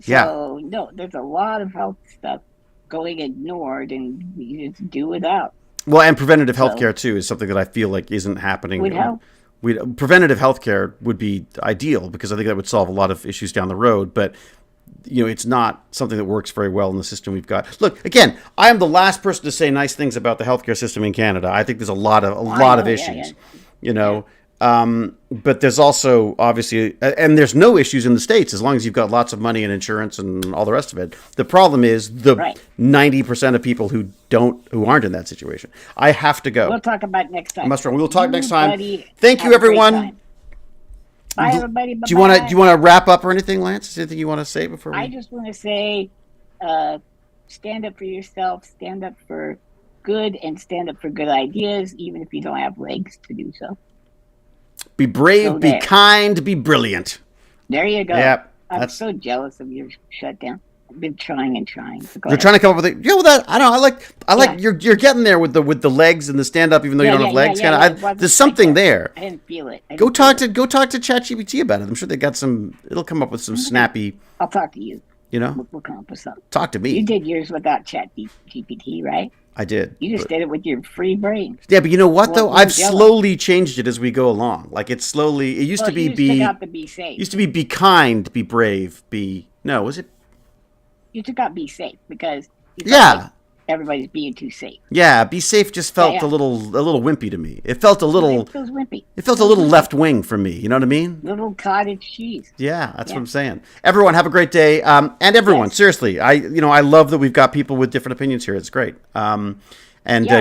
So no, there's a lot of health stuff going ignored, and we just do without. Well, and preventative healthcare too is something that I feel like isn't happening. Would help. Preventative healthcare would be ideal because I think that would solve a lot of issues down the road. But it's not something that works very well in the system we've got. Look, again, I am the last person to say nice things about the healthcare system in Canada. I think there's a lot of issues. But there's also obviously, and there's no issues in the States as long as you've got lots of money and insurance and all the rest of it. The problem is the 90% of people who aren't in that situation. I have to go. We'll talk about next time. We will talk next time. Thank you, everyone. Bye, everybody. Bye-bye. Do you want to wrap up or anything, Lance? Is there anything you want to say before we? I just want to say, stand up for yourself, stand up for good, and stand up for good ideas, even if you don't have legs to do so. Be brave, be kind, be brilliant. There you go. Yep, I'm so jealous of your shutdown. I've been trying and trying. You're trying to come up with it. That I don't know. I like you're getting there with the legs and the stand up, even though you don't have legs. There's something there. I didn't feel it. Go talk to ChatGPT about it. I'm sure they got some. It'll come up with some snappy. I'll talk to you. We'll come up with something. Talk to me. You did yours without ChatGPT, right? I did. You just did it with your free brain. Yeah, but you know what though? I've slowly changed it as we go along. Like it used to be be safe. Used to be kind, be brave, was it? you took out be safe because you felt Yeah. like everybody's being too safe. Yeah, be safe just felt Yeah. a little wimpy to me. It felt a little It feels wimpy. it felt a little left wing for me. You know what I mean? Little cottage cheese. Yeah, that's what I'm saying. Everyone, have a great day. And everyone, Yes. seriously, I love that we've got people with different opinions here. It's great. And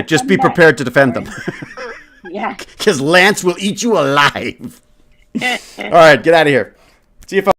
just come be back. prepared to defend them. Yeah. Because Lance will eat you alive. All right, get out of here. See you, folks.